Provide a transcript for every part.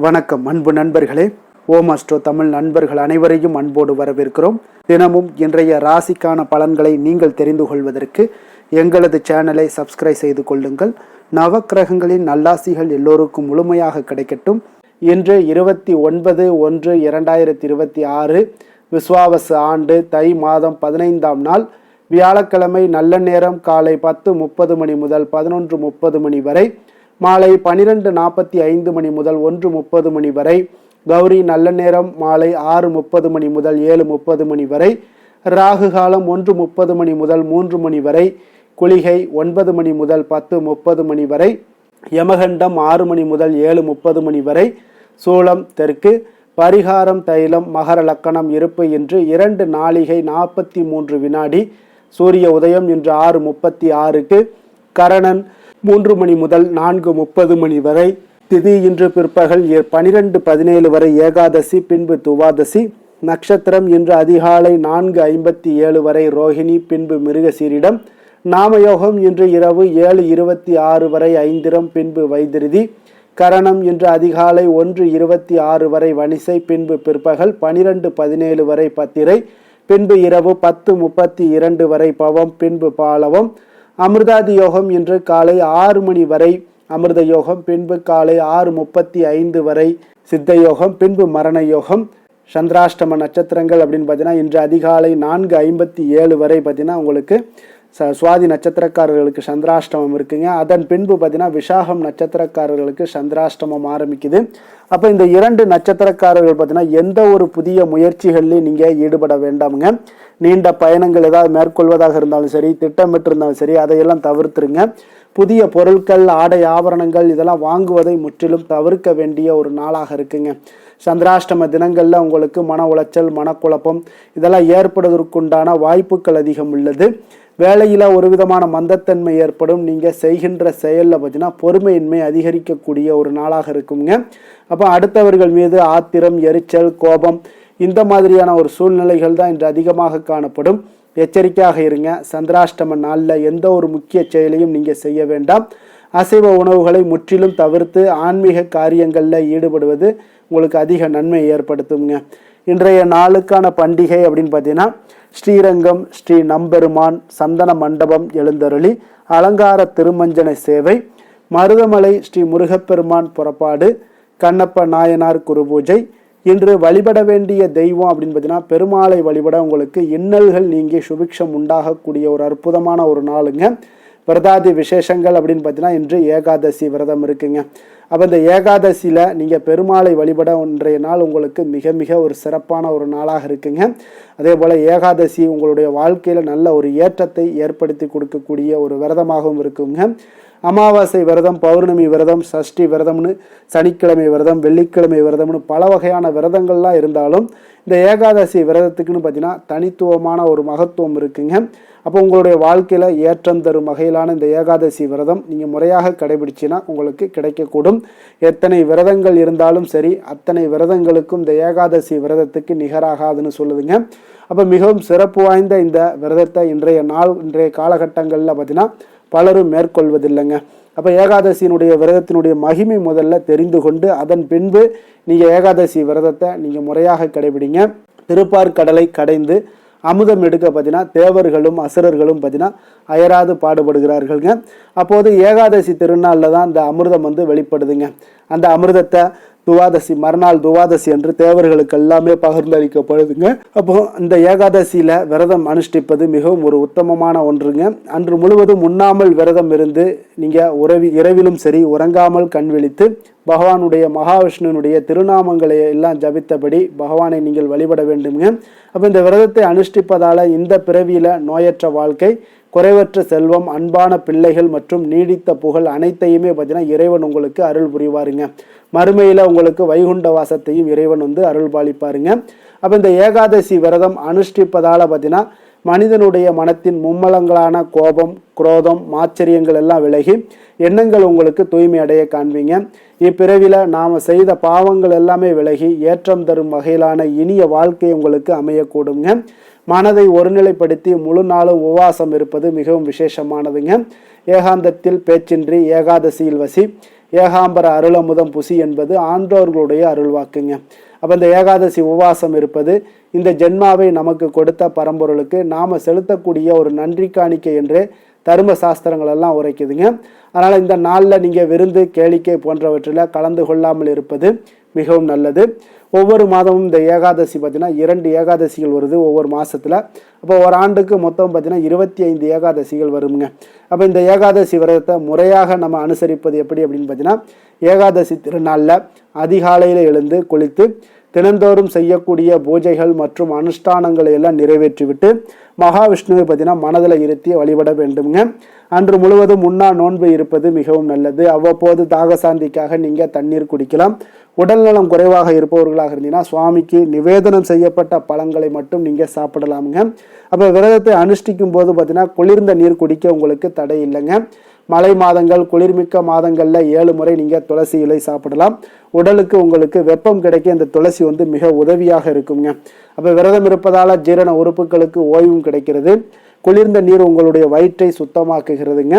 வணக்கம் அன்பு நண்பர்களே. ஓம் அஸ்ட்ரோ தமிழ் நண்பர்கள் அனைவரையும் அன்போடு வரவேற்கிறோம். தினமும் இன்றைய ராசிக்கான பலன்களை நீங்கள் தெரிந்து கொள்வதற்கு எங்களது சேனலை சப்ஸ்கிரைப் செய்து கொள்ளுங்கள். நவக்கிரகங்களின் நல்லாசிகள் எல்லோருக்கும் முழுமையாக கிடைக்கட்டும். இன்று 29/1/2026 விஸ்வாவசு ஆண்டு தை மாதம் 15ஆம் நாள் வியாழக்கிழமை. நல்ல நேரம் காலை 10:30 மணி முதல் 11:30 மணி வரை, மாலை 12:45 மணி முதல் 1:30 மணி வரை, கௌரி நல்ல நேரம் மாலை 6:30 மணி முதல் 7:30 மணி வரை, ராகு காலம் 1:30 மணி முதல் 3 மணி வரை, குளிகை 9 மணி முதல் 10:30 மணி வரை, யமகண்டம் 6 மணி முதல் 7:30 மணி வரை, சூலம் தெற்கு, பரிகாரம் தைலம், மகர லக்கணம் இருப்பு. இன்று 2 நாழிகை 43 வினாடி. சூரிய உதயம் இன்று 6:36க்கு, கரணன் 3 மணி முதல் 4:30 மணி வரை, திதி இன்று பிற்பகல் 12:17 வரை ஏகாதசி, பின்பு துவாதசி. நட்சத்திரம் இன்று அதிகாலை 4:57 வரை ரோஹிணி, பின்பு மிருகசீரிடம். நாமயோகம் இன்று இரவு 7:26 வரை ஐந்திரம், பின்பு வைத்திருதி. கரணம் இன்று அதிகாலை 1:26 வரை வணிசை, பின்பு பிற்பகல் 12:17 வரை பத்திரை, பின்பு இரவு 10:32 வரை பவம், பின்பு பாலவம். அமிர்தாதி யோகம் இன்று காலை 6 மணி வரை அமிர்த யோகம், பின்பு காலை 6:35 வரை சித்த யோகம், பின்பு மரண யோகம். சந்திராஷ்டம நட்சத்திரங்கள் அப்படின்னு பார்த்தீங்கன்னா இன்று அதிகாலை 4:57 வரை பார்த்தீங்கன்னா உங்களுக்கு சுவாதி நட்சத்திரக்காரர்களுக்கு சந்திராஷ்டமம் இருக்குங்க. அதன் பின்பு பார்த்தீங்கன்னா விசாகம் நட்சத்திரக்காரர்களுக்கு சந்திராஷ்டமம் ஆரம்பிக்குது. அப்போ இந்த 2 நட்சத்திரக்காரர்கள் பார்த்தீங்கன்னா எந்த ஒரு புதிய முயற்சிகள்லையும் நீங்கள் ஈடுபட வேண்டாமுங்க. நீண்ட பயணங்கள் ஏதாவது மேற்கொள்வதாக இருந்தாலும் சரி, திட்டமிட்டு இருந்தாலும் சரி, அதையெல்லாம் தவிர்த்துருங்க. புதிய பொருட்கள், ஆடை ஆபரணங்கள் இதெல்லாம் வாங்குவதை முற்றிலும் தவிர்க்க வேண்டிய ஒரு நாளாக இருக்குங்க. சந்திராஷ்டம தினங்களில் உங்களுக்கு மன உளைச்சல், மனக்குழப்பம் இதெல்லாம் ஏற்படுவதற்குண்டான வாய்ப்புகள் அதிகம் உள்ளது. வேலையில் ஒரு விதமான மந்தத்தன்மை ஏற்படும். நீங்கள் செய்கின்ற செயலில் பார்த்தீங்கன்னா பொறுமையின்மை அதிகரிக்கக்கூடிய ஒரு நாளாக இருக்குங்க. அப்போ அடுத்தவர்கள் மீது ஆத்திரம், எரிச்சல், கோபம் இந்த மாதிரியான ஒரு சூழ்நிலைகள் தான் இன்று அதிகமாக காணப்படும். எச்சரிக்கையாக இருங்க. சந்திராஷ்டம நாளில் எந்த ஒரு முக்கிய செயலையும் நீங்கள் செய்ய வேண்டாம். அசைவ உணவுகளை முற்றிலும் தவிர்த்து ஆன்மீக காரியங்களில் ஈடுபடுவது உங்களுக்கு அதிக நன்மை ஏற்படுத்துங்க. இன்றைய நாளுக்கான பண்டிகை அப்படின்னு பார்த்தீங்கன்னா ஸ்ரீரங்கம் ஸ்ரீ நம்பெருமான் சந்தன மண்டபம் எழுந்தருளி அலங்கார திருமஞ்சன சேவை, மருதமலை ஸ்ரீ முருகப்பெருமான் புறப்பாடு, கண்ணப்ப நாயனார் குருபூஜை. இன்று வழிபட வேண்டிய தெய்வம் அப்படின்னு பார்த்தீங்கன்னா பெருமாளை வழிபட உங்களுக்கு இன்னல்கள் நீங்கி சுபிக்ஷம் உண்டாகக்கூடிய ஒரு அற்புதமான ஒரு நாளுங்க. விரதாதி விசேஷங்கள் அப்படின்னு பார்த்தீங்கன்னா இன்று ஏகாதசி விரதம் இருக்குங்க. அப்போ இந்த ஏகாதசியில் நீங்கள் பெருமாளை வழிபட இன்றைய நாள் உங்களுக்கு மிக மிக ஒரு சிறப்பான ஒரு நாளாக இருக்குங்க. அதே போல் ஏகாதசி உங்களுடைய வாழ்க்கையில் நல்ல ஒரு ஏற்றத்தை ஏற்படுத்தி கொடுக்கக்கூடிய ஒரு விரதமாகவும் இருக்குங்க. அமாவாசை விரதம், பௌர்ணமி விரதம், சஷ்டி விரதம்னு, சனிக்கிழமை விரதம், வெள்ளிக்கிழமை விரதம்னு பல வகையான விரதங்கள்லாம் இருந்தாலும் இந்த ஏகாதசி விரதத்துக்குன்னு பார்த்தீங்கன்னா தனித்துவமான ஒரு மகத்துவம் இருக்குங்க. அப்போ உங்களுடைய வாழ்க்கையில் ஏற்றம் தரும் வகையிலான இந்த ஏகாதசி விரதம் நீங்கள் முறையாக கடைபிடிச்சின்னா உங்களுக்கு கிடைக்கக்கூடும். எத்தனை விரதங்கள் இருந்தாலும் சரி, அத்தனை விரதங்களுக்கும் இந்த ஏகாதசி விரதத்துக்கு நிகராகாதுன்னு சொல்லுதுங்க. அப்போ மிகவும் சிறப்பு வாய்ந்த இந்த விரதத்தை இன்றைய காலகட்டங்களில் பார்த்தீங்கன்னா பலரும் மேற்கொள்வதில்லைங்க. அப்போ ஏகாதசியினுடைய விரதத்தினுடைய மகிமை முதல்ல தெரிந்து கொண்டு அதன் பின்பு நீங்கள் ஏகாதசி விரதத்தை நீங்கள் முறையாக கடைபிடிங்க. திருப்பார்கடலை கடைந்து அமுதம் எடுக்க பார்த்தீங்கன்னா தேவர்களும் அசுரர்களும் பார்த்தீங்கன்னா அயராது பாடுபடுகிறார்கள்ங்க. அப்போது ஏகாதசி திருநாளில் தான் இந்த அமிர்தம் வெளிப்படுதுங்க. அந்த அமிர்தத்தை துவாதசி மறுநாள் துவாதசி என்று தேவர்களுக்கு எல்லாமே பகிர்ந்தளிக்கப்படுதுங்க. அப்போ இந்த ஏகாதசியில விரதம் அனுஷ்டிப்பது மிகவும் ஒரு உத்தமமான ஒன்றுங்க. அன்று முழுவதும் உண்ணாமல் விரதம் இருந்து நீங்க இரவிலும் சரி உறங்காமல் கண் விழித்து பகவானுடைய மகாவிஷ்ணுனுடைய திருநாமங்களை எல்லாம் ஜபித்தபடி பகவானை நீங்கள் வழிபட வேண்டுங்க. அப்போ இந்த விரதத்தை அனுஷ்டிப்பதால இந்த பிறவியில நோயற்ற வாழ்க்கை, குறைவற்ற செல்வம், அன்பான பிள்ளைகள் மற்றும் நீடித்த புகழ் அனைத்தையுமே பார்த்தீங்கன்னா இறைவன் உங்களுக்கு அருள் புரிவாருங்க. மறுமையில் உங்களுக்கு வைகுண்ட வாசத்தையும் இறைவன் அருள் பாலிப்பாருங்க. அப்போ இந்த ஏகாதசி விரதம் அனுஷ்டிப்பதால் பார்த்தீங்கன்னா மனிதனுடைய மனத்தின் மும்மலங்களான கோபம், குரோதம், மாச்சரியங்கள் எல்லாம் விலகி எண்ணங்கள் உங்களுக்கு தூய்மை அடைய காண்பீங்க. இப்பிறவில நாம் செய்த பாவங்கள் எல்லாமே விலகி ஏற்றம் தரும் வகையிலான இனிய வாழ்க்கை உங்களுக்கு அமையக்கூடுங்க. மனதை ஒருநிலைப்படுத்தி முழு நாளும் உபவாசம் இருப்பது மிகவும் விசேஷமானதுங்க. ஏகாந்தத்தில் பேச்சின்றி ஏகாதசியில் வசி, ஏகாம்பர அருளமுதம் புசி என்பது ஆன்றோர்களுடைய அருள்வாக்குங்க. அப்போ இந்த ஏகாதசி உபவாசம் இருப்பது இந்த ஜென்மாவை நமக்கு கொடுத்த பரம்பொருளுக்கு நாம் செலுத்தக்கூடிய ஒரு நன்றி காணிக்கை என்று தர்ம சாஸ்திரங்கள் எல்லாம் உரைக்குதுங்க. அதனால் இந்த நாளில் நீங்கள் விருந்து கேளிக்கை போன்றவற்றில் கலந்து கொள்ளாமல் இருப்பது மிகவும் நல்லது. ஒவ்வொரு மாதமும் இந்த ஏகாதசி பார்த்தீங்கன்னா 2 ஏகாதசிகள் வருது ஒவ்வொரு மாதத்தில். அப்போ ஒரு ஆண்டுக்கு மொத்தம் பார்த்தீங்கன்னா 25 ஏகாதசிகள் வருங்க. அப்போ இந்த ஏகாதசி விரதத்தை முறையாக நம்ம அனுசரிப்பது எப்படி அப்படின்னு பார்த்தீங்கன்னா, ஏகாதசி திருநாளில் அதிகாலையில் எழுந்து குளித்து தினந்தோறும் செய்யக்கூடிய பூஜைகள் மற்றும் அனுஷ்டானங்களை எல்லாம் நிறைவேற்றிவிட்டு மகாவிஷ்ணுவை பார்த்தீங்கன்னா மனதில் இருத்தி வழிபட வேண்டுங்க. அன்று முழுவதும் உண்ணா நோன்பு இருப்பது மிகவும் நல்லது. அவ்வப்போது தாகசாந்திக்காக நீங்கள் தண்ணீர் குடிக்கலாம். உடல்நலம் குறைவாக இருப்பவர்களாக இருந்தீங்கன்னா சுவாமிக்கு நிவேதனம் செய்யப்பட்ட பழங்களை மட்டும் நீங்கள் சாப்பிடலாமுங்க. அப்போ விரதத்தை அனுஷ்டிக்கும் போது பார்த்தீங்கன்னா குளிர்ந்த நீர் குடிக்க உங்களுக்கு தடை இல்லைங்க. மழை மாதங்கள் குளிர்மிக்க மாதங்களில் 7 முறை நீங்கள் துளசி இலை சாப்பிடலாம். உடலுக்கு உங்களுக்கு வெப்பம் கிடைக்க இந்த துளசி மிக உதவியாக இருக்குங்க. அப்போ விரதம் இருப்பதால் ஜீரண உறுப்புகளுக்கு ஓய்வும் கிடைக்கிறது. குளிர்ந்த நீர் உங்களுடைய வயிற்றை சுத்தமாக்குகிறதுங்க.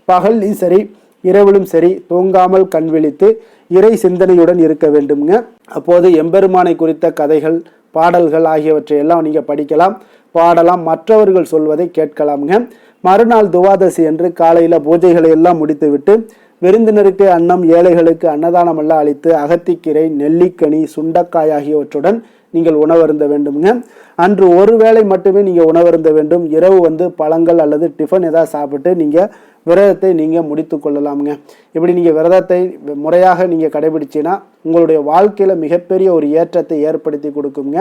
பகலும் சரி இரவிலும் சரி தூங்காமல் கண் விழித்து இறை சிந்தனையுடன் இருக்க வேண்டுங்க. அப்போது எம்பெருமானை குறித்த கதைகள் பாடல்கள் ஆகியவற்றை எல்லாம் நீங்கள் படிக்கலாம், பாடலாம், மற்றவர்கள் சொல்வதை கேட்கலாமுங்க. மறுநாள் துவாதசி என்று காலையில் பூஜைகளை எல்லாம் முடித்துவிட்டு விருந்தினருக்கு அன்னம், ஏழைகளுக்கு அன்னதானம் எல்லாம் அளித்து அகத்திக்கீரை, நெல்லிக்கனி, சுண்டக்காய் ஆகியவற்றுடன் நீங்கள் உணவருந்த வேண்டுங்க. அன்று ஒரு வேளை மட்டுமே நீங்கள் உணவருந்த வேண்டும். இரவு பழங்கள் அல்லது டிஃபன் ஏதாவது சாப்பிட்டு நீங்கள் விரதத்தை நீங்கள் முடித்து கொள்ளலாமுங்க. இப்படி நீங்கள் விரதத்தை முறையாக நீங்கள் கடைபிடிச்சின்னா உங்களுடைய வாழ்க்கையில் மிகப்பெரிய ஒரு ஏற்றத்தை ஏற்படுத்தி கொடுக்குங்க.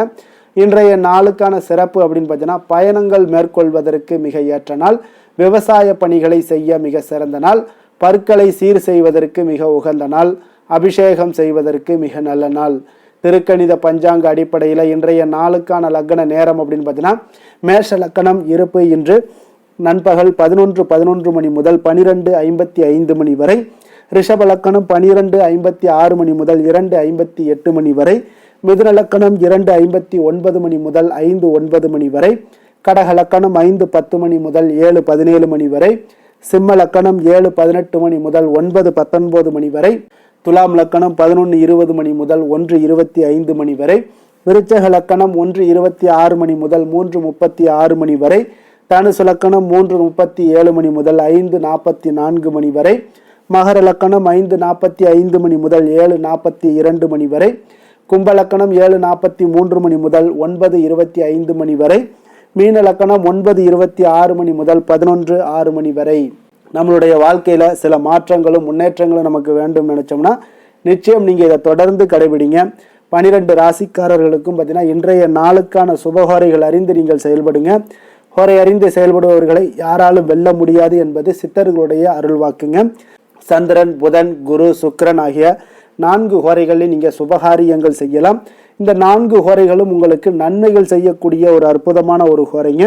இன்றைய நாளுக்கான சிறப்பு அப்படின்னு பார்த்தீங்கன்னா, பயணங்கள் மேற்கொள்வதற்கு மிக ஏற்ற நாள், விவசாய பணிகளை செய்ய மிக சிறந்த நாள், பற்களை சீர் செய்வதற்கு மிக உகந்த நாள், அபிஷேகம் செய்வதற்கு மிக நல்ல நாள். திருக்கணித பஞ்சாங்க அடிப்படையில் இன்றைய நாளுக்கான லக்ன நேரம் அப்படின்னு பார்த்தீங்கன்னா, மேஷ லக்கணம் இருப்பு இன்று நண்பகல் 11:11 மணி முதல் 12:55 மணி வரை, ரிஷப லக்கணம் 12:56 மணி முதல் 2:58 மணி வரை, மிதுன லக்கணம் 2:59 மணி முதல் 5:09 மணி வரை, கடக லக்கணம் 5:10 மணி முதல் 7:17 மணி வரை, சிம்ம லக்கணம் 7:18 மணி முதல் 9:19 மணி வரை, துலாம் லக்கணம் 11:20 மணி முதல் 1:25 மணி வரை, விருச்சக லக்கணம் 1:26 மணி முதல் 3:36 மணி வரை, தனுசு லக்கணம் 3:37 மணி முதல் 5:44 மணி வரை, மகர லக்கணம் 5:45 மணி முதல் 7:42 மணி வரை, கும்பலக்கணம் 7:43 மணி முதல் 9:25 மணி வரை, மீன லக்கணம் 9:26 மணி முதல் 11:06 மணி வரை. நம்மளுடைய வாழ்க்கையில சில மாற்றங்களும் முன்னேற்றங்களும் நமக்கு வேண்டும் நினைச்சோம்னா நிச்சயம் நீங்க இதை தொடர்ந்து கடைபிடிங்க. 12 ராசிக்காரர்களுக்கும் பார்த்தீங்கன்னா இன்றைய நாளுக்கான சுபஹோரைகள் அறிந்து நீங்கள் செயல்படுங்க. ஹோரை அறிந்து செயல்படுபவர்களை யாராலும் வெல்ல முடியாது என்பது சித்தர்களுடைய அருள்வாக்குங்க. சந்திரன், புதன், குரு, சுக்கிரன் ஆகிய 4 ஹோரைகளில் நீங்கள் சுபகாரியங்கள் செய்யலாம். இந்த 4 ஹோரைகளும் உங்களுக்கு நன்மைகள் செய்யக்கூடிய ஒரு அற்புதமான ஒரு ஹோரைங்க.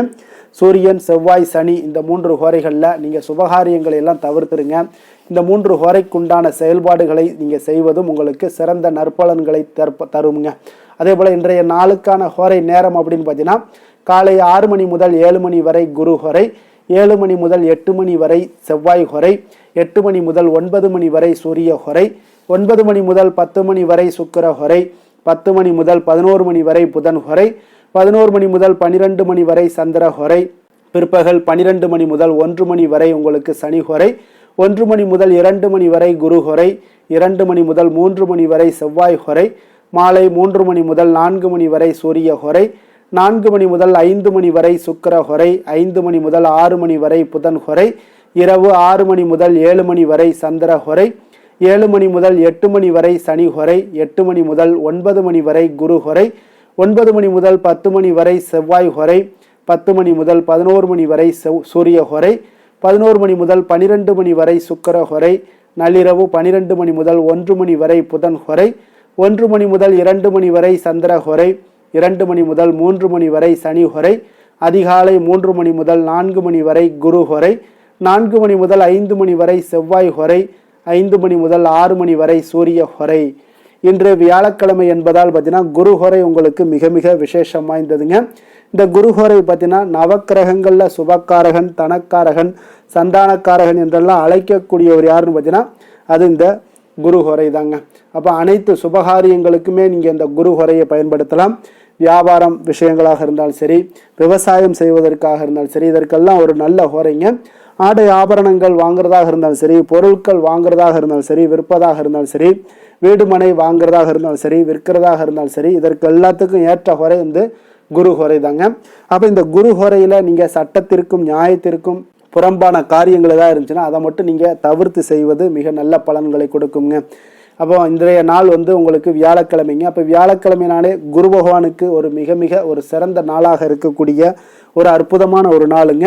சூரியன், செவ்வாய், சனி இந்த 3 ஹோரைகளில் நீங்கள் சுபகாரியங்களை எல்லாம் தவிர்த்துருங்க. இந்த 3 ஹோரைக்குண்டான செயல்பாடுகளை நீங்கள் செய்வதும் உங்களுக்கு சிறந்த நற்பலன்களை தருங்க. அதே போல் இன்றைய நாளுக்கான ஹோரை நேரம் அப்படின்னு பார்த்தீங்கன்னா, காலை 6 மணி முதல் 7 மணி வரை குரு ஹோரை, 7 மணி முதல் 8 மணி வரை செவ்வாய் ஹோரை, 8 மணி முதல் 9 மணி வரை சூரிய ஹோரை, 9 மணி முதல் 10 மணி வரை சுக்கிர ஹோரை, 10 மணி முதல் 11 மணி வரை புதன் ஹோரை, 11 மணி முதல் 12 மணி வரை சந்திர ஹோரை, பிற்பகல் 12 மணி முதல் 1 மணி வரை உங்களுக்கு சனி ஹோரை, 1 மணி முதல் 2 மணி வரை குரு ஹோரை, 2 மணி முதல் 3 மணி வரை செவ்வாய் ஹோரை, மாலை 3 மணி முதல் 4 மணி வரை சூரிய ஹோரை, 4 மணி முதல் 5 மணி வரை சுக்கிர ஹோரை, 5 மணி முதல் 6 மணி வரை புதன் ஹோரை, இரவு 6 மணி முதல் 7 மணி வரை சந்திர ஹோரை, 7 மணி முதல் 8 மணி வரை சனி ஹோரை, 8 மணி முதல் 9 மணி வரை குரு ஹோரை, 9 மணி முதல் 10 மணி வரை செவ்வாய் ஹோரை, 10 மணி முதல் 11 மணி வரை சூரிய ஹோரை, 11 மணி முதல் 12 மணி வரை சுக்கிர ஹோரை, நள்ளிரவு 12 மணி முதல் 1 மணி வரை புதன் ஹோரை, 1 மணி முதல் 2 மணி வரை சந்திர ஹோரை, 2 மணி முதல் 3 மணி வரை சனி ஹோரை, அதிகாலை 3 மணி முதல் 4 மணி வரை குரு ஹோரை, 4 மணி முதல் 5 மணி வரை செவ்வாய் ஹோரை, 5 மணி முதல் 6 மணி வரை சூரிய ஹோரை. இன்று வியாழக்கிழமை என்பதால் பார்த்தீங்கன்னா குரு ஹோரை உங்களுக்கு மிக மிக விசேஷம் வாய்ந்ததுங்க. இந்த குருஹோரை பார்த்தீங்கன்னா நவக்கிரகங்களில் சுபக்காரகன், தனக்காரகன், சந்தானக்காரகன் என்றெல்லாம் அழைக்கக்கூடியவர் யாருன்னு பார்த்தீங்கன்னா அது இந்த குருஹோரை தாங்க. அப்போ அனைத்து சுபகாரியங்களுக்குமே நீங்கள் இந்த குருஹோரையை பயன்படுத்தலாம். வியாபாரம் விஷயங்களாக இருந்தாலும் சரி, விவசாயம் செய்வதற்காக இருந்தாலும் சரி, இதற்கெல்லாம் ஒரு நல்ல ஹோரைங்க. ஆடை ஆபரணங்கள் வாங்குறதாக இருந்தாலும் சரி, பொருட்கள் வாங்குறதாக இருந்தாலும் சரி, விற்பதாக இருந்தாலும் சரி, வீடு மனை வாங்குறதாக இருந்தாலும் சரி, விற்கிறதாக இருந்தாலும் சரி, இதற்கு எல்லாத்துக்கும் ஏற்ற ஹோரை வந்து குரு ஹோரை தாங்க. அப்போ இந்த குரு ஹோரையில் நீங்கள் சட்டத்திற்கும் நியாயத்திற்கும் புறம்பான காரியங்கள் ஏதாவது இருந்துச்சுன்னா அதை மட்டும் நீங்கள் தவிர்த்து செய்வது மிக நல்ல பலன்களை கொடுக்குங்க. அப்போ இன்றைய நாள் வந்து உங்களுக்கு வியாழக்கிழமைங்க. அப்போ வியாழக்கிழமைனாலே குரு பகவானுக்கு ஒரு மிக மிக ஒரு சிறந்த நாளாக இருக்கக்கூடிய ஒரு அற்புதமான ஒரு நாளுங்க.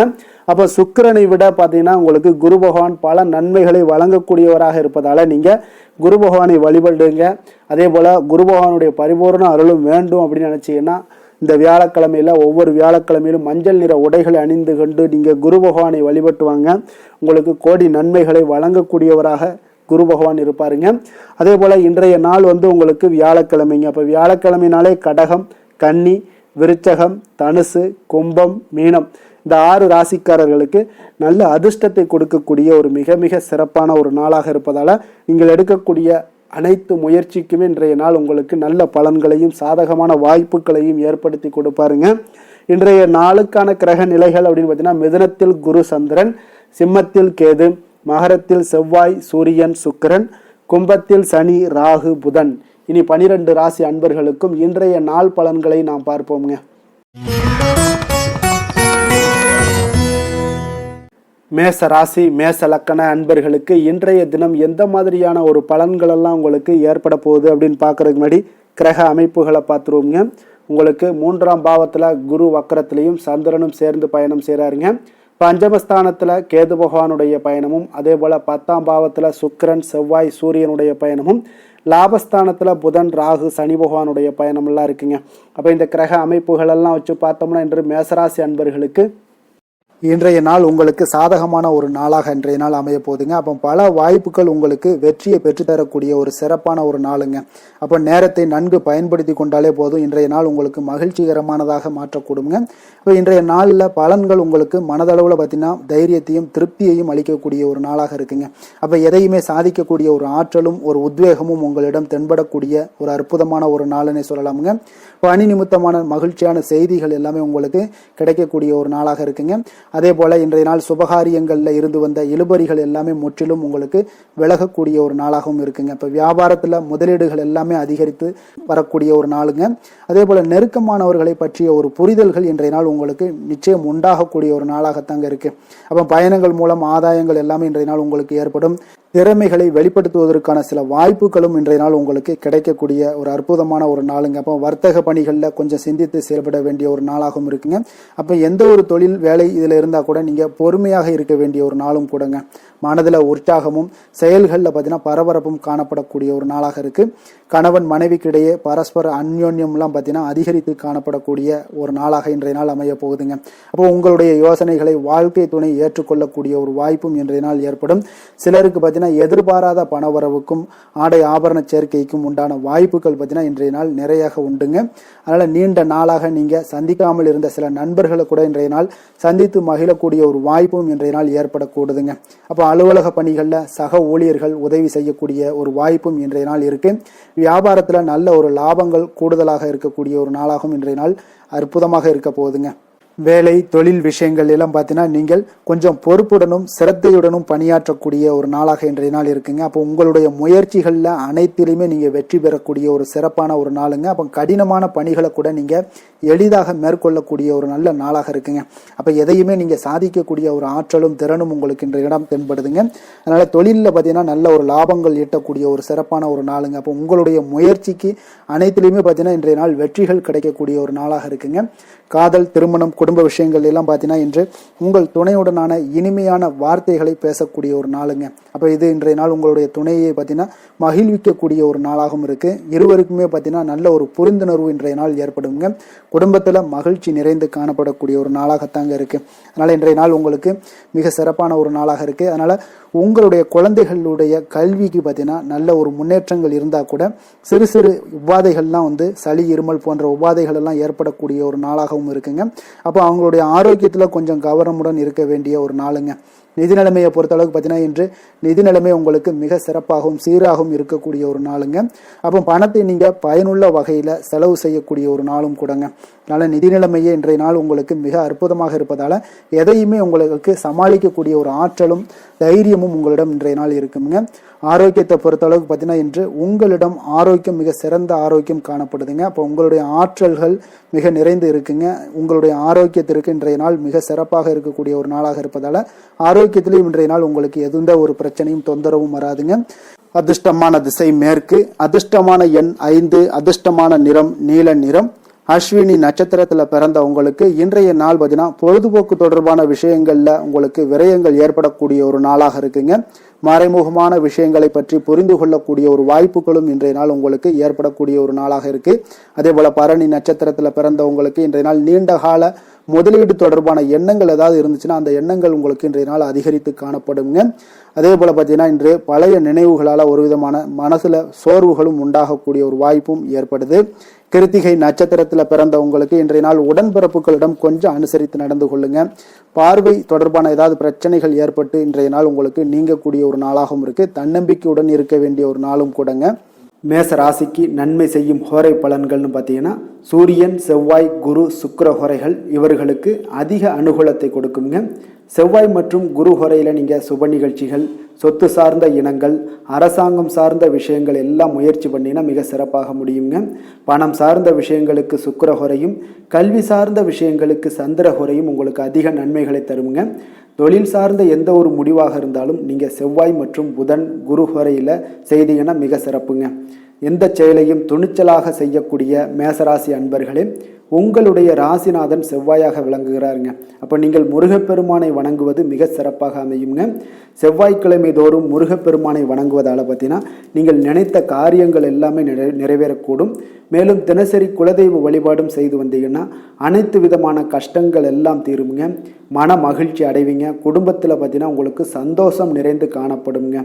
அப்போ சுக்கிரனை விட பார்த்தீங்கன்னா உங்களுக்கு குரு பகவான் பல நன்மைகளை வழங்கக்கூடியவராக இருப்பதால் நீங்கள் குரு பகவானை வழிபடுங்க. அதே போல் குரு பகவானுடைய பரிபூர்ண அருளும் வேண்டும் அப்படின்னு நினச்சிங்கன்னா இந்த வியாழக்கிழமையில் ஒவ்வொரு வியாழக்கிழமையிலும் மஞ்சள் நிற உடைகளை அணிந்து கொண்டு நீங்கள் குரு பகவானை வழிபட்டு வாங்க. உங்களுக்கு கோடி நன்மைகளை வழங்கக்கூடியவராக குரு பகவான் இருப்பாருங்க. அதே போல் இன்றைய நாள் வந்து உங்களுக்கு வியாழக்கிழமைங்க. அப்போ வியாழக்கிழமைனாலே கடகம், கன்னி, விருச்சகம், தனுசு, கும்பம், மீனம் இந்த 6 ராசிக்காரர்களுக்கு நல்ல அதிர்ஷ்டத்தை கொடுக்கக்கூடிய ஒரு மிக மிக சிறப்பான ஒரு நாளாக இருப்பதால் நீங்கள் எடுக்கக்கூடிய அனைத்து முயற்சிக்குமே இன்றைய நாள் உங்களுக்கு நல்ல பலன்களையும் சாதகமான வாய்ப்புகளையும் ஏற்படுத்தி கொடுப்பாருங்க. இன்றைய நாளுக்கான கிரக நிலைகள் அப்படின்னு பார்த்தீங்கன்னா மிதுனத்தில் குரு சந்திரன், சிம்மத்தில் கேது, மகரத்தில் செவ்வாய், சூரியன், சுக்கிரன், கும்பத்தில் சனி, ராகு, புதன். இனி 12 ராசி அன்பர்களுக்கும் இன்றைய நாள் பலன்களை நாம் பார்ப்போம்ங்க. மேச ராசி மேச லக்கண அன்பர்களுக்கு இன்றைய தினம் எந்த மாதிரியான ஒரு பலன்கள் எல்லாம் உங்களுக்கு ஏற்பட போகுது அப்படின்னு பார்க்கறதுக்கு முன்னாடி கிரக அமைப்புகளை பார்த்துருவோங்க. உங்களுக்கு 3ஆம் பாவத்தில் குரு வக்கரத்திலையும் சந்திரனும் சேர்ந்து பயணம் செய்கிறாருங்க. பஞ்சமஸ்தானத்தில் கேது பகவானுடைய பயணமும், அதே போல் 10ஆம் பாவத்தில் சுக்கிரன், செவ்வாய், சூரியனுடைய பயணமும், லாபஸ்தானத்தில் புதன், ராகு, சனி பகவானுடைய பயணமெல்லாம் இருக்குங்க. அப்போ இந்த கிரக அமைப்புகளெல்லாம் வச்சு பார்த்தோம்னா இன்று மேசராசி அன்பர்களுக்கு இன்றைய நாள் உங்களுக்கு சாதகமான ஒரு நாளாக இன்றைய நாள் அமைய போகுதுங்க. அப்போ பல வாய்ப்புகள் உங்களுக்கு வெற்றியை பெற்றுத்தரக்கூடிய ஒரு சிறப்பான ஒரு நாளுங்க. அப்போ நேரத்தை நன்கு பயன்படுத்தி கொண்டாலே போதும், இன்றைய நாள் உங்களுக்கு மகிழ்ச்சிகரமானதாக மாற்றக்கூடுங்க. இப்போ இன்றைய நாளில் பலன்கள் உங்களுக்கு மனதளவில் பார்த்தீங்கன்னா தைரியத்தையும் திருப்தியையும் அளிக்கக்கூடிய ஒரு நாளாக இருக்குங்க. அப்போ எதையுமே சாதிக்கக்கூடிய ஒரு ஆற்றலும் ஒரு உத்வேகமும் உங்களிடம் தென்படக்கூடிய ஒரு அற்புதமான ஒரு நாளுன்னே சொல்லலாமுங்க. பணி நிமித்தமான மகிழ்ச்சியான செய்திகள் எல்லாமே உங்களுக்கு கிடைக்கக்கூடிய ஒரு நாளாக இருக்குங்க. அதே போல இன்றைய நாள் சுபகாரியங்களில் இருந்து வந்த இழுபறிகள் எல்லாமே முற்றிலும் உங்களுக்கு விலகக்கூடிய ஒரு நாளாகவும் இருக்குங்க. இப்போ வியாபாரத்தில் முதலீடுகள் எல்லாமே அதிகரித்து வரக்கூடிய ஒரு நாளுங்க. அதே போல நெருக்கமானவர்களை பற்றிய ஒரு புரிதல்கள் இன்றைய நாள் உங்களுக்கு நிச்சயம் உண்டாகக்கூடிய ஒரு நாளாகத்தாங்க இருக்கு. அப்போ பயணங்கள் மூலம் ஆதாயங்கள் எல்லாமே இன்றைய நாள் உங்களுக்கு ஏற்படும். திறமைகளை வெளிப்படுத்துவதற்கான சில வாய்ப்புகளும் இன்றைய நாள் உங்களுக்கு கிடைக்கக்கூடிய ஒரு அற்புதமான ஒரு நாளுங்க. அப்போ வர்த்தக பணிகளில் கொஞ்சம் சிந்தித்து செயல்பட வேண்டிய ஒரு நாளாகவும் இருக்குங்க. அப்போ எந்த ஒரு தொழில் வேலை இதில் இருந்தால் கூட நீங்கள் பொறுமையாக இருக்க வேண்டிய ஒரு நாளும் கூடங்க. மனதில் உற்சாகமும் செயல்களில் பார்த்தீங்கன்னா பரபரப்பும் காணப்படக்கூடிய ஒரு நாளாக இருக்குது. கணவன் மனைவிக்கிடையே பரஸ்பர அந்யோன்யம்லாம் பார்த்தீங்கன்னா அதிகரித்து காணப்படக்கூடிய ஒரு நாளாக இன்றைய நாள் அமைய போகுதுங்க. அப்போ உங்களுடைய யோசனைகளை வாழ்க்கை துணை ஏற்றுக்கொள்ளக்கூடிய ஒரு வாய்ப்பும் இன்றைய நாள் ஏற்படும். சிலருக்கு பார்த்தீங்கன்னா எதிர்பாராத பணவரவுக்கும் ஆடை ஆபரண சேர்க்கைக்கும் உண்டான வாய்ப்புகள் பார்த்தீங்கன்னா இன்றைய நாள் நிறையாக உண்டுங்க. அதனால் நீண்ட நாளாக நீங்கள் சந்திக்காமல் இருந்த சில நண்பர்களை கூட இன்றைய நாள் சந்தித்து மகிழக்கூடிய ஒரு வாய்ப்பும் இன்றைய நாள் ஏற்படக்கூடுதுங்க. அப்போ அலுவலக பணிகளில் சக ஊழியர்கள் உதவி செய்யக்கூடிய ஒரு வாய்ப்பும் இன்றைய நாள் இருக்கு. வியாபாரத்தில் நல்ல ஒரு லாபங்கள் கூடுதலாக இருக்கக்கூடிய ஒரு நாளாகவும் இன்றைய நாள் அற்புதமாக இருக்க போகுதுங்க. வேலை தொழில் விஷயங்கள் எல்லாம் பார்த்தீங்கன்னா நீங்கள் கொஞ்சம் பொறுப்புடனும் சிரத்தையுடனும் பணியாற்றக்கூடிய ஒரு நாளாக இன்றைய நாள் இருக்குங்க. அப்போ உங்களுடைய முயற்சிகளில் அனைத்திலுமே நீங்கள் வெற்றி பெறக்கூடிய ஒரு சிறப்பான ஒரு நாளுங்க. அப்போ கடினமான பணிகளை கூட நீங்கள் எளிதாக மேற்கொள்ளக்கூடிய ஒரு நல்ல நாளாக இருக்குங்க. அப்போ எதையுமே நீங்கள் சாதிக்கக்கூடிய ஒரு ஆற்றலும் திறனும் உங்களுக்கு இன்றைய இடம் தென்படுதுங்க. அதனால் தொழிலில் பார்த்தீங்கன்னா நல்ல ஒரு லாபங்கள் ஈட்டக்கூடிய ஒரு சிறப்பான ஒரு நாளுங்க. அப்போ உங்களுடைய முயற்சிக்கு அனைத்திலுமே பார்த்தீங்கன்னா இன்றைய நாள் வெற்றிகள் கிடைக்கக்கூடிய ஒரு நாளாக இருக்குங்க. காதல் திருமணம் குடும்ப விஷயங்கள் எல்லாம் பார்த்தீங்கன்னா இன்று உங்கள் துணையுடனான இனிமையான வார்த்தைகளை பேசக்கூடிய ஒரு நாளுங்க. அப்போ இது இன்றைய நாள் உங்களுடைய துணையை பார்த்தீங்கன்னா மகிழ்விக்கக்கூடிய ஒரு நாளாகவும் இருக்கு. இருவருக்குமே பார்த்தீங்கன்னா நல்ல ஒரு புரிந்துணர்வு இன்றைய நாள் ஏற்படுங்க. குடும்பத்தில் மகிழ்ச்சி நிறைந்து காணப்படக்கூடிய ஒரு நாளாகத்தாங்க இருக்கு. அதனால இன்றைய நாள் உங்களுக்கு மிக சிறப்பான ஒரு நாளாக இருக்கு. அதனால உங்களுடைய குழந்தைகளுடைய கல்விக்கு பார்த்தீங்கன்னா நல்ல ஒரு முன்னேற்றங்கள் இருந்தால் கூட சிறு சிறு உபாதைகள்லாம் சளி இருமல் போன்ற உபாதைகள் எல்லாம் ஏற்படக்கூடிய ஒரு நாளாகவும் இருக்குங்க. அப்போ அவங்களுடைய ஆரோக்கியத்தில் கொஞ்சம் கவனமுடன் இருக்க வேண்டிய ஒரு நாளுங்க. நிதி நிலைமையை பொறுத்த அளவுக்கு பார்த்தீங்கன்னா இன்று நிதி நிலைமை உங்களுக்கு மிக சிறப்பாகவும் சீராகவும் இருக்கக்கூடிய ஒரு நாளுங்க. அப்போ பணத்தை நீங்கள் பயனுள்ள வகையில் செலவு செய்யக்கூடிய ஒரு நாளும் கூடங்க. அதனால் நிதி நிலைமையே இன்றைய நாள் உங்களுக்கு மிக அற்புதமாக இருப்பதால் எதையுமே உங்களுக்கு சமாளிக்கக்கூடிய ஒரு ஆற்றலும் தைரியமும் உங்களிடம் இன்றைய நாள் இருக்குங்க. ஆரோக்கியத்தை பொறுத்த அளவுக்கு பார்த்தீங்கன்னா இன்று உங்களிடம் ஆரோக்கியம் மிக சிறந்த ஆரோக்கியம் காணப்படுதுங்க. அப்போ உங்களுடைய ஆற்றல்கள் மிக நிறைந்து இருக்குங்க. உங்களுடைய ஆரோக்கியத்திற்கு இன்றைய நாள் மிக சிறப்பாக இருக்கக்கூடிய ஒரு நாளாக இருப்பதால் ஆரோக்கியத்திலையும் இன்றைய நாள் உங்களுக்கு எந்த ஒரு பிரச்சனையும் தொந்தரவும் வராதுங்க. அதிர்ஷ்டமான திசை மேற்கு, அதிர்ஷ்டமான எண் 5, அதிர்ஷ்டமான நிறம் நீல நிறம். அஸ்வினி நட்சத்திரத்துல பிறந்த உங்களுக்கு இன்றைய நாள் பார்த்தீங்கன்னா பொழுதுபோக்கு தொடர்பான விஷயங்கள்ல உங்களுக்கு விரயங்கள் ஏற்படக்கூடிய ஒரு நாளாக இருக்குங்க. மறைமுகமான விஷயங்களை பற்றி புரிந்து கொள்ளக்கூடிய ஒரு வாய்ப்புகளும் இன்றைய நாள் உங்களுக்கு ஏற்படக்கூடிய ஒரு நாளாக இருக்கு. அதே போல பரணி நட்சத்திரத்துல பிறந்த உங்களுக்கு இன்றைய நாள் நீண்ட கால முதலீடு தொடர்பான எண்ணங்கள் ஏதாவது இருந்துச்சுன்னா அந்த எண்ணங்கள் உங்களுக்கு இன்றைய நாள் அதிகரித்து காணப்படுங்க. அதே போல பார்த்தீங்கன்னா இன்று பழைய நினைவுகளால் ஒரு விதமான மனசுல சோர்வுகளும் உண்டாகக்கூடிய ஒரு வாய்ப்பும் ஏற்படுது. கிருத்திகை நட்சத்திரத்துல பிறந்த உங்களுக்கு இன்றைய நாள் உடன்பிறப்புகளிடம் கொஞ்சம் அனுசரித்து நடந்து கொள்ளுங்க. பார்வை தொடர்பான ஏதாவது பிரச்சனைகள் ஏற்பட்டு இன்றைய நாள் உங்களுக்கு நீங்கக்கூடிய ஒரு நாளாகவும் இருக்கு. தன்னம்பிக்கையுடன் இருக்க வேண்டிய ஒரு நாளும் கூடங்க. மேச ராசிக்கு நன்மை செய்யும் ஹோரை பலன்கள்னு பார்த்தீங்கன்னா சூரியன், செவ்வாய், குரு, சுக்கிர ஹோரைகள் இவர்களுக்கு அதிக அனுகூலத்தை கொடுக்குங்க. செவ்வாய் மற்றும் குரு ஹோரையில் நீங்கள் சுப நிகழ்ச்சிகள், சொத்து சார்ந்த இனங்கள், அரசாங்கம் சார்ந்த விஷயங்கள் எல்லாம் முயற்சி பண்ணினா மிக சிறப்பாக முடியுங்க. பணம் சார்ந்த விஷயங்களுக்கு சுக்கிர ஹோரையும், கல்வி சார்ந்த விஷயங்களுக்கு சந்திர ஹோரையும் உங்களுக்கு அதிக நன்மைகளை தருங்க. தொழில் சார்ந்த எந்த ஒரு முடிவாக இருந்தாலும் நீங்கள் செவ்வாய் மற்றும் புதன், குரு ஹோரையில் செய்தீங்கன்னா மிக சிறப்புங்க. எந்த செயலையும் துணிச்சலாக செய்யக்கூடிய மேசராசி அன்பர்களே, உங்களுடைய ராசிநாதன் செவ்வாயாக விளங்குகிறாருங்க. அப்போ நீங்கள் முருகப்பெருமானை வணங்குவது மிக சிறப்பாக அமையுங்க. செவ்வாய்க்கிழமை தோறும் முருகப்பெருமானை வணங்குவதால் பார்த்தீங்கன்னா நீங்கள் நினைத்த காரியங்கள் எல்லாமே நிறைவேறக்கூடும். மேலும் தினசரி குலதெய்வ வழிபாடும் செய்து வந்தீங்கன்னா அனைத்து விதமான கஷ்டங்கள் எல்லாம் தீருங்க. மன மகிழ்ச்சி அடைவீங்க. குடும்பத்தில் பார்த்தீங்கன்னா உங்களுக்கு சந்தோஷம் நிறைந்து காணப்படுங்க.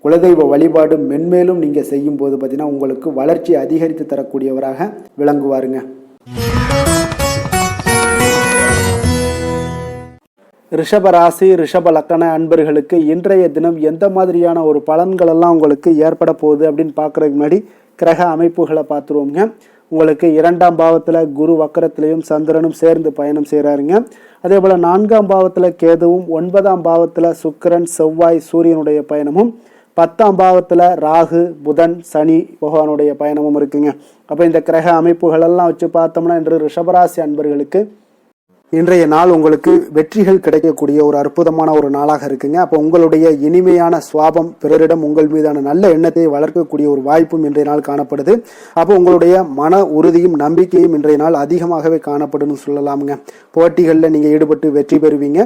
குலதெய்வ வழிபாடு மென்மேலும் நீங்கள் செய்யும் போது பார்த்தீங்கன்னா உங்களுக்கு வளர்ச்சி அதிகரித்து தரக்கூடியவராக விளங்குவாருங்க. ரிஷபராசி, ரிஷப லக்கண அன்பர்களுக்கு இன்றைய தினம் எந்த மாதிரியான ஒரு பலன்கள் எல்லாம் உங்களுக்கு ஏற்பட போகுது அப்படின்னு பார்க்கறதுக்கு முன்னாடி கிரக அமைப்புகளை பார்த்துருவோங்க. உங்களுக்கு 2ஆம் பாவத்தில் குரு வக்கரத்திலையும் சந்திரனும் சேர்ந்து பயணம் செய்கிறாருங்க. அதே போல் 4ஆம் பாவத்தில் கேதுவும், 9ஆம் பாவத்தில் சுக்கிரன், செவ்வாய், சூரியனுடைய பயணமும், 10ஆம் பாவத்தில் ராகு, புதன், சனி பகவானுடைய பயணமும் இருக்குங்க. அப்போ இந்த கிரக அமைப்புகளெல்லாம் வச்சு பார்த்தோம்னா இன்று ரிஷபராசி அன்பர்களுக்கு இன்றைய நாள் உங்களுக்கு வெற்றிகள் கிடைக்கக்கூடிய ஒரு அற்புதமான ஒரு நாளாக இருக்குங்க. அப்போ உங்களுடைய இனிமையான சுவாபம் பிறரிடம் உங்கள் மீதான நல்ல எண்ணத்தை வளர்க்கக்கூடிய ஒரு வாய்ப்பும் இன்றைய நாள் காணப்படுது. அப்போ உங்களுடைய மன உறுதியும் நம்பிக்கையும் இன்றைய நாள் அதிகமாகவே காணப்படும்னு சொல்லலாமுங்க. போட்டிகளில் நீங்கள் ஈடுபட்டு வெற்றி பெறுவீங்க.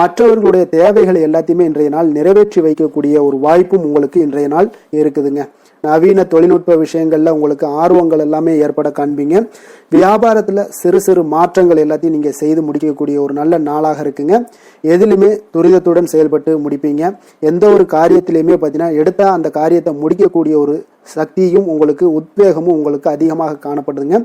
மற்றவர்களுடைய தேவைகளை எல்லாத்தையுமே இன்றைய நாள் நிறைவேற்றி வைக்கக்கூடிய ஒரு வாய்ப்பும் உங்களுக்கு இன்றைய நாள் இருக்குதுங்க. நவீன தொழில்நுட்ப விஷயங்கள்ல உங்களுக்கு ஆர்வங்கள் எல்லாமே ஏற்பட காண்பீங்க. வியாபாரத்துல சிறு சிறு மாற்றங்கள் எல்லாத்தையும் நீங்க செய்து முடிக்கக்கூடிய ஒரு நல்ல நாளாக இருக்குங்க. எதிலுமே துரிதத்துடன் செயல்பட்டு முடிப்பீங்க. எந்த ஒரு காரியத்திலையுமே பார்த்தீங்கன்னா எடுத்தா அந்த காரியத்தை முடிக்கக்கூடிய ஒரு சக்தியும் உங்களுக்கு உத்வேகமும் உங்களுக்கு அதிகமாக காணப்படுதுங்க.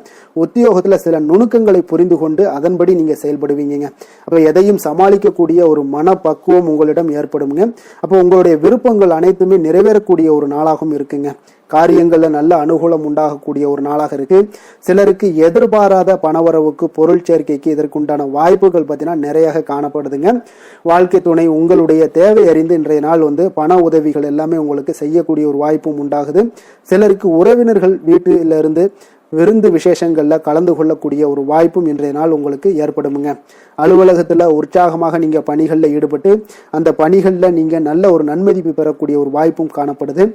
உத்தியோகத்துல சில நுணுக்கங்களை புரிந்து கொண்டு அதன்படி நீங்க செயல்படுவீங்க. அப்ப எதையும் சமாளிக்கக்கூடிய ஒரு மனப்பக்குவம் உங்களிடம் ஏற்படுங்க. அப்போ உங்களுடைய விருப்பங்கள் அனைத்துமே நிறைவேறக்கூடிய ஒரு நாளாகவும் இருக்குங்க. காரியங்கள்ல நல்ல அனுகூலம் உண்டாகக்கூடிய ஒரு நாளாக இருக்கு. சிலருக்கு எதிர்பாராத பணவரவுக்கு, பொருள் சேர்க்கைக்கு இதற்குண்டான வாய்ப்புகள் பார்த்தீங்கன்னா நிறைய காணப்படுதுங்க. வாழ்க்கை துணை உங்களுடைய தேவை அறிந்து இன்றைய நாள் பண உதவிகள் எல்லாமே உங்களுக்கு செய்யக்கூடிய ஒரு வாய்ப்பும் உண்டாகுது. சிலருக்கு உறவினர்கள் வீட்டிலிருந்து விருந்து விசேஷங்களில் கலந்து கொள்ளக்கூடிய ஒரு வாய்ப்பும் இன்றைய நாள் உங்களுக்கு ஏற்படுமுங்க. அலுவலகத்தில் உற்சாகமாக நீங்கள் பணிகளில் ஈடுபட்டு அந்த பணிகளில் நீங்கள் நல்ல ஒரு நன்மதிப்பு பெறக்கூடிய ஒரு வாய்ப்பும் காணப்படுது.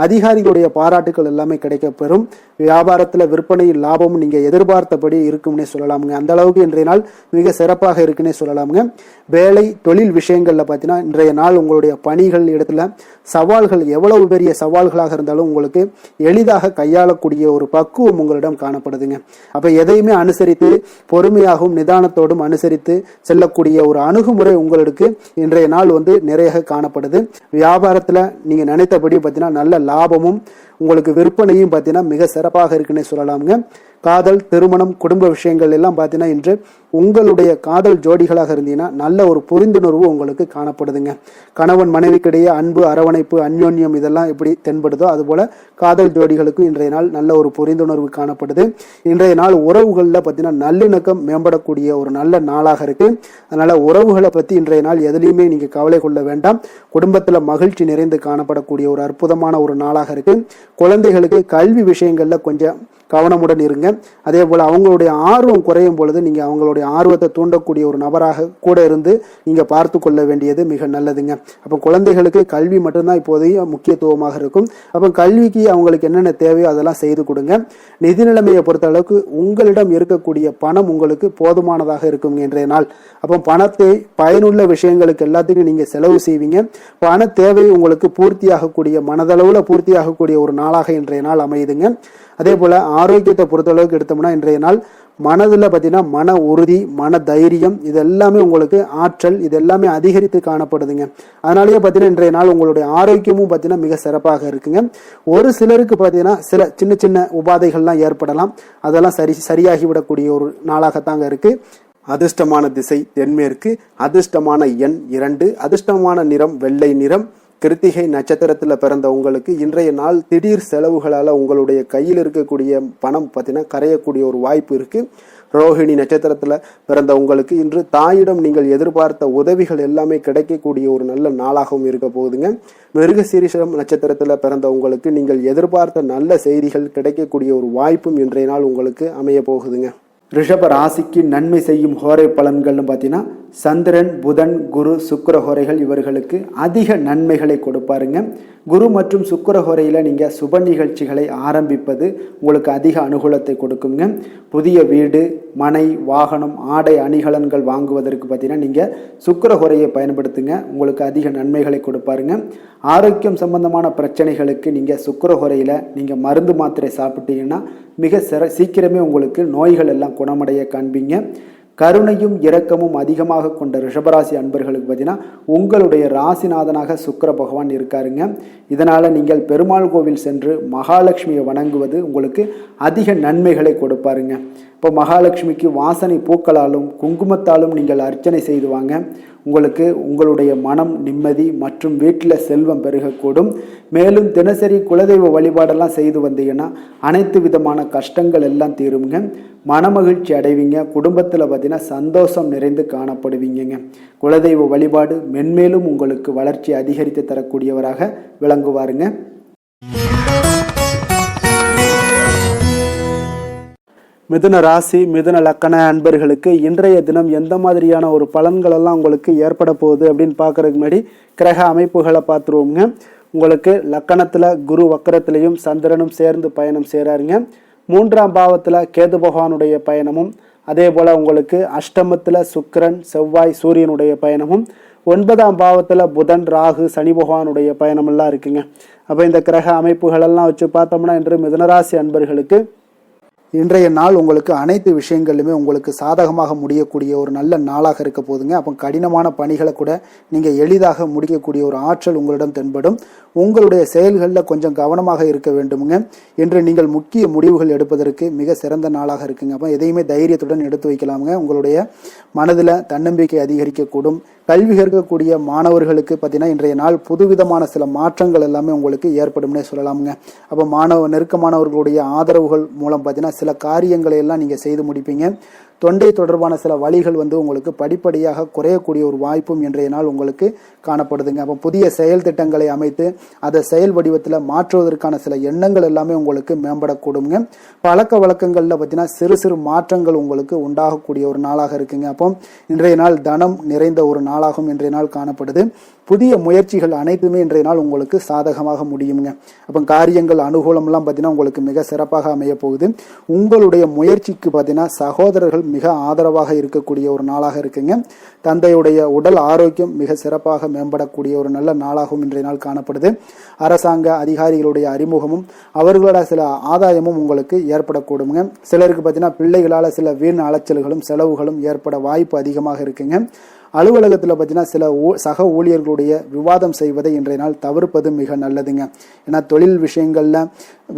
அதிகாரிகளுடைய பாராட்டுகள் எல்லாமே கிடைக்கப்பெறும். வியாபாரத்தில் விற்பனையில் லாபமும் நீங்கள் எதிர்பார்த்தபடி இருக்கும்னே சொல்லலாமுங்க. அந்த அளவுக்கு இன்றைய நாள் மிக சிறப்பாக இருக்குன்னே சொல்லலாமுங்க. வேலை தொழில் விஷயங்களில் பார்த்தீங்கன்னா இன்றைய நாள் உங்களுடைய பணிகள் இடத்துல சவால்கள் எவ்வளவு பெரிய சவால்களாக இருந்தாலும் உங்களுக்கு எளிதாக கையாளக்கூடிய ஒரு பக்குவம் உங்களிடம் காணப்படுதுங்க. அப்ப எதையுமே அனுசரித்து பொறுமையாகவும் நிதானத்தோடும் அனுசரித்து செல்லக்கூடிய ஒரு அணுகுமுறை உங்களுக்கு இன்றைய நாள் நிறைய காணப்படுது. வியாபாரத்துல நீங்க நினைத்தபடி பார்த்தீங்கன்னா நல்ல லாபமும் உங்களுக்கு விற்பனையும் பார்த்தீங்கன்னா மிக சிறப்பாக இருக்குன்னே சொல்லலாமுங்க. காதல், திருமணம், குடும்ப விஷயங்கள் எல்லாம் பார்த்தீங்கன்னா இன்று உங்களுடைய காதல் ஜோடிகளாக இருந்தீங்கன்னா நல்ல ஒரு புரிந்துணர்வு உங்களுக்கு காணப்படுதுங்க. கணவன் மனைவிக்கிடையே அன்பு, அரவணைப்பு, அந்யோன்யம் இதெல்லாம் எப்படி தென்படுதோ அதுபோல காதல் ஜோடிகளுக்கு இன்றைய நாள் நல்ல ஒரு புரிந்துணர்வு காணப்படுது. இன்றைய நாள் உறவுகளில் பார்த்தீங்கன்னா நல்லிணக்கம் மேம்படக்கூடிய ஒரு நல்ல நாளாக இருக்கு. அதனால உறவுகளை பற்றி இன்றைய நாள் எதுலையுமே நீங்க கவலை கொள்ள வேண்டாம். குடும்பத்தில் மகிழ்ச்சி நிறைந்து காணப்படக்கூடிய ஒரு அற்புதமான ஒரு நாளாக இருக்கு. குழந்தைகளுக்கு கல்வி விஷயங்கள்ல கொஞ்சம் கவனமுடன் இருங்க. அதே போல அவங்களுடைய ஆர்வம் குறையும் பொழுது நீங்க அவங்களுடைய ஆர்வத்தை தூண்டக்கூடிய ஒரு நபராக கூட இருந்து நீங்க பார்த்து கொள்ள வேண்டியது மிக நல்லதுங்க. அப்போ குழந்தைகளுக்கு கல்வி மட்டும்தான் இப்போதைய முக்கியத்துவமாக இருக்கும். அப்போ கல்விக்கு அவங்களுக்கு என்னென்ன தேவையோ அதெல்லாம் செய்து கொடுங்க. நிதி நிலைமையை பொறுத்த அளவுக்கு உங்களிடம் இருக்கக்கூடிய பணம் உங்களுக்கு போதுமானதாக இருக்கும் இன்றைய நாள். அப்போ பணத்தை பயனுள்ள விஷயங்களுக்கு எல்லாத்துக்கும் நீங்க செலவு செய்வீங்க. பண தேவை உங்களுக்கு பூர்த்தியாகக்கூடிய மனதளவுல பூர்த்தியாகக்கூடிய ஒரு நாளாக இன்றைய நாள் அமையுதுங்க. அதே போல ஆரோக்கியத்தை பொறுத்தளவுக்கு எடுத்தோம்னா இன்றைய நாள் மனதில் பார்த்தீங்கன்னா மன உறுதி, மன தைரியம் இது எல்லாமே உங்களுக்கு ஆற்றல் இது எல்லாமே அதிகரித்து காணப்படுதுங்க. அதனாலேயே பார்த்தீங்கன்னா இன்றைய நாள் உங்களுடைய ஆரோக்கியமும் பார்த்தீங்கன்னா மிக சிறப்பாக இருக்குங்க. ஒரு சிலருக்கு பார்த்தீங்கன்னா சில சின்ன சின்ன உபாதைகள்லாம் ஏற்படலாம். அதெல்லாம் சரியாகிவிடக்கூடிய ஒரு நாளாகத்தாங்க இருக்கு. அதிர்ஷ்டமான திசை தென்மேற்கு, அதிர்ஷ்டமான எண் 2, அதிர்ஷ்டமான நிறம் வெள்ளை நிறம். கிருத்திகை நட்சத்திரத்துல பிறந்த உங்களுக்கு இன்றைய நாள் திடீர் செலவுகளால உங்களுடைய கையில் இருக்கக்கூடிய பணம் பார்த்தீங்கன்னா கரையக்கூடிய ஒரு வாய்ப்பு இருக்கு. ரோஹிணி நட்சத்திரத்துல பிறந்த உங்களுக்கு இன்று தாயிடம் நீங்கள் எதிர்பார்த்த உதவிகள் எல்லாமே கிடைக்கக்கூடிய ஒரு நல்ல நாளாகவும் இருக்க போகுதுங்க. மிருகசீரிஷம் நட்சத்திரத்துல பிறந்த உங்களுக்கு நீங்கள் எதிர்பார்த்த நல்ல செய்திகள் கிடைக்கக்கூடிய ஒரு வாய்ப்பும் இன்றைய நாள் உங்களுக்கு அமைய போகுதுங்க. ரிஷப ராசிக்கு நன்மை செய்யும் ஹோரை பலன்கள்னு பார்த்தீங்கன்னா சந்திரன், புதன், குரு, சுக்கிர ஹோரைகள் இவர்களுக்கு அதிக நன்மைகளை கொடுப்பாருங்க. குரு மற்றும் சுக்கிர ஹோரையில் நீங்கள் சுப நிகழ்ச்சிகளை ஆரம்பிப்பது உங்களுக்கு அதிக அனுகூலத்தை கொடுக்குங்க. புதிய வீடு, மனை, வாகனம், ஆடை அணிகலன்கள் வாங்குவதற்கு பார்த்தீங்கன்னா நீங்கள் சுக்கிர ஹோரையை பயன்படுத்துங்க. உங்களுக்கு அதிக நன்மைகளை கொடுப்பாருங்க. ஆரோக்கியம் சம்பந்தமான பிரச்சனைகளுக்கு நீங்கள் சுக்கிர ஹோரையில் நீங்கள் மருந்து மாத்திரை சாப்பிட்டீங்கன்னா மிக சீக்கிரமே உங்களுக்கு நோய்கள் எல்லாம் குணமடைய காண்பீங்க. கருணையும் இரக்கமும் அதிகமாக கொண்ட ரிஷபராசி அன்பர்களுக்கு பார்த்தீங்கன்னா உங்களுடைய ராசிநாதனாக சுக்கிர பகவான் இருக்காருங்க. இதனால நீங்கள் பெருமாள் கோவில் சென்று மகாலட்சுமியை வணங்குவது உங்களுக்கு அதிக நன்மைகளை கொடுப்பாருங்க. இப்போ மகாலட்சுமிக்கு வாசனை பூக்களாலும் குங்குமத்தாலும் நீங்கள் அர்ச்சனை செய்து வாங்க. உங்களுக்கு உங்களுடைய மனம் நிம்மதி மற்றும் வீட்டில் செல்வம் பெருகக்கூடும். மேலும் தினசரி குலதெய்வ வழிபாடெல்லாம் செய்து வந்தீங்கன்னா அனைத்து விதமான கஷ்டங்கள் எல்லாம் தீருங்க. மனமகிழ்ச்சி அடைவீங்க. குடும்பத்தில் பார்த்தீங்கன்னா சந்தோஷம் நிறைந்து காணப்படுவீங்க. குலதெய்வ வழிபாடு மென்மேலும் உங்களுக்கு வளர்ச்சி அதிகரித்து தரக்கூடியவராக விளங்குவாருங்க. மிதுன ராசி, மிதுன லக்கண அன்பர்களுக்கு இன்றைய தினம் எந்த மாதிரியான ஒரு பலன்கள் எல்லாம் உங்களுக்கு ஏற்பட போகுது அப்படின்னு பார்க்கறதுக்கு முன்னாடி கிரக அமைப்புகளை பார்த்துருவோங்க. உங்களுக்கு லக்கணத்தில் குரு வக்கரத்திலையும் சந்திரனும் சேர்ந்து பயணம் செய்கிறாருங்க. 3ஆம் பாவத்தில் கேது பகவானுடைய பயணமும், அதே போல் உங்களுக்கு அஷ்டமத்தில் சுக்கிரன், செவ்வாய், சூரியனுடைய பயணமும், 9ஆம் பாவத்தில் புதன், ராகு, சனி பகவானுடைய பயணமெல்லாம் இருக்குங்க. அப்போ இந்த கிரக அமைப்புகளெல்லாம் வச்சு பார்த்தோம்னா இன்று மிதுனராசி அன்பர்களுக்கு இன்றைய நாள் உங்களுக்கு அனைத்து விஷயங்களிலுமே உங்களுக்கு சாதகமாக முடியக்கூடிய ஒரு நல்ல நாளாக இருக்க போதுங்க. அப்போ கடினமான பணிகளை கூட நீங்கள் எளிதாக முடிக்கக்கூடிய ஒரு ஆற்றல் உங்களிடம் தென்படும். உங்களுடைய செயல்களில் கொஞ்சம் கவனமாக இருக்க வேண்டுமுங்க. இன்று நீங்கள் முக்கிய முடிவுகள் எடுப்பதற்கு மிக சிறந்த நாளாக இருக்குங்க. அப்போ எதையுமே தைரியத்துடன் எடுத்து வைக்கலாமுங்க. உங்களுடைய மனதில் தன்னம்பிக்கை அதிகரிக்கக்கூடும். கல்வி கற்கக்கூடிய மாணவர்களுக்கு பார்த்தீங்கன்னா இன்றைய நாள் புதுவிதமான சில மாற்றங்கள் எல்லாமே உங்களுக்கு ஏற்படும்னே சொல்லலாமுங்க. அப்போ நெருக்கமானவர்களுடைய ஆதரவுகள் மூலம் பார்த்தீங்கன்னா சில காரியங்களை எல்லாம் நீங்கள் செய்து முடிப்பீங்க. தொண்டை தொடர்பான சில வலிகள் உங்களுக்கு படிப்படியாக குறையக்கூடிய ஒரு வாய்ப்பும் இன்றைய நாள் உங்களுக்கு காணப்படுதுங்க. அப்போ புதிய செயல் திட்டங்களை அமைத்து அதை செயல் வடிவத்தில் மாற்றுவதற்கான சில எண்ணங்கள் எல்லாமே உங்களுக்கு மேம்படக்கூடுங்க. பழக்க வழக்கங்களில் பார்த்தீங்கன்னா சிறு சிறு மாற்றங்கள் உங்களுக்கு உண்டாகக்கூடிய ஒரு நாளாக இருக்குங்க. அப்போ இன்றைய நாள் தனம் நிறைந்த ஒரு நாளாகவும் இன்றைய நாள் காணப்படுது. புதிய முயற்சிகள் அனைத்துமே இன்றைய நாள் உங்களுக்கு சாதகமாக முடியுங்க. அப்போ காரியங்கள் அனுகூலம்லாம் பார்த்தீங்கன்னா உங்களுக்கு மிக சிறப்பாக அமைய போகுது. உங்களுடைய முயற்சிக்கு பார்த்தீங்கன்னா சகோதரர்கள் மிக ஆதரவாக இருக்கக்கூடிய ஒரு நாளாக இருக்குங்க. தந்தையுடைய உடல் ஆரோக்கியம் மிக சிறப்பாக மேம்படக்கூடிய ஒரு நல்ல நாளாகவும் இன்றைய நாள் காணப்படுது. அரசாங்க அதிகாரிகளுடைய அறிமுகமும் அவர்களோட சில ஆதாயமும் உங்களுக்கு ஏற்படக்கூடுங்க. சிலருக்கு பார்த்தீங்கன்னா பிள்ளைகளால் சில வீண் அலைச்சல்களும் செலவுகளும் ஏற்பட வாய்ப்பு அதிகமாக இருக்குங்க. அலுவலகத்தில் பார்த்தீங்கன்னா சில சக ஊழியர்களுடைய விவாதம் செய்வதை இன்றைய நாள் தவிர்ப்பது மிக நல்லதுங்க. ஏன்னா தொழில் விஷயங்களில்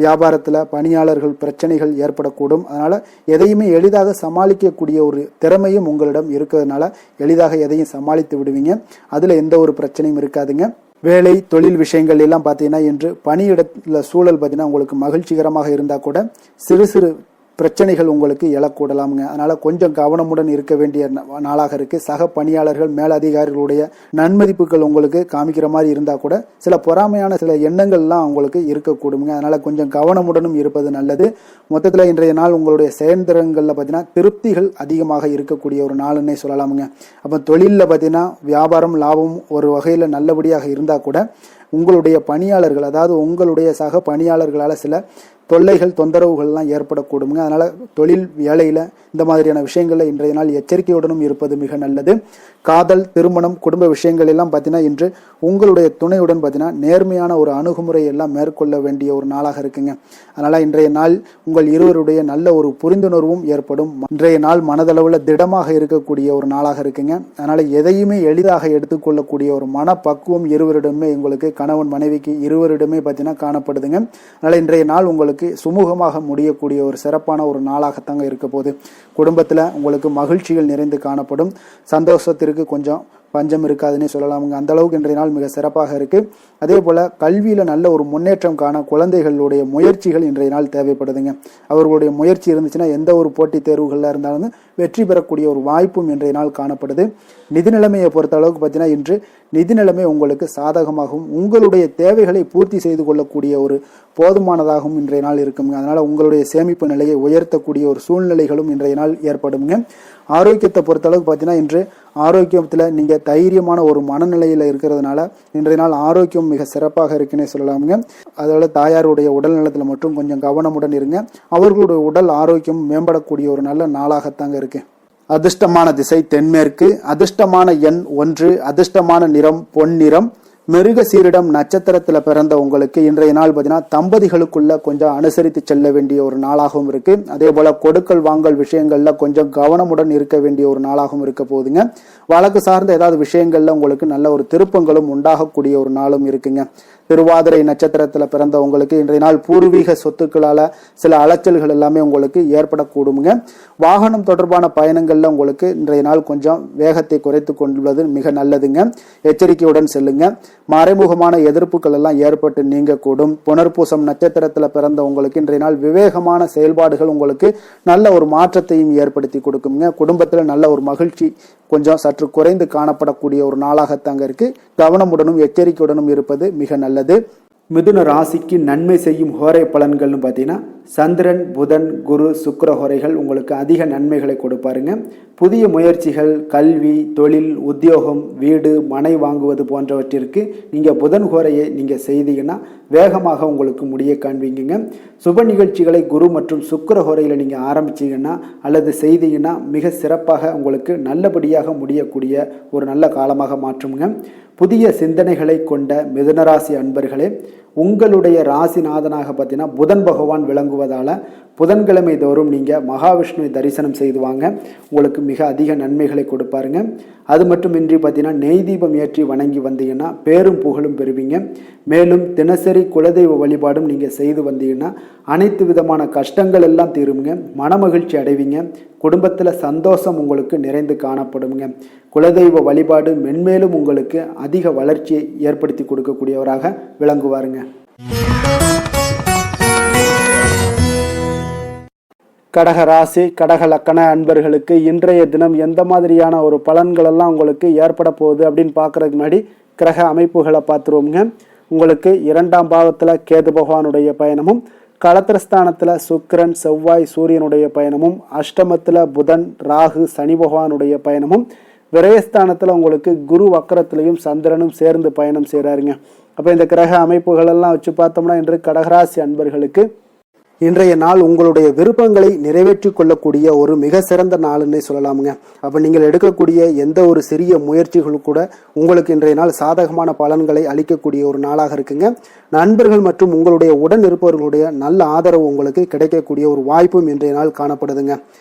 வியாபாரத்தில் பணியாளர்கள் பிரச்சனைகள் ஏற்படக்கூடும். அதனால் எதையுமே எளிதாக சமாளிக்கக்கூடிய ஒரு திறமையும் உங்களிடம் இருக்கிறதுனால எளிதாக எதையும் சமாளித்து விடுவீங்க. அதில் எந்த ஒரு பிரச்சனையும் இருக்காதுங்க. வேலை தொழில் விஷயங்கள் எல்லாம் பார்த்தீங்கன்னா இன்று பணியிடத்தில் சூழல் பார்த்தீங்கன்னா உங்களுக்கு மகிழ்ச்சிகரமாக இருந்தால் கூட சிறு சிறு பிரச்சனைகள் உங்களுக்கு எழக்கூடலாமுங்க. அதனால கொஞ்சம் கவனமுடன் இருக்க வேண்டிய நாளாக இருக்கு. சக பணியாளர்கள் மேலதிகாரிகளுடைய நன்மதிப்புகள் உங்களுக்கு காமிக்கிற மாதிரி இருந்தா கூட சில பொறாமையான சில எண்ணங்கள்லாம் உங்களுக்கு இருக்கக்கூடுங்க. அதனால கொஞ்சம் கவனமுடனும் இருப்பது நல்லது. மொத்தத்தில் இன்றைய நாள் உங்களுடைய செயல்திறன்களில் பார்த்தீங்கன்னா திருப்திகள் அதிகமாக இருக்கக்கூடிய ஒரு நாளுன்னே சொல்லலாமுங்க. அப்போ தொழிலில் பார்த்தீங்கன்னா வியாபாரம் லாபம் ஒரு வகையில் நல்லபடியாக இருந்தால் கூட உங்களுடைய பணியாளர்கள் அதாவது உங்களுடைய சக பணியாளர்களால் சில தொல்லைகள் தொந்தரவுகள்லாம் ஏற்படக்கூடுங்க. அதனால் தொழில் வேலையில் இந்த மாதிரியான விஷயங்களில் இன்றைய நாள் எச்சரிக்கையுடனும் இருப்பது மிக நல்லது. காதல் திருமணம் குடும்ப விஷயங்கள் எல்லாம் பார்த்தீங்கன்னா இன்று உங்களுடைய துணையுடன் பார்த்தீங்கன்னா நேர்மையான ஒரு அணுகுமுறை எல்லாம் மேற்கொள்ள வேண்டிய ஒரு நாளாக இருக்குங்க. அதனால் இன்றைய நாள் உங்கள் இருவருடைய நல்ல ஒரு புரிந்துணர்வும் ஏற்படும். இன்றைய நாள் மனதளவில் திடமாக இருக்கக்கூடிய ஒரு நாளாக இருக்குங்க. அதனால் எதையுமே எளிதாக எடுத்துக்கொள்ளக்கூடிய ஒரு மனப்பக்குவம் இருவரிடமே உங்களுக்கு கணவன் மனைவிக்கு இருவரிடமே பார்த்தீங்கன்னா காணப்படுதுங்க. அதனால் இன்றைய நாள் உங்களுக்கு சுமூகமாக முடியக்கூடிய ஒரு சிறப்பான ஒரு நாளாகத்தாங்க இருக்க போகுது. குடும்பத்தில் உங்களுக்கு மகிழ்ச்சிகள் நிறைந்து காணப்படும். சந்தோஷத்திற்கு கொஞ்சம் பஞ்சம் இருக்காதுன்னு சொல்லலாமுங்க. அந்த அளவுக்கு இன்றைய நாள் மிக சிறப்பாக இருக்கு. அதே போல கல்வியில நல்ல ஒரு முன்னேற்றம் காண குழந்தைகளுடைய முயற்சிகள் இன்றைய நாள் தேவைப்படுதுங்க. அவர்களுடைய முயற்சி இருந்துச்சுன்னா எந்த ஒரு போட்டித் தேர்வுகள்ல இருந்தாலும் வெற்றி பெறக்கூடிய ஒரு வாய்ப்பும் இன்றைய நாள் காணப்படுது. நிதி நிலைமையை பொறுத்த அளவுக்கு பார்த்தீங்கன்னா இன்று நிதி நிலைமை உங்களுக்கு சாதகமாகவும் உங்களுடைய தேவைகளை பூர்த்தி செய்து கொள்ளக்கூடிய ஒரு போதுமானதாகவும் இன்றைய நாள் இருக்குங்க. அதனால உங்களுடைய சேமிப்பு நிலையை உயர்த்தக்கூடிய ஒரு சூழ்நிலைகளும் இன்றைய நாள் ஏற்படுங்க. ஆரோக்கியத்தை பொறுத்த அளவுக்கு பார்த்தீங்கன்னா இன்று ஆரோக்கியத்தில் நீங்க தைரியமான ஒரு மனநிலையில இருக்கிறதுனால இன்றைய நாள் ஆரோக்கியம் மிக சிறப்பாக இருக்குன்னே சொல்லலாமுங்க. அதோட தாயாருடைய உடல் நலத்துல மட்டும் கொஞ்சம் கவனமுடன் இருங்க. அவர்களுடைய உடல் ஆரோக்கியம் மேம்படக்கூடிய ஒரு நல்ல நாளாகத்தாங்க இருக்கு. அதிர்ஷ்டமான திசை தென்மேற்கு, அதிர்ஷ்டமான எண் 1, அதிர்ஷ்டமான நிறம் பொன்னிறம். மிருக சீரிடம் நட்சத்திரத்துல பிறந்த உங்களுக்கு இன்றைய நாள் பார்த்தீங்கன்னா தம்பதிகளுக்குள்ள கொஞ்சம் அனுசரித்து செல்ல வேண்டிய ஒரு நாளாகவும் இருக்கு. அதே போல கொடுக்கல் வாங்கல் விஷயங்கள்ல கொஞ்சம் கவனமுடன் இருக்க வேண்டிய ஒரு நாளாகவும் இருக்க போகுதுங்க. வழக்கு சார்ந்த ஏதாவது விஷயங்கள்ல உங்களுக்கு நல்ல ஒரு திருப்பங்களும் உண்டாகக்கூடிய ஒரு நாளும் இருக்குங்க. திருவாதிரை நட்சத்திரத்துல பிறந்த உங்களுக்கு இன்றைய நாள் பூர்வீக சொத்துக்களால சில அலைச்சல்கள் எல்லாமே உங்களுக்கு ஏற்படக்கூடுங்க. வாகனம் தொடர்பான பயணங்கள்ல உங்களுக்கு இன்றைய நாள் கொஞ்சம் வேகத்தை குறைத்து கொள்வது மிக நல்லதுங்க. எச்சரிக்கையுடன் செல்லுங்க. மறைமுகமான எதிர்ப்புகள் எல்லாம் ஏற்பட்டு நீங்கக்கூடும். புனர்பூசம் நட்சத்திரத்துல பிறந்த உங்களுக்கு இன்றைய நாள் விவேகமான செயல்பாடுகள் உங்களுக்கு நல்ல ஒரு மாற்றத்தையும் ஏற்படுத்தி கொடுக்குங்க. குடும்பத்துல நல்ல ஒரு மகிழ்ச்சி கொஞ்சம் சற்று குறைந்து காணப்படக்கூடிய ஒரு நாளாகத்தாங்க இருக்கு. கவனமுடனும் எச்சரிக்கையுடனும் இருப்பது மிக நல்லது. மிதுன ராசிக்கு நன்மை செய்யும் ஹோரை பலன்கள்னு பார்த்தீங்கன்னா சந்திரன் புதன் குரு சுக்கிர ஹோரைகள் உங்களுக்கு அதிக நன்மைகளை கொடுப்பாருங்க. புதிய முயற்சிகள் கல்வி தொழில் உத்தியோகம் வீடு மனை வாங்குவது போன்றவற்றிற்கு நீங்கள் புதன் ஹோரையை நீங்கள் செய்தீங்கன்னா வேகமாக உங்களுக்கு முடிய காண்பீங்க. சுப நிகழ்ச்சிகளை குரு மற்றும் சுக்கிர ஹோரையில் நீங்கள் ஆரம்பிச்சீங்கன்னா அல்லது செய்தீங்கன்னா மிக சிறப்பாக உங்களுக்கு நல்லபடியாக முடியக்கூடிய ஒரு நல்ல காலமாக மாற்றுங்க. புதிய சிந்தனைகளை கொண்ட மிதுனராசி அன்பர்களே, உங்களுடைய ராசிநாதனாக பார்த்தீங்கன்னா புதன் பகவான் விளங்குவதால் புதன்கிழமை தோறும் நீங்கள் மகாவிஷ்ணுவை தரிசனம் செய்து வாங்க. உங்களுக்கு மிக அதிக நன்மைகளை கொடுப்பாருங்க. அது மட்டுமின்றி பார்த்தீங்கன்னா நெய் தீபம் ஏற்றி வணங்கி வந்தீங்கன்னா பேரும் புகழும் பெறுவீங்க. மேலும் தினசரி குலதெய்வ வழிபாடும் நீங்கள் செய்து வந்தீங்கன்னா அனைத்து விதமான கஷ்டங்கள் எல்லாம் தீருங்க. மனமகிழ்ச்சி அடைவீங்க. குடும்பத்தில் சந்தோஷம் உங்களுக்கு நிறைந்து காணப்படுங்க. குலதெய்வ வழிபாடு மென்மேலும் உங்களுக்கு அதிக வளர்ச்சியை ஏற்படுத்தி கொடுக்கக்கூடியவராக விளங்குவாருங்க. கடக ராசி கடக லக்கண அன்பர்களுக்கு இன்றைய தினம் எந்த மாதிரியான ஒரு பலன்கள் எல்லாம் உங்களுக்கு ஏற்பட போகுது அப்படின்னு பார்க்கறதுக்கு முன்னாடி கிரக அமைப்புகளை பார்த்துருவோங்க. உங்களுக்கு 2ஆம் பாவத்தில் கேது பகவானுடைய பயணமும், களத்திரஸ்தானத்தில் சுக்கிரன் செவ்வாய் சூரியனுடைய பயணமும், அஷ்டமத்தில் புதன் ராகு சனி பகவானுடைய பயணமும், விரயஸ்தானத்தில் உங்களுக்கு குரு வக்கரத்திலையும் சந்திரனும் சேர்ந்து பயணம் செய்கிறாருங்க. அப்போ இந்த கிரக அமைப்புகள் எல்லாம் வச்சு பார்த்தோம்னா இன்று கடகராசி அன்பர்களுக்கு இன்றைய நாள் உங்களுடைய விருப்பங்களை நிறைவேற்றி கொள்ளக்கூடிய ஒரு மிக சிறந்த நாள்னே சொல்லலாமுங்க. அப்போ நீங்கள் எடுக்கக்கூடிய எந்த ஒரு சிறிய முயற்சிகள் கூட உங்களுக்கு இன்றைய நாள் சாதகமான பலன்களை அளிக்கக்கூடிய ஒரு நாளாக இருக்குங்க. நண்பர்கள் மற்றும் உங்களுடைய உடன் இருப்பவர்களுடைய நல்ல ஆதரவு உங்களுக்கு கிடைக்கக்கூடிய ஒரு வாய்ப்பும் இன்றைய நாள் காணப்படுதுங்க.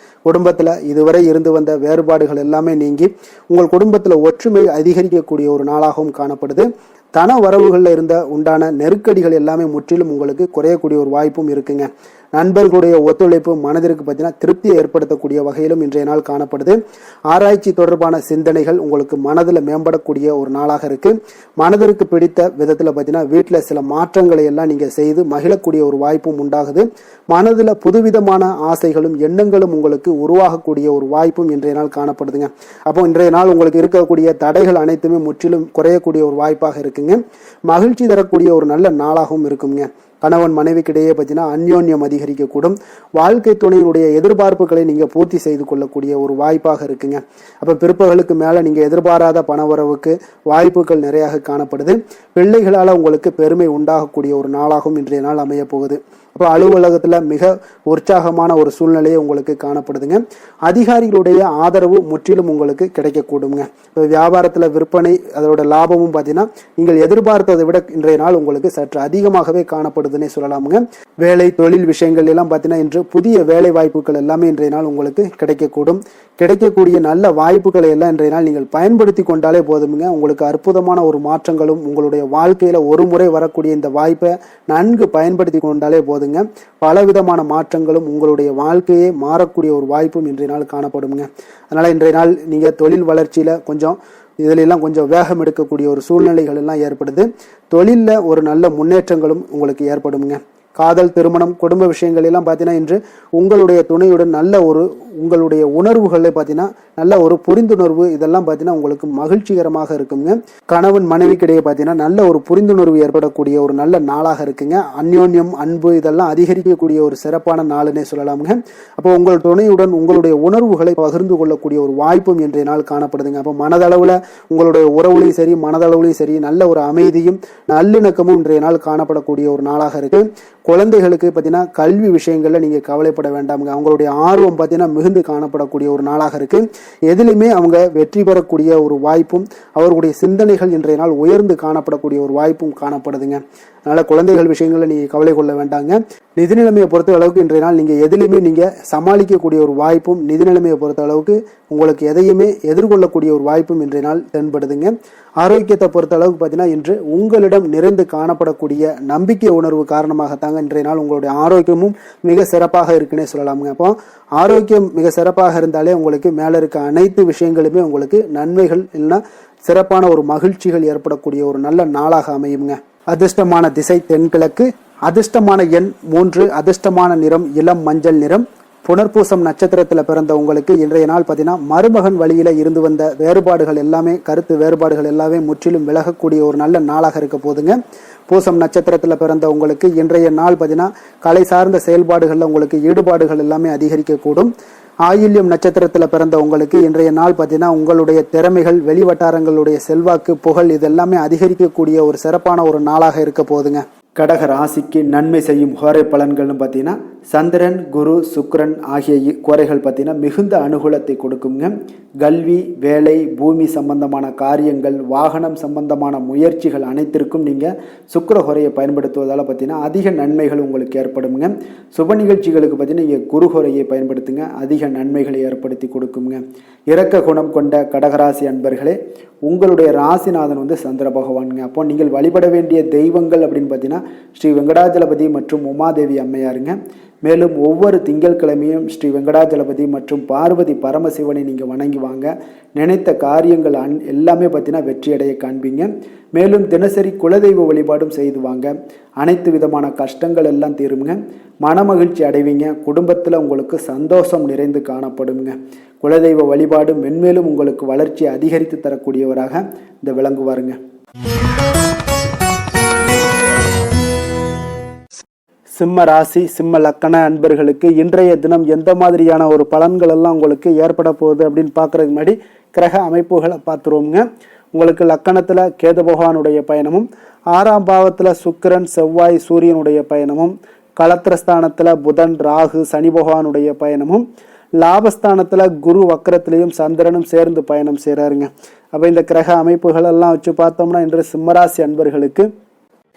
குடும்பத்தில் இதுவரை இருந்து வந்த வேறுபாடுகள் எல்லாமே நீங்கி உங்கள் குடும்பத்தில் ஒற்றுமை அதிகரிக்கக்கூடிய ஒரு நாளாகவும் காணப்படுது. தன வரவுகளில் இருந்த உண்டான நெருக்கடிகள் எல்லாமே முற்றிலும் உங்களுக்கு குறையக்கூடிய ஒரு வாய்ப்பும் இருக்குங்க. நண்பர்களுடைய ஒத்துழைப்பு மனதிற்கு பார்த்தீங்கன்னா திருப்தியை ஏற்படுத்தக்கூடிய வகையிலும் இன்றைய நாள் காணப்படுது. ஆராய்ச்சி தொடர்பான சிந்தனைகள் உங்களுக்கு மனதில் மேம்படக்கூடிய ஒரு நாளாக இருக்கு. மனதிற்கு பிடித்த விதத்தில் பார்த்தீங்கன்னா வீட்டில் சில மாற்றங்களை எல்லாம் நீங்கள் செய்து மகிழக்கூடிய ஒரு வாய்ப்பும் உண்டாகுது. மனதில் புதுவிதமான ஆசைகளும் எண்ணங்களும் உங்களுக்கு உருவாகக்கூடிய ஒரு வாய்ப்பும் இன்றைய நாள் காணப்படுதுங்க. அப்போ இன்றைய நாள் உங்களுக்கு இருக்கக்கூடிய தடைகள் அனைத்துமே முற்றிலும் குறையக்கூடிய ஒரு வாய்ப்பாக இருக்குங்க. மகிழ்ச்சி தரக்கூடிய ஒரு நல்ல நாளாகவும் இருக்குங்க. கணவன் மனைவிக்கிடையே பார்த்தீங்கன்னா அந்யோன்யம் அதிகரிக்கக்கூடும். வாழ்க்கை துணையினுடைய எதிர்பார்ப்புகளை நீங்கள் பூர்த்தி செய்து கொள்ளக்கூடிய ஒரு வாய்ப்பாக இருக்குங்க. அப்போ பிற்பகலுக்கு மேலே நீங்கள் எதிர்பாராத பணவரவுக்கு வாய்ப்புகள் நிறையாக காணப்படுது. பிள்ளைகளால் உங்களுக்கு பெருமை உண்டாகக்கூடிய ஒரு நாளாகவும் இன்றைய நாள் அமைய போகுது. அப்போ அலுவலகத்தில் மிக உற்சாகமான ஒரு சூழ்நிலையை உங்களுக்கு காணப்படுதுங்க. அதிகாரிகளுடைய ஆதரவு முற்றிலும் உங்களுக்கு கிடைக்கக்கூடுங்க. இப்போ வியாபாரத்தில் விற்பனை அதோட லாபமும் பார்த்தீங்கன்னா நீங்கள் எதிர்பார்த்ததை விட இன்றைய நாள் உங்களுக்கு சற்று அதிகமாகவே காணப்படுதுன்னே சொல்லலாமுங்க. வேலை தொழில் விஷயங்கள் எல்லாம் பார்த்தீங்கன்னா இன்று புதிய வேலை வாய்ப்புகள் எல்லாமே இன்றைய நாள் உங்களுக்கு கிடைக்கக்கூடும். கிடைக்கக்கூடிய நல்ல வாய்ப்புகளை எல்லாம் இன்றைய நாள் நீங்கள் பயன்படுத்தி கொண்டாலே போதுமுங்க. உங்களுக்கு அற்புதமான ஒரு மாற்றங்களும் உங்களுடைய வாழ்க்கையில ஒரு முறை வரக்கூடிய இந்த வாய்ப்பை நன்கு பயன்படுத்தி கொண்டாலே போதுங்க. பலவிதமான மாற்றங்களும் உங்களுடைய வாழ்க்கையே மாறக்கூடிய ஒரு வாய்ப்பும் இன்றைய நாள் காணப்படுங்க. அதனால இன்றைய நாள் நீங்க தொழில் வளர்ச்சியில இதிலெல்லாம் கொஞ்சம் வேகம் எடுக்கக்கூடிய ஒரு சூழ்நிலைகள் எல்லாம் ஏற்படுது. தொழிலில் ஒரு நல்ல முன்னேற்றங்களும் உங்களுக்கு ஏற்படுங்க. காதல் திருமணம் குடும்ப விஷயங்கள் எல்லாம் பார்த்தீங்கன்னா இன்று உங்களுடைய துணையுடன் நல்ல ஒரு உங்களுடைய உணர்வுகளை பார்த்தீங்கன்னா நல்ல ஒரு புரிந்துணர்வு இதெல்லாம் பார்த்தீங்கன்னா உங்களுக்கு மகிழ்ச்சிகரமாக இருக்குங்க. கணவன் மனைவிக்கிடையே பார்த்தீங்கன்னா நல்ல ஒரு புரிந்துணர்வு ஏற்படக்கூடிய ஒரு நல்ல நாளாக இருக்குங்க. அந்யோன்யம் அன்பு இதெல்லாம் அதிகரிக்கக்கூடிய ஒரு சிறப்பான நாளுன்னே சொல்லலாமுங்க. அப்போ உங்கள் துணையுடன் உங்களுடைய உணர்வுகளை பகிர்ந்து கொள்ளக்கூடிய ஒரு வாய்ப்பும் இன்றைய நாள் காணப்படுதுங்க. அப்போ மனதளவில் உங்களுடைய உறவுலையும் சரி மனதளவுலையும் சரி நல்ல ஒரு அமைதியும் நல்லிணக்கமும் இன்றைய நாள் காணப்படக்கூடிய ஒரு நாளாக இருக்கு. குழந்தைகளுக்கு பார்த்தீங்கன்னா கல்வி விஷயங்கள்ல நீங்க கவலைப்பட வேண்டாமுங்க. அவங்களுடைய ஆர்வம் பார்த்தீங்கன்னா மிகுந்து காணப்படக்கூடிய ஒரு நாளாக இருக்கு. எதிலுமே அவங்க வெற்றி பெறக்கூடிய ஒரு வாய்ப்பும் அவர்களுடைய சிந்தனைகள் இன்றைய நாள் உயர்ந்து காணப்படக்கூடிய ஒரு வாய்ப்பும் காணப்படுதுங்க. அதனால குழந்தைகள் விஷயங்கள்ல நீங்க கவலை கொள்ள வேண்டாங்க. நிதி நிலைமையை பொறுத்த அளவுக்கு இன்றைய நாள் நீங்க எதிலுமே நீங்க சமாளிக்கக்கூடிய ஒரு வாய்ப்பும் நிதி நிலைமையை பொறுத்த அளவுக்கு உங்களுக்கு எதையுமே எதிர்கொள்ளக்கூடிய ஒரு வாய்ப்பும் இன்றைய நாள் தென்படுதுங்க. ஆரோக்கியத்தை பொறுத்த அளவுக்கு பார்த்தீங்கன்னா இன்று உங்களிடம் நிறைந்து காணப்படக்கூடிய நம்பிக்கை உணர்வு காரணமாகத்தாங்க இன்றைய நாள் உங்களுடைய ஆரோக்கியமும் மிக சிறப்பாக இருக்குன்னே சொல்லலாமுங்க. அப்போ ஆரோக்கியம் மிக சிறப்பாக இருந்தாலே உங்களுக்கு மேல இருக்க அனைத்து விஷயங்களுமே உங்களுக்கு நன்மைகள் இல்லைன்னா சிறப்பான ஒரு மகிழ்ச்சிகள் ஏற்படக்கூடிய ஒரு நல்ல நாளாக அமையுங்க. அதிர்ஷ்டமான திசை தென்கிழக்கு, அதிர்ஷ்டமான எண் 3, அதிர்ஷ்டமான நிறம் இளம் மஞ்சள் நிறம். புனர்பூசம் நட்சத்திரத்தில் பிறந்த உங்களுக்கு இன்றைய நாள் பார்த்தீங்கன்னா மருமகன் வழியில இருந்து வந்த வேறுபாடுகள் எல்லாமே கருத்து வேறுபாடுகள் எல்லாமே முற்றிலும் விலகக்கூடிய ஒரு நல்ல நாளாக இருக்க போதுங்க. பூசம் நட்சத்திரத்தில் பிறந்த உங்களுக்கு இன்றைய நாள் பார்த்தீங்கன்னா கலை சார்ந்த செயல்பாடுகளில் உங்களுக்கு ஈடுபாடுகள் எல்லாமே அதிகரிக்கக்கூடும். ஆயில்யம் நட்சத்திரத்தில் பிறந்த உங்களுக்கு இன்றைய நாள் பார்த்தீங்கன்னா உங்களுடைய திறமைகள் வெளிவட்டாரங்களுடைய செல்வாக்கு புகழ் இதெல்லாமே அதிகரிக்கக்கூடிய ஒரு சிறப்பான ஒரு நாளாக இருக்க போதுங்க. கடக ராசிக்கு நன்மை செய்யும் ஹோரை பலன்கள்னு பார்த்தீங்கன்னா சந்திரன் குரு சுக்கிரன் ஆகிய கோரைகள் பார்த்தீங்கன்னா மிகுந்த அனுகூலத்தை கொடுக்குங்க. கல்வி வேலை பூமி சம்பந்தமான காரியங்கள் வாகனம் சம்பந்தமான முயற்சிகள் அனைத்திற்கும் நீங்கள் சுக்கிர ஹோரையை பயன்படுத்துவதால் பார்த்தீங்கன்னா அதிக நன்மைகள் உங்களுக்கு ஏற்படுங்க. சுப நிகழ்ச்சிகளுக்கு பார்த்தீங்கன்னா நீங்கள் குரு ஹோரையை பயன்படுத்துங்க, அதிக நன்மைகளை ஏற்படுத்தி கொடுக்குங்க. இரக்க குணம் கொண்ட கடகராசி அன்பர்களே, உங்களுடைய ராசிநாதன் சந்திர பகவானுங்க. அப்போ நீங்கள் வழிபட வேண்டிய தெய்வங்கள் அப்படின்னு பார்த்தீங்கன்னா ஸ்ரீ வெங்கடாஜலபதி மற்றும் உமாதேவி அம்மையாருங்க. மேலும் ஒவ்வொரு திங்கட்கிழமையும் ஸ்ரீ வெங்கடாஜலபதி மற்றும் பார்வதி பரமசிவனை நீங்கள் வணங்கி வாங்க. நினைத்த காரியங்கள் எல்லாமே பார்த்தீங்கன்னா வெற்றியடைய காண்பீங்க. மேலும் தினசரி குலதெய்வ வழிபாடும் செய்து வாங்க. அனைத்து விதமான கஷ்டங்கள் எல்லாம் தீருங்க. மனமகிழ்ச்சி அடைவீங்க. குடும்பத்தில் உங்களுக்கு சந்தோஷம் நிறைந்து காணப்படுங்க. குலதெய்வ வழிபாடு மென்மேலும் உங்களுக்கு வளர்ச்சி அதிகரித்து தரக்கூடியவராக இந்த விளங்குவாருங்க. சிம்ம ராசி சிம்ம லக்கண அன்பர்களுக்கு இன்றைய தினம் எந்த மாதிரியான ஒரு பலன்கள் எல்லாம் உங்களுக்கு ஏற்பட போகுது அப்படின்னு பார்க்கறதுக்கு முன்னாடி கிரக அமைப்புகளை பார்த்துருவோங்க. உங்களுக்கு லக்கணத்தில் கேது பகவானுடைய பயணமும், 6ஆம் பாவத்தில் சுக்கிரன் செவ்வாய் சூரியனுடைய பயணமும், களத்திரஸ்தானத்தில் புதன் ராகு சனி பகவானுடைய பயணமும், லாபஸ்தானத்தில் குரு வக்கரத்திலையும் சந்திரனும் சேர்ந்து பயணம் செய்கிறாருங்க. அப்போ இந்த கிரக அமைப்புகள் எல்லாம் வச்சு பார்த்தோம்னா இன்று சிம்மராசி அன்பர்களுக்கு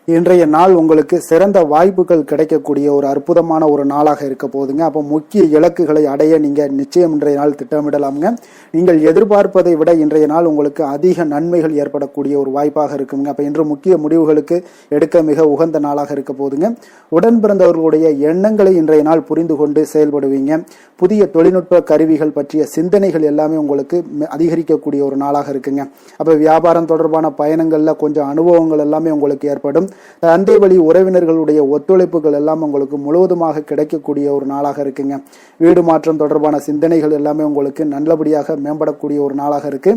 இன்றைய நாள் உங்களுக்கு சிறந்த வாய்ப்புகள் கிடைக்கக்கூடிய ஒரு அற்புதமான ஒரு நாளாக இருக்க போகுதுங்க. அப்போ முக்கிய இலக்குகளை அடைய நீங்கள் நிச்சயம் இன்றைய நாள் திட்டமிடலாமுங்க. நீங்கள் எதிர்பார்ப்பதை விட இன்றைய நாள் உங்களுக்கு அதிக நன்மைகள் ஏற்படக்கூடிய ஒரு வாய்ப்பாக இருக்குங்க. அப்போ இன்று முக்கிய முடிவுகளுக்கு எடுக்க மிக உகந்த நாளாக இருக்க போகுதுங்க. உடன் பிறந்தவர்களுடைய எண்ணங்களை இன்றைய நாள் புரிந்து கொண்டு செயல்படுவீங்க. புதிய தொழில்நுட்ப கருவிகள் பற்றிய சிந்தனைகள் எல்லாமே உங்களுக்கு அதிகரிக்கக்கூடிய ஒரு நாளாக இருக்குங்க. அப்போ வியாபாரம் தொடர்பான பயணங்களில் கொஞ்சம் அனுபவங்கள் எல்லாமே உங்களுக்கு ஏற்படும். தந்தை வழி உறவினர்களுடைய ஒத்துழைப்புகள் எல்லாம் உங்களுக்கு முழுவதுமாக கிடைக்கக்கூடிய ஒரு நாளாக இருக்குங்க. வீடு மாற்றம் தொடர்பான சிந்தனைகள் எல்லாமே உங்களுக்கு நல்லபடியாக மேம்படக்கூடிய ஒரு நாளாக இருக்கு.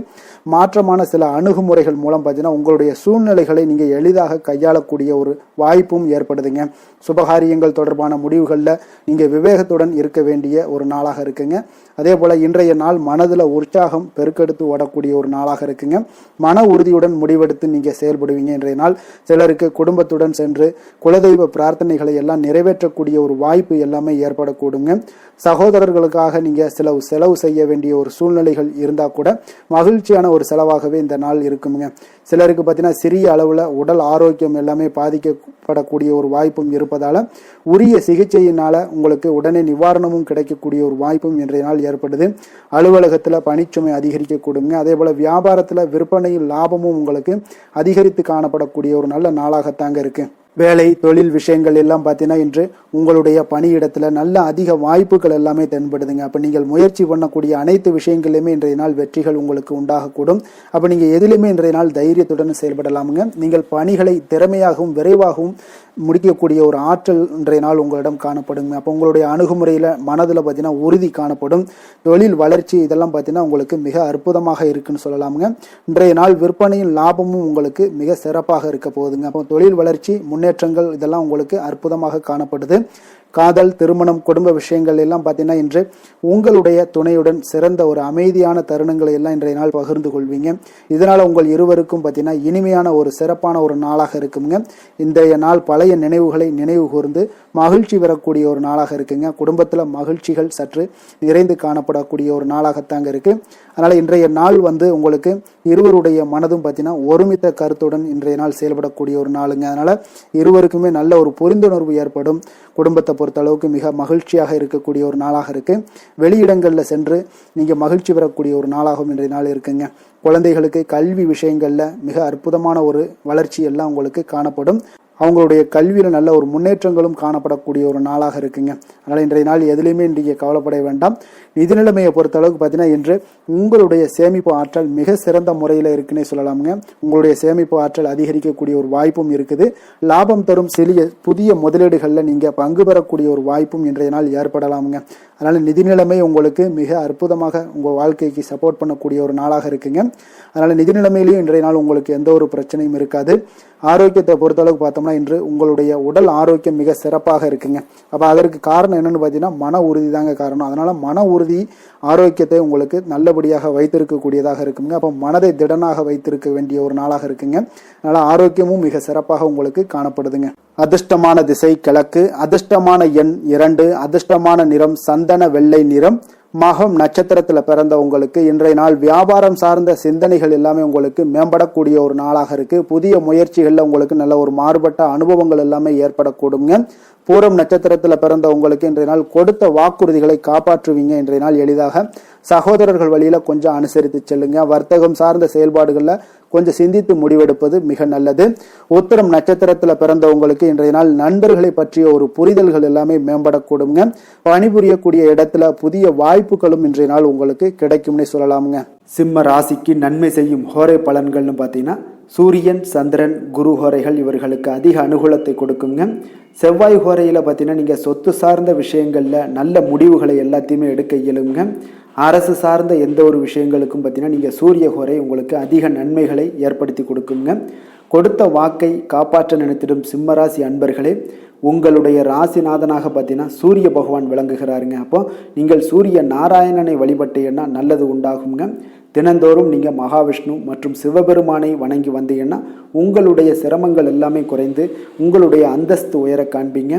மாற்றமான சில அணுகுமுறைகள் மூலம் பார்த்தீங்கன்னா உங்களுடைய சூழ்நிலைகளை நீங்கள் எளிதாக கையாளக்கூடிய ஒரு வாய்ப்பும் ஏற்படுதுங்க. சுபகாரியங்கள் தொடர்பான முடிவுகளில் நீங்கள் விவேகத்துடன் இருக்க வேண்டிய ஒரு நாளாக இருக்குங்க. அதே போல இன்றைய நாள் மனதில் உற்சாகம் பெருக்கெடுத்து ஓடக்கூடிய ஒரு நாளாக இருக்குங்க. மன உறுதியுடன் முடிவெடுத்து நீங்கள் செயல்படுவீங்க. இன்றைய நாள் சிலருக்கு குடும்பத்துடன் சென்று குலதெய்வ பிரார்த்தனைகளை எல்லாம் நிறைவேற்றக்கூடிய ஒரு வாய்ப்பு எல்லாமே ஏற்படக்கூடுங்க. சகோதரர்களுக்காக நீங்கள் செலவு செய்ய வேண்டிய ஒரு சூழ்நிலைகள் இருந்தால் கூட மகிழ்ச்சியான ஒரு செலவாகவே இந்த நாள் இருக்குங்க. சிலருக்கு பார்த்தீங்கன்னா சிறிய அளவில் உடல் ஆரோக்கியம் எல்லாமே பாதிக்கப்படக்கூடிய ஒரு வாய்ப்பும் இருப்பதால் உரிய சிகிச்சையினால் உங்களுக்கு உடனே நிவாரணமும் கிடைக்கக்கூடிய ஒரு வாய்ப்பும் இன்றைய நாள் ஏற்படுது. அலுவலகத்தில் பணிச்சுமை அதிகரிக்கக்கூடுங்க. அதே போல் வியாபாரத்தில் விற்பனையில் லாபமும் உங்களுக்கு அதிகரித்து காணப்படக்கூடிய ஒரு நல்ல நாளாகத்தாங்க இருக்கு. வேலை தொழில் விஷயங்கள் எல்லாம் பார்த்தீங்கன்னா இன்று உங்களுடைய பணியிடத்தில் நல்ல அதிக வாய்ப்புகள் எல்லாமே தென்படுதுங்க. அப்போ நீங்கள் முயற்சி பண்ணக்கூடிய அனைத்து விஷயங்களிலுமே இன்றைய நாள் வெற்றிகள் உங்களுக்கு உண்டாகக்கூடும். அப்போ நீங்கள் எதிலுமே இன்றைய நாள் தைரியத்துடன் செயல்படலாமுங்க. நீங்கள் பணிகளை திறமையாகவும் விரைவாகவும் முடிக்கக்கூடிய ஒரு ஆற்றல் இன்றைய நாள் உங்களிடம் காணப்படுங்க. அப்போ உங்களுடைய அணுகுமுறையில் மனதில் பார்த்தீங்கன்னா உறுதி காணப்படும். தொழில் வளர்ச்சி இதெல்லாம் பார்த்தீங்கன்னா உங்களுக்கு மிக அற்புதமாக இருக்குன்னு சொல்லலாமுங்க. இன்றைய நாள் விற்பனையின் லாபமும் உங்களுக்கு மிக சிறப்பாக இருக்க போகுதுங்க. அப்போ தொழில் வளர்ச்சி முன்னேற்றங்கள் இதெல்லாம் உங்களுக்கு அற்புதமாக காணப்படுது. காதல் திருமணம் குடும்ப விஷயங்கள் எல்லாம் பார்த்தீங்கன்னா இன்று உங்களுடைய துணையுடன் சிறந்த ஒரு அமைதியான தருணங்களை எல்லாம் இன்றைய நாள் பகிர்ந்து கொள்வீங்க. இதனால் உங்கள் இருவருக்கும் பார்த்தீங்கன்னா இனிமையான ஒரு சிறப்பான ஒரு நாளாக இருக்குங்க. இன்றைய நாள் பழைய நினைவுகளை நினைவு கூர்ந்து மகிழ்ச்சி பெறக்கூடிய ஒரு நாளாக இருக்குங்க. குடும்பத்தில் மகிழ்ச்சிகள் சற்று நிறைந்து காணப்படக்கூடிய ஒரு நாளாகத்தாங்க இருக்கு. அதனால் இன்றைய நாள் உங்களுக்கு இருவருடைய மனதும் பார்த்தீங்கன்னா ஒருமித்த கருத்துடன் இன்றைய நாள் செயல்படக்கூடிய ஒரு நாளுங்க. அதனால் இருவருக்குமே நல்ல ஒரு புரிந்துணர்வு ஏற்படும். குடும்பத்தை பொறுத்த அளவுக்கு மிக மகிழ்ச்சியாக இருக்கக்கூடிய ஒரு நாளாக இருக்கு. வெளியிடங்களில் சென்று நீங்கள் மகிழ்ச்சி பெறக்கூடிய ஒரு நாளாகவும் இன்றைய நாள் இருக்குங்க. குழந்தைகளுக்கு கல்வி விஷயங்களில் மிக அற்புதமான ஒரு வளர்ச்சி எல்லாம் உங்களுக்கு காணப்படும். அவங்களுடைய கல்வியில் நல்ல ஒரு முன்னேற்றங்களும் காணப்படக்கூடிய ஒரு நாளாக இருக்குங்க. அதனால் இன்றைய நாள் எதுலையுமே இன்றைக்கு கவலைப்பட வேண்டாம். நிதி நிலைமையை பொறுத்த அளவுக்கு பார்த்தீங்கன்னா இன்று உங்களுடைய சேமிப்பு ஆற்றல் மிக சிறந்த முறையில் இருக்குன்னே சொல்லலாமுங்க. உங்களுடைய சேமிப்பு ஆற்றல் அதிகரிக்கக்கூடிய ஒரு வாய்ப்பும் இருக்குது. லாபம் தரும் சிறிய புதிய முதலீடுகளில் நீங்கள் பங்கு பெறக்கூடிய ஒரு வாய்ப்பும் இன்றைய நாள் ஏற்படலாமுங்க. அதனால் நிதி நிலைமை உங்களுக்கு மிக அற்புதமாக உங்கள் வாழ்க்கைக்கு சப்போர்ட் பண்ணக்கூடிய ஒரு நாளாக இருக்குங்க. அதனால் நிதி நிலைமையிலையும் இன்றைய நாள் உங்களுக்கு எந்த ஒரு பிரச்சனையும் இருக்காது. ஆரோக்கியத்தை பொறுத்தளவுக்கு பார்த்தோம்னா இன்று உங்களுடைய உடல் ஆரோக்கியம் மிக சிறப்பாக இருக்குங்க. அப்போ அதற்கு காரணம் என்னன்னு பார்த்தீங்கன்னா மன உறுதி தாங்க காரணம். அதனால மன உறுதி ஆரோக்கியத்தை உங்களுக்கு நல்லபடியாக வைத்திருக்கக்கூடியதாக இருக்குங்க. அப்போ மனதை திடனாக வைத்திருக்க வேண்டிய ஒரு நாளாக இருக்குங்க. அதனால ஆரோக்கியமும் மிக சிறப்பாக உங்களுக்கு காணப்படுதுங்க. அதிர்ஷ்டமான திசை கிழக்கு, அதிர்ஷ்டமான எண் 2, அதிர்ஷ்டமான நிறம் சந்தன வெள்ளை நிறம். மகம் நட்சத்திரத்தில் பிறந்த உங்களுக்கு இன்றைய நாள் வியாபாரம் சார்ந்த சிந்தனைகள் எல்லாமே உங்களுக்கு மேம்படக்கூடிய ஒரு நாளாக இருக்கு. புதிய முயற்சிகளில் உங்களுக்கு நல்ல ஒரு மாறுபட்ட அனுபவங்கள் எல்லாமே ஏற்படக்கூடுங்க. பூரம் நட்சத்திரத்தில் பிறந்த உங்களுக்கு இன்றைய நாள் கொடுத்த வாக்குறுதிகளை காப்பாற்றுவீங்க. இன்றைய நாள் எளிதாக சகோதரர்கள் வழியில கொஞ்சம் அனுசரித்து செல்லுங்க. வர்த்தகம் சார்ந்த செயல்பாடுகள்ல கொஞ்சம் சிந்தித்து முடிவெடுப்பது மிக நல்லது. உத்திரம் நட்சத்திரத்துல பிறந்தவங்களுக்கு இன்றைய நாள் நண்பர்களை பற்றிய ஒரு புரிதல்கள் எல்லாமே மேம்படக்கூடுங்க. பணிபுரியக்கூடிய இடத்துல புதிய வாய்ப்புகளும் இன்றைய நாள் உங்களுக்கு கிடைக்கும்னே சொல்லலாமுங்க. சிம்ம ராசிக்கு நன்மை செய்யும் ஹோரை பலன்கள்னு பார்த்தீங்கன்னா சூரியன், சந்திரன், குரு ஹோரைகள் இவர்களுக்கு அதிக அனுகூலத்தை கொடுக்குங்க. செவ்வாய் ஹோரையில் பார்த்தீங்கன்னா நீங்கள் சொத்து சார்ந்த விஷயங்களில் நல்ல முடிவுகளை எல்லாத்தையுமே எடுக்க இயலுங்க. அரசு சார்ந்த எந்த ஒரு விஷயங்களுக்கும் பார்த்தீங்கன்னா நீங்கள் சூரிய ஹோரை உங்களுக்கு அதிக நன்மைகளை ஏற்படுத்தி கொடுக்குங்க. கொடுத்த வாக்கை காப்பாற்ற நினைத்திடும் சிம்மராசி அன்பர்களே, உங்களுடைய ராசிநாதனாக பார்த்தீங்கன்னா சூரிய பகவான் விளங்குகிறாருங்க. அப்போ நீங்கள் சூரிய நாராயணனை வழிபட்டீங்கன்னா நல்லது உண்டாகுங்க. தினந்தோறும் நீங்கள் மகாவிஷ்ணு மற்றும் சிவபெருமானை வணங்கி வந்தீங்கன்னா உங்களுடைய சிரமங்கள் எல்லாமே குறைந்து உங்களுடைய அந்தஸ்து உயர காண்பீங்க.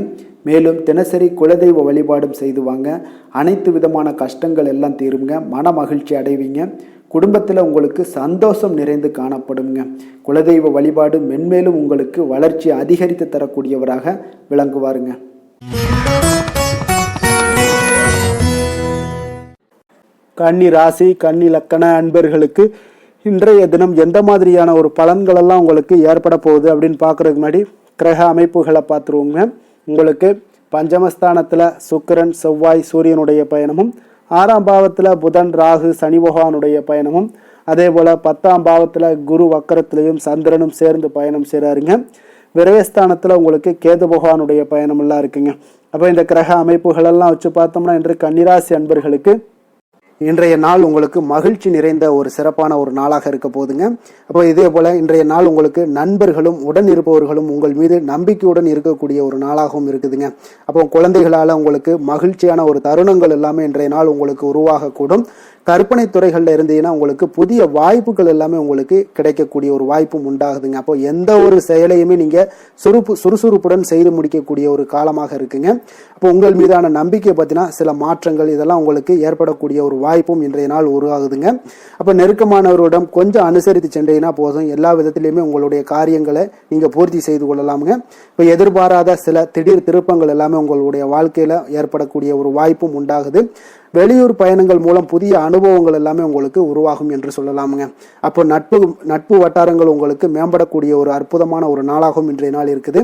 மேலும் தினசரி குலதெய்வ வழிபாடும் செய்து வாங்க. அனைத்து விதமான கஷ்டங்கள் எல்லாம் தீருங்க. மன மகிழ்ச்சி அடைவீங்க. குடும்பத்தில் உங்களுக்கு சந்தோஷம் நிறைந்து காணப்படுங்க. குலதெய்வ வழிபாடு மென்மேலும் உங்களுக்கு வளர்ச்சி அதிகரித்து தரக்கூடியவராக விளங்குவாருங்க. கன்னி ராசி, கன்னி லக்கண அன்பர்களுக்கு இன்றைய தினம் எந்த மாதிரியான ஒரு பலன்கள் எல்லாம் உங்களுக்கு ஏற்பட போகுது அப்படின்னு பார்க்கறதுக்கு முன்னாடி கிரக அமைப்புகளை பார்த்துருவோங்க. உங்களுக்கு பஞ்சமஸ்தானத்தில் சுக்கிரன், செவ்வாய், சூரியனுடைய பயணமும், 6ஆம் பாவத்தில் புதன், ராகு, சனி பகவானுடைய பயணமும், அதே போல் 10ஆம் பாவத்தில் குரு வக்கரத்திலையும் சந்திரனும் சேர்ந்து பயணம் செய்கிறாருங்க. விரயஸ்தானத்தில் உங்களுக்கு கேது பகவானுடைய பயணம் எல்லாம் இருக்குங்க. அப்போ இந்த கிரக அமைப்புகளெல்லாம் வச்சு பார்த்தோம்னா இன்று கன்னிராசி அன்பர்களுக்கு இன்றைய நாள் உங்களுக்கு மகிழ்ச்சி நிறைந்த ஒரு சிறப்பான ஒரு நாளாக இருக்க போகுதுங்க. அப்போ இதே போல இன்றைய நாள் உங்களுக்கு நண்பர்களும் உடன் இருப்பவர்களும் உங்கள் மீது நம்பிக்கையுடன் இருக்கக்கூடிய ஒரு நாளாகவும் இருக்குதுங்க. அப்போ குழந்தைகளால் உங்களுக்கு மகிழ்ச்சியான ஒரு தருணங்கள் எல்லாமே இன்றைய நாள் உங்களுக்கு உருவாகக்கூடும். கற்பனை துறைகளில் இருந்தீங்கன்னா உங்களுக்கு புதிய வாய்ப்புகள் எல்லாமே உங்களுக்கு கிடைக்கக்கூடிய ஒரு வாய்ப்பும் உண்டாகுதுங்க. அப்போ எந்த ஒரு செயலையுமே நீங்க சுறுசுறுப்புடன் செய்து முடிக்கக்கூடிய ஒரு காலமாக இருக்குங்க. அப்போ உங்கள் மீதான நம்பிக்கை பத்தினா சில மாற்றங்கள் இதெல்லாம் உங்களுக்கு ஏற்படக்கூடிய ஒரு வாய்ப்பும் இன்றைய நாள் உருவாகுதுங்க. அப்போ நெருக்கமானவரிடம் கொஞ்சம் அனுசரித்து சென்றீங்கன்னா போதும், எல்லா விதத்திலையுமே உங்களுடைய காரியங்களை நீங்க பூர்த்தி செய்து கொள்ளலாமுங்க. இப்போ எதிர்பாராத சில திடீர் திருப்பங்கள் எல்லாமே உங்களுடைய வாழ்க்கையில ஏற்படக்கூடிய ஒரு வாய்ப்பும் உண்டாகுது. வெளியூர் பயணங்கள் மூலம் புதிய அனுபவங்கள் எல்லாமே உங்களுக்கு உருவாகும் என்று சொல்லலாமுங்க. அப்போ நட்பு வட்டாரங்கள் உங்களுக்கு மேம்படக்கூடிய ஒரு அற்புதமான ஒரு நாளாகவும் இன்றைய நாள் இருக்குது.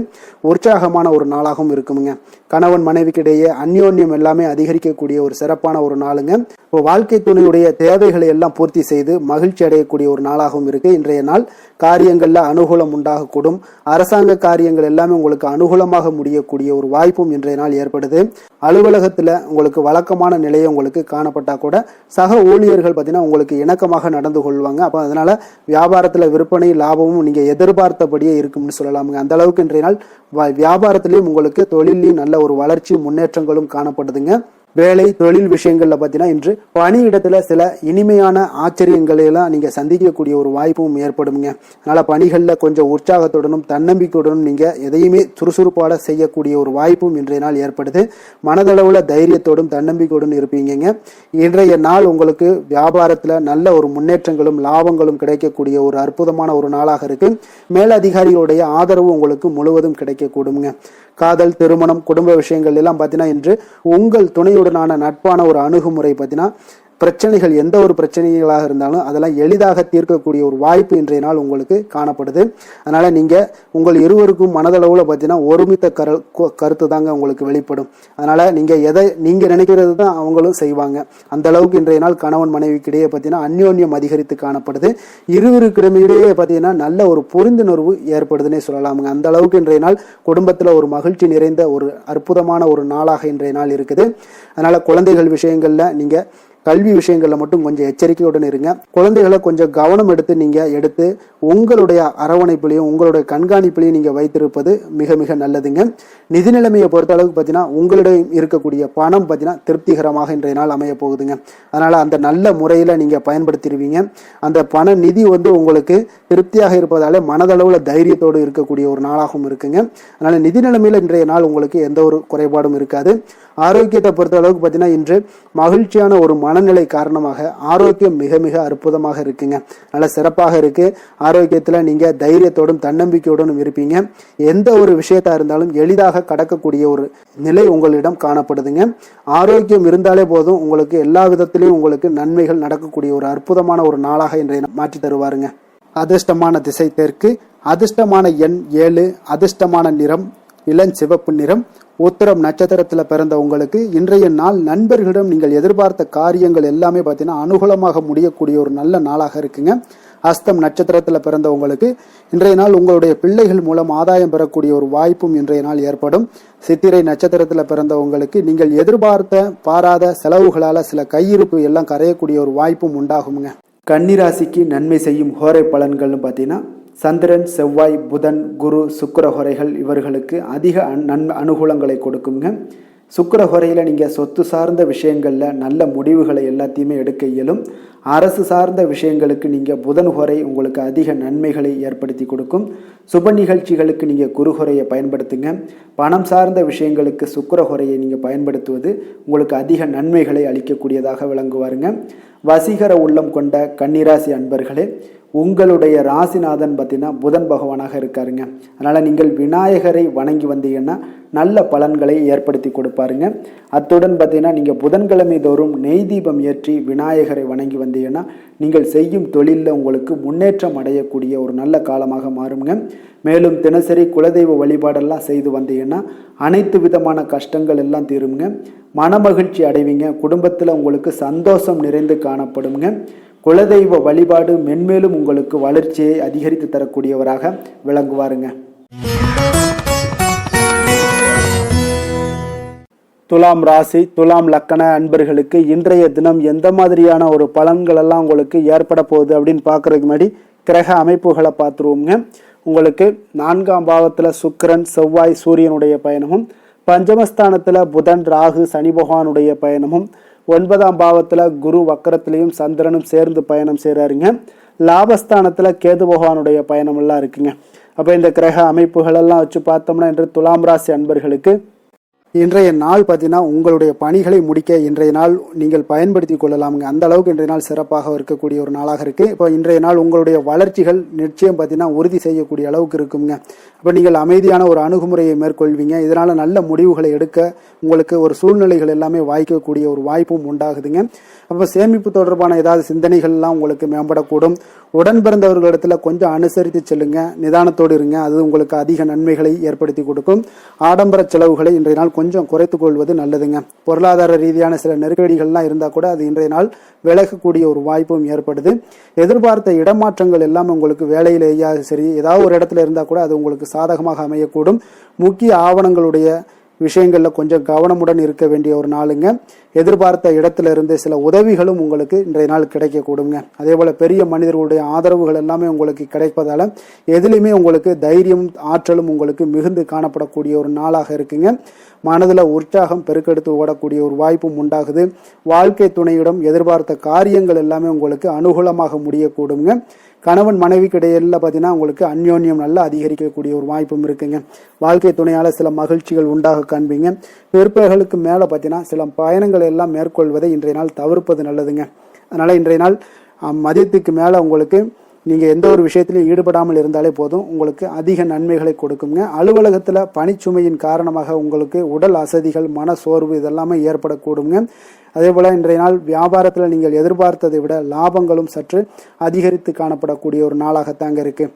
உற்சாகமான ஒரு நாளாகவும் இருக்குமுங்க. கணவன் மனைவிக்கிடையே அந்யோன்யம் எல்லாமே அதிகரிக்கக்கூடிய ஒரு சிறப்பான ஒரு நாளுங்க. இப்போ வாழ்க்கை துணையுடைய தேவைகளை எல்லாம் பூர்த்தி செய்து மகிழ்ச்சி அடையக்கூடிய ஒரு நாளாகவும் இருக்கு இன்றைய நாள். காரியங்கள்ல அனுகூலம் உண்டாகக்கூடும். அரசாங்க காரியங்கள் எல்லாமே உங்களுக்கு அனுகூலமாக முடியக்கூடிய ஒரு வாய்ப்பும் இன்றைய நாள் ஏற்படுது. அலுவலகத்துல உங்களுக்கு வழக்கமான நிலையை உங்களுக்கு காணப்பட்டா கூட சக ஊழியர்கள் பார்த்தீங்கன்னா உங்களுக்கு இணக்கமாக நடந்து கொள்வாங்க. அப்போ அதனால வியாபாரத்துல விற்பனை லாபமும் நீங்க எதிர்பார்த்தபடியே இருக்கும்னு சொல்லலாமுங்க. அந்த அளவுக்கு இன்றைய நாள் வியாபாரத்திலையும் உங்களுக்கு தொழிலையும் நல்ல ஒரு வளர்ச்சி முன்னேற்றங்களும் காணப்படுதுங்க. வேலை தொழில் விஷயங்கள்ல பார்த்தீங்கன்னா இன்று பணியிடத்துல சில இனிமையான ஆச்சரியங்களை எல்லாம் நீங்க சந்திக்கக்கூடிய ஒரு வாய்ப்பும் ஏற்படுங்க. அதனால பணிகள்ல கொஞ்சம் உற்சாகத்துடனும் தன்னம்பிக்கையுடனும் நீங்க எதையுமே சுறுசுறுப்பாட செய்யக்கூடிய ஒரு வாய்ப்பும் இன்றைய நாள் ஏற்படுது. மனதளவுல தைரியத்தோடும் தன்னம்பிக்கையுடன் இருப்பீங்க. இன்றைய நாள் உங்களுக்கு வியாபாரத்துல நல்ல ஒரு முன்னேற்றங்களும் லாபங்களும் கிடைக்கக்கூடிய ஒரு அற்புதமான ஒரு நாளாக இருக்கு. மேலதிகாரிகளுடைய ஆதரவு உங்களுக்கு முழுவதும் கிடைக்கக்கூடுங்க. காதல், திருமணம், குடும்ப விஷயங்கள் எல்லாம் பார்த்தீங்கன்னா இன்று உங்கள் துணையுடனான நட்பான ஒரு அணுகுமுறை பார்த்தீங்கன்னா பிரச்சனைகள் எந்த ஒரு பிரச்சனைகளாக இருந்தாலும் அதெல்லாம் எளிதாக தீர்க்கக்கூடிய ஒரு வாய்ப்பு இன்றைய நாள் உங்களுக்கு காணப்படுது. அதனால நீங்க உங்கள் இருவருக்கும் மனதளவுல பார்த்தீங்கன்னா ஒருமித்த கருத்து தாங்க உங்களுக்கு வெளிப்படும். அதனால நீங்க எதை நீங்க நினைக்கிறது தான் அவங்களும் செய்வாங்க. அந்த அளவுக்கு இன்றைய நாள் கணவன் மனைவிக்கிடையே பார்த்தீங்கன்னா அந்யோன்யம் அதிகரித்து காணப்படுது. இருவருக்கிடையே பார்த்தீங்கன்னா நல்ல ஒரு புரிந்துணர்வு ஏற்படுதுன்னே சொல்லலாமுங்க. அந்த அளவுக்கு இன்றைய நாள் குடும்பத்துல ஒரு மகிழ்ச்சி நிறைந்த ஒரு அற்புதமான ஒரு நாளாக இன்றைய நாள் இருக்குது. அதனால குழந்தைகள் விஷயங்கள்ல நீங்க கல்வி விஷயங்கள்ல மட்டும் கொஞ்சம் எச்சரிக்கையுடன் இருங்க. குழந்தைகளை கொஞ்சம் கவனம் எடுத்து உங்களுடைய அரவணைப்பிலையும் உங்களுடைய கண்காணிப்பிலையும் நீங்க வைத்திருப்பது மிக மிக நல்லதுங்க. நிதி நிலைமையை பொறுத்த அளவுக்கு பார்த்தீங்கன்னா உங்களிடம் இருக்கக்கூடிய பணம் பார்த்தீங்கன்னா திருப்திகரமாக இன்றைய நாள் அமைய போகுதுங்க. அதனால அந்த நல்ல முறையில நீங்க பயன்படுத்திடுவீங்க. அந்த பண நிதி உங்களுக்கு திருப்தியாக இருப்பதால மனதளவுல தைரியத்தோடு இருக்கக்கூடிய ஒரு நாளாகவும் இருக்குங்க. அதனால நிதி நிலைமையில இன்றைய நாள் உங்களுக்கு எந்த ஒரு குறைபாடும் இருக்காது. ஆரோக்கியத்தை பொறுத்த அளவுக்கு பார்த்தீங்கன்னா இன்று மகிழ்ச்சியான ஒரு மனநிலை காரணமாக ஆரோக்கியம் மிக மிக அற்புதமாக இருக்குங்க. நல்ல சிறப்பாக இருக்கு. ஆரோக்கியத்துல நீங்க தைரியத்தோடும் தன்னம்பிக்கையோடும் இருப்பீங்க. எந்த ஒரு விஷயத்தா இருந்தாலும் எளிதாக கடக்கக்கூடிய ஒரு நிலை உங்களிடம் காணப்படுதுங்க. ஆரோக்கியம் இருந்தாலே போதும், உங்களுக்கு எல்லா விதத்திலையும் உங்களுக்கு நன்மைகள் நடக்கக்கூடிய ஒரு அற்புதமான ஒரு நாளாக இன்றைய மாற்றி தருவாருங்க. அதிர்ஷ்டமான திசை தெற்கு, அதிர்ஷ்டமான எண் 7, அதிர்ஷ்டமான நிறம் இளஞ்சிவப்பு நிறம். உத்திரம் நட்சத்திரத்துல பிறந்த உங்களுக்கு இன்றைய நாள் நண்பர்களிடம் நீங்கள் எதிர்பார்த்த காரியங்கள் எல்லாமே பார்த்தீங்கன்னா அனுகூலமாக முடியக்கூடிய ஒரு நல்ல நாளாக இருக்குங்க. அஸ்தம் நட்சத்திரத்துல பிறந்த உங்களுக்கு இன்றைய நாள் உங்களுடைய பிள்ளைகள் மூலம் ஆதாயம் பெறக்கூடிய ஒரு வாய்ப்பும் இன்றைய நாள் ஏற்படும். சித்திரை நட்சத்திரத்துல பிறந்த உங்களுக்கு நீங்கள் எதிர்பார்த்த பாராத செலவுகளால சில கையிருப்பு எல்லாம் கரையக்கூடிய ஒரு வாய்ப்பும் உண்டாகுங்க. கன்னிராசிக்கு நன்மை செய்யும் ஹோரை பலன்கள்னு பார்த்தீங்கன்னா சந்திரன், செவ்வாய், புதன், குரு, சுக்கிர ஹோரைகள் இவர்களுக்கு அதிக அனுகூலங்களை கொடுக்குங்க. சுக்கிர ஹோரையில் நீங்கள் சொத்து சார்ந்த விஷயங்களில் நல்ல முடிவுகளை எல்லாத்தையுமே எடுக்க இயலும். அரசு சார்ந்த விஷயங்களுக்கு நீங்கள் புதன் ஹோரை உங்களுக்கு அதிக நன்மைகளை ஏற்படுத்தி கொடுக்கும். சுப நிகழ்ச்சிகளுக்கு நீங்கள் குரு ஹோரையை பயன்படுத்துங்க. பணம் சார்ந்த விஷயங்களுக்கு சுக்கிர ஹோரையை நீங்கள் பயன்படுத்துவது உங்களுக்கு அதிக நன்மைகளை அளிக்கக்கூடியதாக விளங்குவாருங்க. வசீகர உள்ளம் கொண்ட கன்னிராசி அன்பர்களே, உங்களுடைய ராசிநாதன் பார்த்தீங்கன்னா புதன் பகவானாக இருக்காருங்க. அதனால் நீங்கள் விநாயகரை வணங்கி வந்தீங்கன்னா நல்ல பலன்களை ஏற்படுத்தி கொடுப்பாருங்க. அத்துடன் பார்த்தீங்கன்னா நீங்கள் புதன்கிழமை தோறும் நெய் தீபம் ஏற்றி விநாயகரை வணங்கி வந்தீங்கன்னா நீங்கள் செய்யும் தொழிலில் உங்களுக்கு முன்னேற்றம் அடையக்கூடிய ஒரு நல்ல காலமாக மாறுங்க. மேலும் தினசரி குலதெய்வ வழிபாடெல்லாம் செய்து வந்தீங்கன்னா அனைத்து விதமான கஷ்டங்கள் எல்லாம் தீருங்க. மனமகிழ்ச்சி அடைவீங்க. குடும்பத்தில் உங்களுக்கு சந்தோஷம் நிறைந்து காணப்படுங்க. குலதெய்வ வழிபாடு மென்மேலும் உங்களுக்கு வளர்ச்சியை அதிகரித்து தரக்கூடியவராக விளங்குவாருங்க. துலாம் ராசி, துலாம் லக்கண அன்பர்களுக்கு இன்றைய தினம் எந்த மாதிரியான ஒரு பலன்கள் எல்லாம் உங்களுக்கு ஏற்பட போகுது அப்படின்னு பார்க்கறதுக்கு முன்னாடி கிரக அமைப்புகளை பார்த்துருவோங்க. உங்களுக்கு 4ஆம் பாவத்தில் சுக்கிரன், செவ்வாய், சூரியனுடைய பயணமும், பஞ்சமஸ்தானத்தில் புதன், ராகு, சனி பகவானுடைய பயணமும், 9ஆம் பாவத்தில் குரு வக்கரத்திலையும் சந்திரனும் சேர்ந்து பயணம் செய்கிறாருங்க. லாபஸ்தானத்தில் கேது பகவானுடைய பயணம் எல்லாம் இருக்குங்க. அப்போ இந்த கிரக அமைப்புகள் எல்லாம் வச்சு பார்த்தோம்னா இன்று துலாம் ராசி அன்பர்களுக்கு இன்றைய நாள் பார்த்தீங்கன்னா உங்களுடைய பணிகளை முடிக்க இன்றைய நாள் நீங்கள் பயன்படுத்தி கொள்ளலாமுங்க. அந்த அளவுக்கு இன்றைய நாள் சிறப்பாக இருக்கக்கூடிய ஒரு நாளாக இருக்குது. இப்போ இன்றைய நாள் உங்களுடைய வளர்ச்சிகள் நிச்சயம் பார்த்தீங்கன்னா உறுதி செய்யக்கூடிய அளவுக்கு இருக்குங்க. அப்போ நீங்கள் அமைதியான ஒரு அணுகுமுறையை மேற்கொள்வீங்க. இதனால் நல்ல முடிவுகளை எடுக்க உங்களுக்கு ஒரு சூழ்நிலைகள் எல்லாமே வாய்க்கக்கூடிய ஒரு வாய்ப்பும் உண்டாகுதுங்க. அப்போ சேமிப்பு தொடர்பான ஏதாவது சிந்தனைகள்லாம் உங்களுக்கு மேம்படக்கூடும். உடன் பிறந்தவர்களிடத்துல கொஞ்சம் அனுசரித்து செல்லுங்க, நிதானத்தோடு இருங்க. அது உங்களுக்கு அதிக நன்மைகளை ஏற்படுத்தி கொடுக்கும். ஆடம்பர செலவுகளை இன்றைய நாள் கொஞ்சம் குறைத்து கொள்வது நல்லதுங்க. பொருளாதார ரீதியான சில நெருக்கடிகள்லாம் இருந்தால் கூட அது இன்றைய நாள் விலகக்கூடிய ஒரு வாய்ப்பும் ஏற்படுது. எதிர்பார்த்த இடமாற்றங்கள் எல்லாம் உங்களுக்கு வேலையிலேயே சரி ஏதாவது ஒரு இடத்துல இருந்தால் கூட அது உங்களுக்கு சாதகமாக அமையக்கூடும். முக்கிய ஆவணங்களுடைய விஷயங்களில் கொஞ்சம் கவனமுடன் இருக்க வேண்டிய ஒரு நாளுங்க. எதிர்பார்த்த இடத்துல இருந்து சில உதவிகளும் உங்களுக்கு இன்றைய நாள் கிடைக்கக்கூடுங்க. அதே போல் பெரிய மனிதர்களுடைய ஆதரவுகள் எல்லாமே உங்களுக்கு கிடைப்பதால் எதுலையுமே உங்களுக்கு தைரியம் ஆற்றலும் உங்களுக்கு மிகுந்து காணப்படக்கூடிய ஒரு நாளாக இருக்குங்க. மனதில் உற்சாகம் பெருக்கெடுத்து ஓடக்கூடிய ஒரு வாய்ப்பும் உண்டாகுது. வாழ்க்கை துணையிடம் எதிர்பார்த்த காரியங்கள் எல்லாமே உங்களுக்கு அனுகூலமாக முடியக்கூடுங்க. கணவன் மனைவிக்கு இடையில பார்த்தீங்கன்னா உங்களுக்கு அந்யோன்யம் நல்லா அதிகரிக்கக்கூடிய ஒரு வாய்ப்பும் இருக்குங்க. வாழ்க்கை துணையால் சில மகிழ்ச்சிகள் உண்டாக காண்பீங்க. பிற்பகலுக்கு மேலே பார்த்தீங்கன்னா சில பயணங்கள் எல்லாம் மேற்கொள்வதை இன்றைய நாள் தவிர்ப்பது நல்லதுங்க. அதனால் இன்றைய நாள் மதியத்துக்கு மேலே உங்களுக்கு நீங்கள் எந்த ஒரு விஷயத்திலையும் ஈடுபடாமல் இருந்தாலே போதும், உங்களுக்கு அதிக நன்மைகளை கொடுக்குங்க. அலுவலகத்தில் பணிச்சுமையின் காரணமாக உங்களுக்கு உடல் அசதிகள், மன சோர்வு இதெல்லாமே ஏற்படக்கூடுங்க. அதே போல் இன்றைய நாள் வியாபாரத்தில் நீங்கள் எதிர்பார்த்ததை விட லாபங்களும் சற்று அதிகரித்து காணப்படக்கூடிய ஒரு நாளாகத்தாங்க இருக்குது.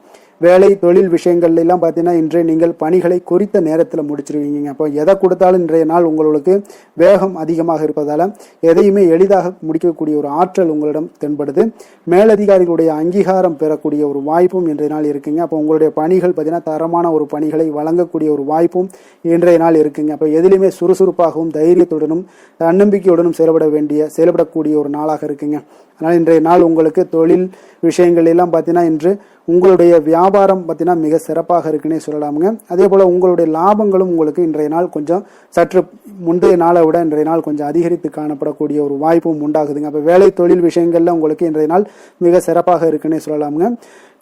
வேலை தொழில் விஷயங்கள்ல எல்லாம் பார்த்தீங்கன்னா இன்றைய நீங்கள் பணிகளை குறித்த நேரத்தில் முடிச்சிருவீங்க. அப்போ எதை கொடுத்தாலும் இன்றைய நாள் உங்களுக்கு வேகம் அதிகமாக இருப்பதால் எதையுமே எளிதாக முடிக்கக்கூடிய ஒரு ஆற்றல் உங்களிடம் தென்படுது. மேலதிகாரிகளுடைய அங்கீகாரம் பெறக்கூடிய ஒரு வாய்ப்பும் இன்றைய நாள் இருக்குங்க. அப்போ உங்களுடைய பணிகள் பார்த்தீங்கன்னா தரமான ஒரு பணிகளை வழங்கக்கூடிய ஒரு வாய்ப்பும் இன்றைய நாள் இருக்குங்க. அப்போ எதிலுமே சுறுசுறுப்பாகவும் தைரியத்துடனும் தன்னம்பிக்கையுடனும் செயல்படக்கூடிய ஒரு நாளாக இருக்குங்க. அதனால் இன்றைய நாள் உங்களுக்கு தொழில் விஷயங்கள் எல்லாம் பார்த்தீங்கன்னா இன்று உங்களுடைய வியாபாரம் பார்த்தீங்கன்னா மிக சிறப்பாக இருக்குன்னே சொல்லலாமுங்க. அதே போல் உங்களுடைய லாபங்களும் உங்களுக்கு இன்றைய நாள் கொஞ்சம் சற்று முந்தைய நாளை விட இன்றைய நாள் கொஞ்சம் அதிகரித்து காணப்படக்கூடிய ஒரு வாய்ப்பும் உண்டாகுதுங்க. அப்போ வேலை தொழில் விஷயங்கள்ல உங்களுக்கு இன்றைய நாள் மிக சிறப்பாக இருக்குன்னே சொல்லலாமுங்க.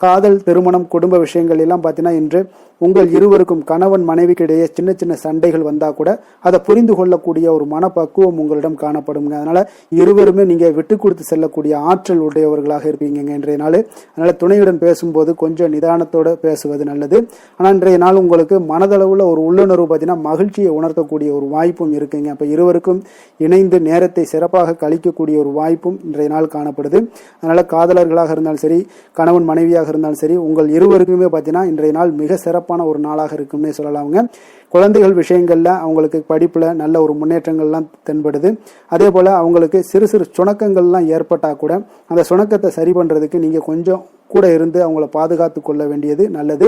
காதல், திருமணம், குடும்ப விஷயங்கள் எல்லாம் பார்த்தீங்கன்னா இன்று உங்கள் இருவருக்கும் கணவன் மனைவிக்கு இடையே சின்ன சின்ன சண்டைகள் வந்தா கூட அதை புரிந்து கொள்ளக்கூடிய ஒரு மனப்பக்குவம் உங்களிடம் காணப்படுங்க. அதனால இருவருமே நீங்க விட்டு கொடுத்து செல்லக்கூடிய ஆற்றல் உடையவர்களாக இருப்பீங்க இன்றைய நாள். அதனால துணையுடன் பேசும்போது கொஞ்சம் நிதானத்தோட பேசுவது நல்லது. ஆனால் இன்றைய நாள் உங்களுக்கு மனதளவுல ஒரு உள்ளுணர்வு பார்த்தீங்கன்னா மகிழ்ச்சியை உணர்த்தக்கூடிய ஒரு வாய்ப்பும் இருக்குங்க. அப்ப இருவருக்கும் இணைந்து நேரத்தை சிறப்பாக கழிக்கக்கூடிய ஒரு வாய்ப்பும் இன்றைய நாள் காணப்படுது. அதனால காதலர்களாக இருந்தாலும் சரி, கணவன் மனைவியாக இருந்தாலும் சரி, உங்கள் இருவருக்குமே பார்த்தீங்கன்னா இன்றைய நாள் மிக சிறப்பான ஒரு நாளாக இருக்கும்னே சொல்லலாமுங்க. குழந்தைகள் விஷயங்கள்ல அவங்களுக்கு படிப்புல நல்ல ஒரு முன்னேற்றங்கள்லாம் தென்படுது. அதே போல அவங்களுக்கு சிறு சிறு சுணக்கங்கள்லாம் ஏற்பட்டா கூட அந்த சுணக்கத்தை சரி பண்றதுக்கு நீங்க கொஞ்சம் கூட இருந்து அவங்கள பாதுகாத்து கொள்ள வேண்டியது நல்லது.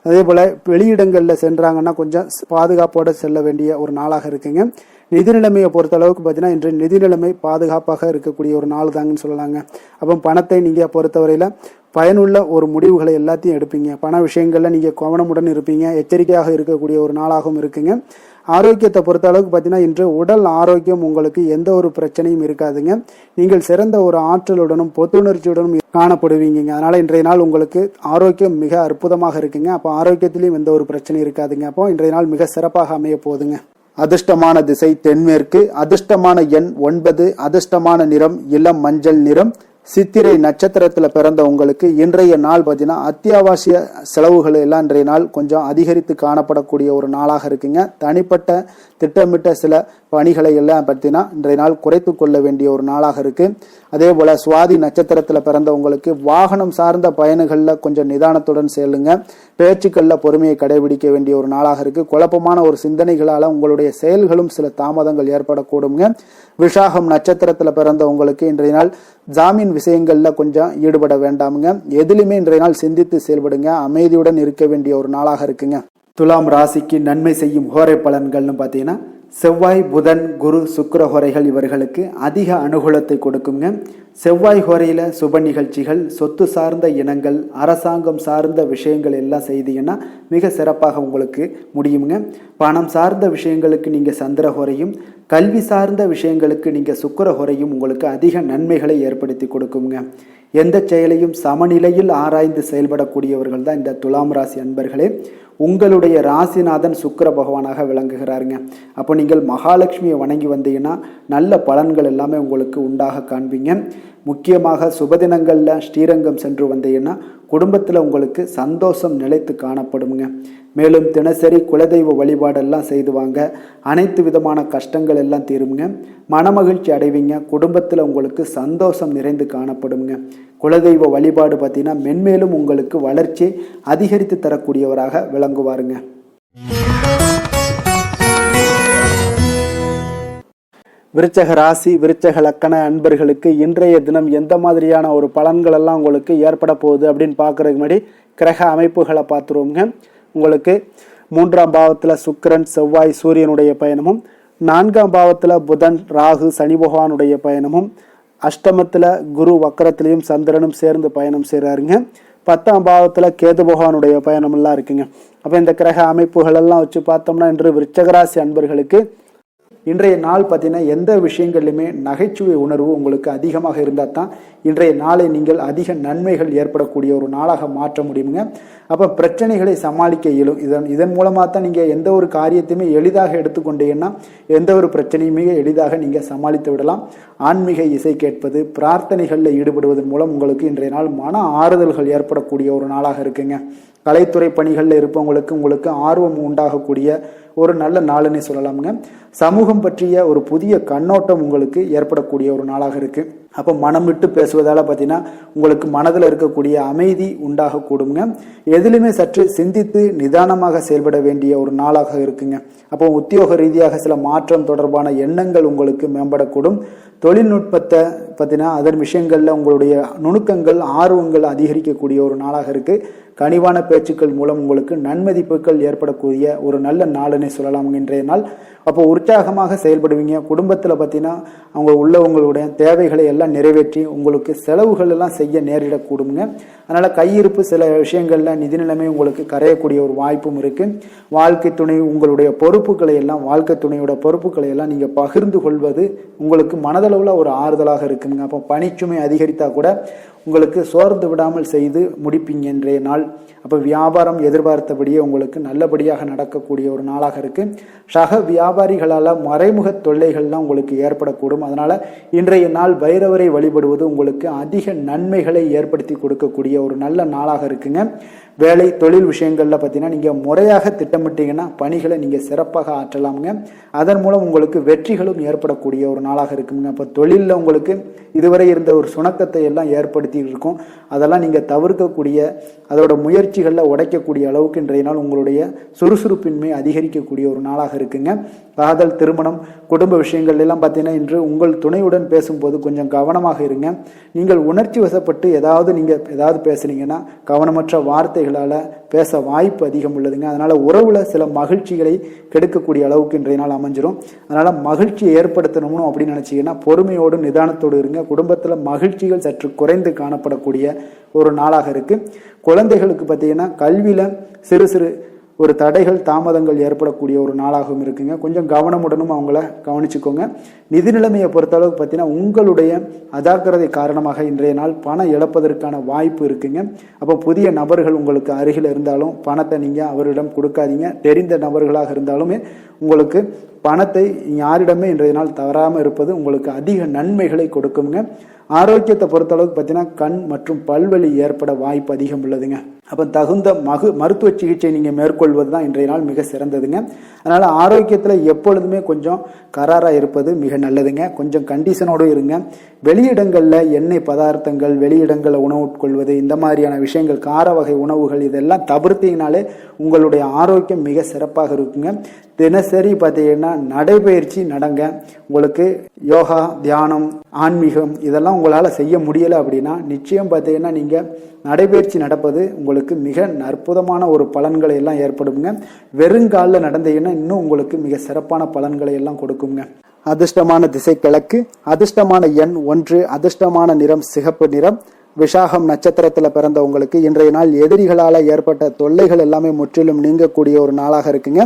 அதே போல வெளியிடங்கள்ல சென்றாங்கன்னா கொஞ்சம் பாதுகாப்போட செல்ல வேண்டிய ஒரு நாளாக இருக்குங்க. நிதி நிலைமையை பொறுத்த அளவுக்கு பார்த்தீங்கன்னா இன்று நிதி நிலைமை பாதுகாப்பாக இருக்கக்கூடிய ஒரு நாள் தாங்கன்னு சொல்லலாங்க. அப்போ பணத்தை நீங்க பொறுத்தவரையில பயனுள்ள ஒரு முடிவுகளை எல்லாத்தையும் எடுப்பீங்க. பண விஷயங்கள்ல நீங்க கவனமுடன் இருப்பீங்க. எச்சரிக்கையாக இருக்கக்கூடிய ஒரு நாளாகவும் இருக்குங்க. ஆரோக்கியத்தை பொறுத்த அளவுக்கு பார்த்தீங்கன்னா இன்று உடல் ஆரோக்கியம் உங்களுக்கு எந்த ஒரு பிரச்சனையும் இருக்காதுங்க. நீங்கள் சிறந்த ஒரு ஆற்றலுடனும் புத்துணர்ச்சியுடனும் காணப்படுவீங்க. அதனால இன்றைய நாள் உங்களுக்கு ஆரோக்கியம் மிக அற்புதமாக இருக்குங்க. அப்போ ஆரோக்கியத்திலையும் எந்த ஒரு பிரச்சனையும் இருக்காதுங்க. அப்போ இன்றைய நாள் மிக சிறப்பாக அமைய போகுதுங்க. அதிர்ஷ்டமான திசை தென்மேற்கு, அதிர்ஷ்டமான எண் 9, அதிர்ஷ்டமான நிறம் இளம் மஞ்சள் நிறம். சித்திரை நட்சத்திரத்துல பிறந்த உங்களுக்கு இன்றைய நாள் பார்த்தீங்கன்னா அத்தியாவசிய செலவுகள் எல்லாம் இன்றைய நாள் கொஞ்சம் அதிகரித்து காணப்படக்கூடிய ஒரு நாளாக இருக்குங்க. தனிப்பட்ட திட்டமிட்ட சில பணிகளை எல்லாம் பார்த்தீங்கன்னா இன்றைய நாள் குறைத்து கொள்ள வேண்டிய ஒரு நாளாக இருக்கு. அதே போல சுவாதி நட்சத்திரத்துல பிறந்த உங்களுக்கு வாகனம் சார்ந்த பயணங்கள்ல கொஞ்சம் நிதானத்துடன் செல்லுங்க. பேச்சுக்கள்ல பொறுமையை கடைபிடிக்க வேண்டிய ஒரு நாளாக இருக்கு. குழப்பமான ஒரு சிந்தனைகளால உங்களுடைய செயல்களும் சில தாமதங்கள் ஏற்படக்கூடுங்க. விஷாகம் நட்சத்திரத்துல பிறந்த உங்களுக்கு இன்றைய நாள் ஜாமீன் விஷயங்கள்ல கொஞ்சம் ஈடுபட வேண்டாமுங்க. எதிலுமே இன்றைய நாள் சிந்தித்து செயல்படுங்க. அமைதியுடன் இருக்க வேண்டிய ஒரு நாளாக இருக்குங்க. துலாம் ராசிக்கு நன்மை செய்யும் ஹோரை பலன்கள்னு பார்த்தீங்கன்னா செவ்வாய், புதன், குரு, சுக்கிர ஹோரைகள் இவர்களுக்கு அதிக அனுகூலத்தை கொடுக்குங்க. செவ்வாய் ஹோரையில சுப நிகழ்ச்சிகள், சொத்து சார்ந்த இனங்கள், அரசாங்கம் சார்ந்த விஷயங்கள் எல்லாம் செய்தீங்கன்னா மிக சிறப்பாக உங்களுக்கு முடியுங்க. பணம் சார்ந்த விஷயங்களுக்கு நீங்க சந்திர ஹோரையும், கல்வி சார்ந்த விஷயங்களுக்கு நீங்க சுக்கிர ஹோரையும் உங்களுக்கு அதிக நன்மைகளை ஏற்படுத்தி கொடுக்குங்க. எந்த செயலையும் சமநிலையில் ஆராய்ந்து செயல்படக்கூடியவர்கள் தான் இந்த துலாம் ராசி அன்பர்களே. உங்களுடைய ராசிநாதன் சுக்கிர பகவானாக விளங்குகிறாருங்க. அப்போ நீங்கள் மகாலட்சுமியை வணங்கி வந்தீங்கன்னா நல்ல பலன்கள் எல்லாமே உங்களுக்கு உண்டாக காண்பீங்க. முக்கியமாக சுபதினங்களில் ஸ்ரீரங்கம் சென்று வந்தீங்கன்னா குடும்பத்தில் உங்களுக்கு சந்தோஷம் நிலைத்து காணப்படுங்க. மேலும் தினசரி குலதெய்வ வழிபாடெல்லாம் செய்து வாங்க. அனைத்து விதமான கஷ்டங்கள் எல்லாம் தீருங்க. மனமகிழ்ச்சி அடைவீங்க. குடும்பத்தில் உங்களுக்கு சந்தோஷம் நிறைந்து காணப்படுங்க. குலதெய்வ வழிபாடு பார்த்தீங்கன்னா மென்மேலும் உங்களுக்கு வளர்ச்சி அதிகரித்து தரக்கூடியவராக விளங்குவாருங்க. விருச்சக ராசி, விருச்சக லக்கண அன்பர்களுக்கு இன்றைய தினம் எந்த மாதிரியான ஒரு பலன்கள் எல்லாம் உங்களுக்கு ஏற்பட போகுது அப்படின்னு பார்க்கறதுக்கு முன்னாடி கிரக அமைப்புகளை பார்த்துருவோங்க. உங்களுக்கு 3ஆம் பாவத்தில் சுக்கிரன், செவ்வாய், சூரியனுடைய பயணமும், 4ஆம் பாவத்தில் புதன், ராகு, சனி பகவானுடைய பயணமும், அஷ்டமத்தில் குரு வக்கரத்திலையும் சந்திரனும் சேர்ந்து பயணம் செய்கிறாருங்க. 10ஆம் பாவத்தில் கேது பகவானுடைய பயணமெல்லாம் இருக்குங்க. அப்போ இந்த கிரக அமைப்புகள் எல்லாம் வச்சு பார்த்தோம்னா இன்று விருச்சகராசி அன்பர்களுக்கு இன்றைய நாள் பார்த்தீங்கன்னா எந்த விஷயங்கள்லையுமே நகைச்சுவை உணர்வு உங்களுக்கு அதிகமாக இருந்தால் தான் இன்றைய நாளை நீங்கள் அதிக நன்மைகள் ஏற்படக்கூடிய ஒரு நாளாக மாற்ற முடியுங்க. அப்போ பிரச்சனைகளை சமாளிக்க இயலும். இதன் மூலமாக தான் நீங்கள் எந்த ஒரு காரியத்தையுமே எளிதாக எடுத்துக்கொண்டீங்கன்னா எந்த ஒரு பிரச்சனையுமே எளிதாக நீங்கள் சமாளித்து விடலாம். ஆன்மீக இசை கேட்பது, பிரார்த்தனைகளில் ஈடுபடுவதன் மூலம் உங்களுக்கு இன்றைய நாள் மன ஆறுதல்கள் ஏற்படக்கூடிய ஒரு நாளாக இருக்குங்க. கலைத்துறை பணிகளில் இருப்பவங்களுக்கு உங்களுக்கு ஆர்வம் உண்டாகக்கூடிய ஒரு நல்ல நாளுன்னு சொல்லலாமுங்க. சமூகம் பற்றிய ஒரு புதிய கண்ணோட்டம் உங்களுக்கு ஏற்படக்கூடிய ஒரு நாளாக இருக்கு. அப்போ மனம் விட்டு பேசுவதால பார்த்தீங்கன்னா உங்களுக்கு மனதில் இருக்கக்கூடிய அமைதி உண்டாகக்கூடுங்க. எதிலுமே சற்று சிந்தித்து நிதானமாக செயல்பட வேண்டிய ஒரு நாளாக இருக்குங்க. அப்போ உத்தியோக ரீதியாக சில மாற்றம் தொடர்பான எண்ணங்கள் உங்களுக்கு மேம்படக்கூடும். தொழில்நுட்பத்தை பார்த்தீங்கன்னா அதன் விஷயங்கள்ல உங்களுடைய நுணுக்கங்கள், ஆர்வங்கள் அதிகரிக்கக்கூடிய ஒரு நாளாக இருக்கு. கனிவான பேச்சுக்கள் மூலம் உங்களுக்கு நன்மதிப்புகள் ஏற்படக்கூடிய ஒரு நல்ல நாளுன்னு சொல்லலாம் இன்றைய நாள். அப்போ உற்சாகமாக செயல்படுவீங்க. குடும்பத்தில் பார்த்தீங்கன்னா அவங்க உள்ளவங்களுடைய தேவைகளை எல்லாம் நிறைவேற்றி உங்களுக்கு செலவுகள் எல்லாம் செய்ய நேரிடக்கூடுங்க. அதனால கையிருப்பு சில விஷயங்கள்ல நிதி நிலைமை உங்களுக்கு கரையக்கூடிய ஒரு வாய்ப்பும் இருக்கு. வாழ்க்கை துணை உங்களுடைய பொறுப்புகளை எல்லாம் வாழ்க்கை துணையோட பொறுப்புகளை எல்லாம் நீங்க பகிர்ந்து கொள்வது உங்களுக்கு மனதளவுல ஒரு ஆறுதலாக இருக்குங்க. அப்போ பணிச்சுமை அதிகரித்தா கூட உங்களுக்கு சோர்ந்து விடாமல் செய்து முடிப்பீங்க இன்றைய நாள். அப்போ வியாபாரம் எதிர்பார்த்தபடியே உங்களுக்கு நல்லபடியாக நடக்கக்கூடிய ஒரு நாளாக இருக்கு. சக வியாபாரிகளால் மறைமுக தொல்லைகள்லாம் உங்களுக்கு ஏற்படக்கூடும். அதனால இன்றைய நாள் பைரவரை வழிபடுவது உங்களுக்கு அதிக நன்மைகளை ஏற்படுத்தி கொடுக்கக்கூடிய ஒரு நல்ல நாளாக இருக்குங்க. வேலை தொழில் விஷயங்கள்ல பார்த்தீங்கன்னா நீங்கள் முறையாக திட்டமிட்டீங்கன்னா பணிகளை நீங்கள் சிறப்பாக ஆற்றலாமுங்க. அதன் மூலம் உங்களுக்கு வெற்றிகளும் ஏற்படக்கூடிய ஒரு நாளாக இருக்குங்க. அப்போ தொழிலில் உங்களுக்கு இதுவரை இருந்த ஒரு சுணக்கத்தை எல்லாம் ஏற்படுத்தி இருக்கும். அதெல்லாம் நீங்கள் தவிர்க்கக்கூடிய அதோட முயற்சிகளில் உடைக்கக்கூடிய அளவுக்கு இன்றைய நாள் உங்களுடைய சுறுசுறுப்பின்மை அதிகரிக்கக்கூடிய ஒரு நாளாக இருக்குங்க. காதல், திருமணம், குடும்ப விஷயங்கள் எல்லாம் பார்த்தீங்கன்னா இன்று உங்கள் துணையுடன் பேசும்போது கொஞ்சம் கவனமாக இருங்க. நீங்கள் உணர்ச்சி வசப்பட்டு ஏதாவது பேசுனீங்கன்னா கவனமற்ற வார்த்தைகளால் பேச வாய்ப்பு அதிகம் உள்ளதுங்க. அதனால உறவுல சில மகிழ்ச்சிகளை கெடுக்கக்கூடிய அளவுக்கு இன்றைய நாள் அமைஞ்சிரும். அதனால மகிழ்ச்சியை ஏற்படுத்தணும்னு அப்படின்னு நினைச்சீங்கன்னா பொறுமையோடு நிதானத்தோடு இருங்க. குடும்பத்தில் மகிழ்ச்சிகள் சற்று குறைந்து காணப்படக்கூடிய ஒரு நாளாக இருக்கு. குழந்தைகளுக்கு பார்த்தீங்கன்னா கல்வியில சிறு சிறு ஒரு தடைகள் தாமதங்கள் ஏற்படக்கூடிய ஒரு நாளாகவும் இருக்குங்க. கொஞ்சம் கவனமுடனும் அவங்கள கவனிச்சுக்கோங்க. நிதி நிலைமையை பொறுத்தளவுக்கு பார்த்தீங்கன்னா உங்களுடைய அஜாக்கிரதை காரணமாக இன்றைய நாள் பணம் இழப்பதற்கான வாய்ப்பு இருக்குங்க. அப்போ புதிய நபர்கள் உங்களுக்கு அருகில் இருந்தாலும் பணத்தை நீங்கள் அவரிடம் கொடுக்காதீங்க. தெரிந்த நபர்களாக இருந்தாலுமே உங்களுக்கு பணத்தை யாரிடமே இன்றைய நாள் தவறாமல் இருப்பது உங்களுக்கு அதிக நன்மைகளை கொடுக்குங்க. ஆரோக்கியத்தை பொறுத்தளவுக்கு பார்த்தீங்கன்னா கண் மற்றும் பல்வலி ஏற்பட வாய்ப்பு அதிகம் உள்ளதுங்க. அப்போ தகுந்த மருத்துவ சிகிச்சை நீங்கள் மேற்கொள்வது தான் இன்றைய நாள் மிக சிறந்ததுங்க. அதனால் ஆரோக்கியத்தில் எப்பொழுதுமே கொஞ்சம் கராராக இருப்பது மிக நல்லதுங்க. கொஞ்சம் கண்டிஷனோடு இருங்க. வெளியிடங்களில் எண்ணெய் பதார்த்தங்கள், வெளியிடங்களில் உணவு உட்கொள்வது, இந்த மாதிரியான விஷயங்கள், கார வகை உணவுகள் இதெல்லாம் தவிர்த்தீங்கனாலே உங்களுடைய ஆரோக்கியம் மிக சிறப்பாக இருக்குங்க. தினசரி பார்த்தீங்கன்னா நடைபயிற்சி நடங்க. உங்களுக்கு யோகா, தியானம், ஆன்மீகம் இதெல்லாம் உங்களால் செய்ய முடியலை அப்படின்னா நிச்சயம் பார்த்தீங்கன்னா நீங்கள் நடைபயிற்சி நடப்பது உங்களுக்கு மிக அற்புதமான ஒரு பலன்களை எல்லாம் ஏற்படுங்க. வெறுங்காலில் நடந்தீங்கன்னா இன்னும் உங்களுக்கு மிக சிறப்பான பலன்களை எல்லாம் கொடுக்குங்க. அதிர்ஷ்டமான திசை கிழக்கு, அதிர்ஷ்டமான எண் 1, அதிர்ஷ்டமான நிறம் சிகப்பு நிறம். விசாகம் நட்சத்திரத்தில் பிறந்தவங்களுக்கு இன்றைய நாள் எதிரிகளால் ஏற்பட்ட தொல்லைகள் எல்லாமே முற்றிலும் நீங்கக்கூடிய ஒரு நாளாக இருக்குங்க.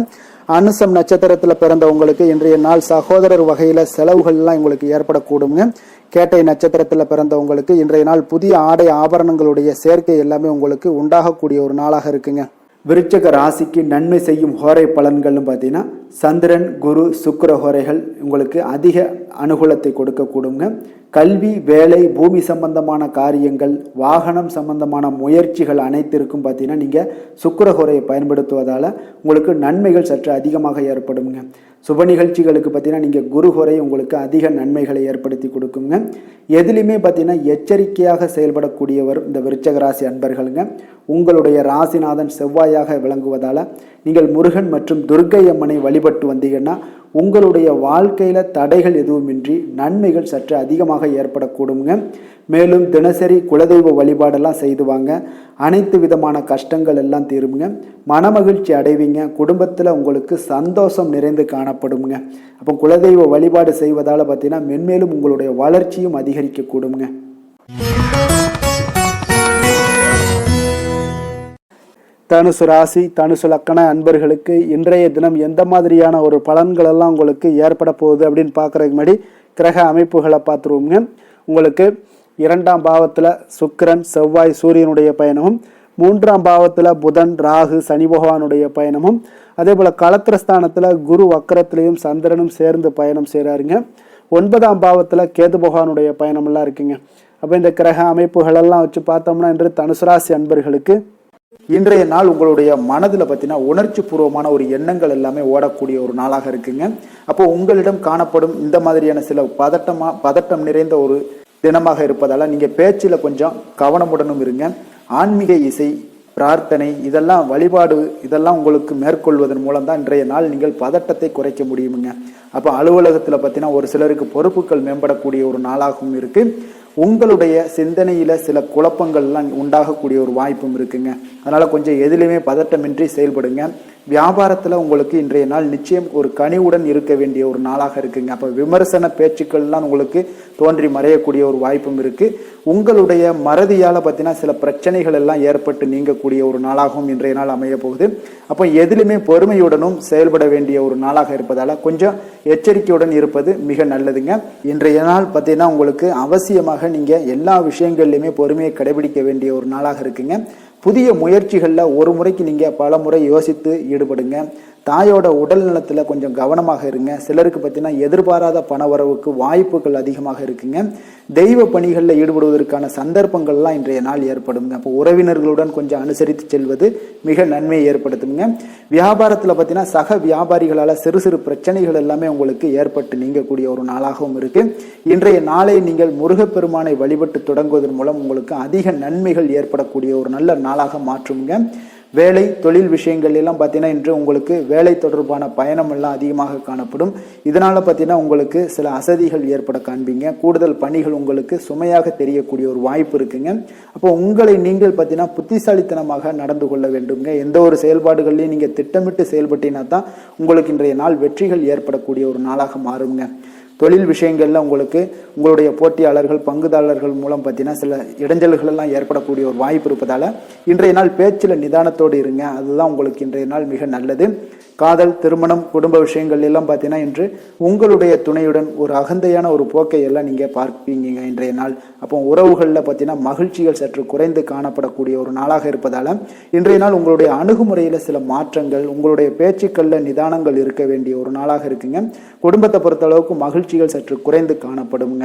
அனுசம் நட்சத்திரத்தில் பிறந்தவங்களுக்கு இன்றைய நாள் சகோதரர் வகையில செலவுகள் எல்லாம் உங்களுக்கு ஏற்படக்கூடுங்க. கேட்டை நட்சத்திரத்தில் பிறந்தவங்களுக்கு இன்றைய நாள் புதிய ஆடை ஆபரணங்களுடைய சேர்க்கை எல்லாமே உங்களுக்கு உண்டாகக்கூடிய ஒரு நாளாக இருக்குங்க. விருச்சக ராசிக்கு நன்மை செய்யும் ஹோரை பலன்கள்னு பார்த்தீங்கன்னா சந்திரன், குரு, சுக்கிர ஹோரைகள் உங்களுக்கு அதிக அனுகூலத்தை கொடுக்கக்கூடுங்க. கல்வி, வேலை, பூமி சம்பந்தமான காரியங்கள், வாகனம் சம்பந்தமான முயற்சிகள் அனைத்திற்கும் பார்த்தீங்கன்னா நீங்கள் சுக்கிர ஹோரையை பயன்படுத்துவதால் உங்களுக்கு நன்மைகள் சற்று அதிகமாக ஏற்படுங்க. சுப நிகழ்ச்சிகளுக்கு பார்த்தீங்கன்னா நீங்கள் குரு ஹோரை உங்களுக்கு அதிக நன்மைகளை ஏற்படுத்தி கொடுக்குங்க. எதுலையுமே பார்த்தீங்கன்னா எச்சரிக்கையாக செயல்படக்கூடியவர் இந்த விருச்சக ராசி அன்பர்களுங்க. உங்களுடைய ராசிநாதன் செவ்வாயாக விளங்குவதால் நீங்கள் முருகன் மற்றும் துர்க்கை அம்மனை வழிபட்டு வந்தீங்கன்னா உங்களுடைய வாழ்க்கையில தடைகள் எதுவுமின்றி நன்மைகள் சற்று அதிகமாக ஏற்படக்கூடுங்க. மேலும் தினசரி குலதெய்வ வழிபாடெல்லாம் செய்து வாங்க. அனைத்து விதமான கஷ்டங்கள் எல்லாம் தீருங்க. மனமகிழ்ச்சி அடைவீங்க. குடும்பத்தில் உங்களுக்கு சந்தோஷம் நிறைந்து காணப்படுங்க. அப்போ குலதெய்வ வழிபாடு செய்வதால் பார்த்தீங்கன்னா மென்மேலும் உங்களுடைய வளர்ச்சியும் அதிகரிக்க கூடுங்க. தனுசு ராசி, தனுசு லக்கண அன்பர்களுக்கு இன்றைய தினம் எந்த மாதிரியான ஒரு பலன்கள் எல்லாம் உங்களுக்கு ஏற்பட போகுது அப்படின்னு பார்க்குறதுக்கு முன்னாடி கிரக அமைப்புகளை பார்த்துருவோங்க. உங்களுக்கு 2ஆம் பாவத்தில் சுக்கிரன், செவ்வாய், சூரியனுடைய பயணமும், 3ஆம் பாவத்தில் புதன், ராகு, சனி பகவானுடைய பயணமும், அதே போல் களத்திரஸ்தானத்தில் குரு வக்கரத்திலையும் சந்திரனும் சேர்ந்து பயணம் செய்கிறாருங்க. 9ஆம் பாவத்தில் கேது பகவானுடைய பயணமெல்லாம் இருக்குங்க. அப்போ இந்த கிரக அமைப்புகளெல்லாம் வச்சு பார்த்தோம்னா இன்று தனுசு ராசி அன்பர்களுக்கு இன்றைய நாள் உங்களுடைய மனதில் பார்த்தீங்கன்னா உணர்ச்சி பூர்வமான ஒரு எண்ணங்கள் எல்லாமே ஓடக்கூடிய ஒரு நாளாக இருக்குங்க. அப்போ உங்களிடம் காணப்படும் இந்த மாதிரியான சில பதட்டம் நிறைந்த ஒரு தினமாக இருப்பதால் நீங்கள் பேச்சில் கொஞ்சம் கவனமுடனும் இருங்க. ஆன்மீக இசை, பிரார்த்தனை, இதெல்லாம் வழிபாடு இதெல்லாம் உங்களுக்கு மேற்கொள்வதன் மூலம் தான் இன்றைய நாள் நீங்கள் பதட்டத்தை குறைக்க முடியுமுங்க. அப்போ அலுவலகத்தில் பார்த்தீங்கன்னா ஒரு சிலருக்கு பொறுப்புகள் மேம்படக்கூடிய ஒரு நாளாகவும் இருக்கு. உங்களுடைய சிந்தனையில சில குழப்பங்கள்லாம் உண்டாகக்கூடிய ஒரு வாய்ப்பும் இருக்குங்க. அதனால கொஞ்சம் எதிலுமே பதட்டமின்றி செயல்படுங்க. வியாபாரத்துல உங்களுக்கு இன்றைய நாள் நிச்சயம் ஒரு கனிவுடன் இருக்க வேண்டிய ஒரு நாளாக இருக்குங்க. அப்ப விமர்சன பேச்சுக்கள்லாம் உங்களுக்கு தோன்றி மறையக்கூடிய ஒரு வாய்ப்பும் இருக்கு. உங்களுடைய மறதியால பார்த்தீங்கன்னா சில பிரச்சனைகள் எல்லாம் ஏற்பட்டு நீங்கக்கூடிய ஒரு நாளாகவும் இன்றைய நாள் அமைய போகுது. அப்போ எதிலுமே பொறுமையுடனும் செயல்பட வேண்டிய ஒரு நாளாக இருப்பதால கொஞ்சம் எச்சரிக்கையுடன் இருப்பது மிக நல்லதுங்க. இன்றைய நாள் பார்த்தீங்கன்னா உங்களுக்கு அவசியமாக நீங்க எல்லா விஷயங்கள்லையுமே பொறுமையை கடைபிடிக்க வேண்டிய ஒரு நாளாக இருக்குங்க. புதிய முயற்சிகளில் ஒரு முறைக்கு நீங்கள் பல முறை யோசித்து ஈடுபடுங்க. தாயோட உடல் நலத்தில் கொஞ்சம் கவனமாக இருங்க. சிலருக்கு பார்த்தீங்கன்னா எதிர்பாராத பணவரவுக்கு வாய்ப்புகள் அதிகமாக இருக்குங்க. தெய்வ பணிகளில் ஈடுபடுவதற்கான சந்தர்ப்பங்கள்லாம் இன்றைய நாள் ஏற்படுங்க. அப்போ உறவினர்களுடன் கொஞ்சம் அனுசரித்து செல்வது மிக நன்மையை ஏற்படுத்துங்க. வியாபாரத்தில் பார்த்தீங்கன்னா சக வியாபாரிகளால் சிறு சிறு பிரச்சனைகள் எல்லாமே உங்களுக்கு ஏற்பட்டு நீங்கக்கூடிய ஒரு நாளாகவும் இருக்கு. இன்றைய நாளை நீங்கள் முருகப்பெருமானை வழிபட்டு தொடங்குவதன் மூலம் உங்களுக்கு அதிக நன்மைகள் ஏற்படக்கூடிய ஒரு நல்ல நாளாக மாற்றுங்க. வேலை தொழில் விஷயங்கள் எல்லாம் பார்த்தீங்கன்னா இன்று உங்களுக்கு வேலை தொடர்பான பயணம் எல்லாம் அதிகமாக காணப்படும். இதனால பார்த்தீங்கன்னா உங்களுக்கு சில அசதிகள் ஏற்பட காண்பீங்க. கூடுதல் பணிகள் உங்களுக்கு சுமையாக தெரியக்கூடிய ஒரு வாய்ப்பு இருக்குங்க. அப்போ உங்களை நீங்கள் பார்த்தீங்கன்னா புத்திசாலித்தனமாக நடந்து கொள்ள வேண்டுங்க. எந்த ஒரு செயல்பாடுகள்லையும் நீங்கள் திட்டமிட்டு செயல்பட்டீங்கன்னா தான் உங்களுக்கு இன்றைய நாள் வெற்றிகள் ஏற்படக்கூடிய ஒரு நாளாக மாறுங்க. தொழில் விஷயங்கள்ல உங்களுக்கு உங்களுடைய போட்டியாளர்கள் பங்குதாரர்கள் மூலம் பார்த்தீங்கன்னா சில இடைஞ்சல்கள் எல்லாம் ஏற்படக்கூடிய ஒரு வாய்ப்பு இருப்பதால இன்றைய நாள் பேச்சில் நிதானத்தோடு இருங்க. அதுதான் உங்களுக்கு இன்றைய நாள் மிக நல்லது. காதல் திருமணம் குடும்ப விஷயங்கள் எல்லாம் பார்த்தீங்கன்னா இன்று உங்களுடைய துணையுடன் ஒரு அகந்தையான ஒரு போக்கை எல்லாம் நீங்கள் பார்ப்பீங்க இன்றைய நாள். அப்போ உறவுகளில் பார்த்தீங்கன்னா மகிழ்ச்சிகள் சற்று குறைந்து காணப்படக்கூடிய ஒரு நாளாக இருப்பதால இன்றைய நாள் உங்களுடைய அணுகுமுறையில் சில மாற்றங்கள் உங்களுடைய பேச்சுக்களில் நிதானங்கள் இருக்க வேண்டிய ஒரு நாளாக இருக்குங்க. குடும்பத்தை பொறுத்த அளவுக்கு மகிழ்ச்சிகள் சற்று குறைந்து காணப்படுங்க.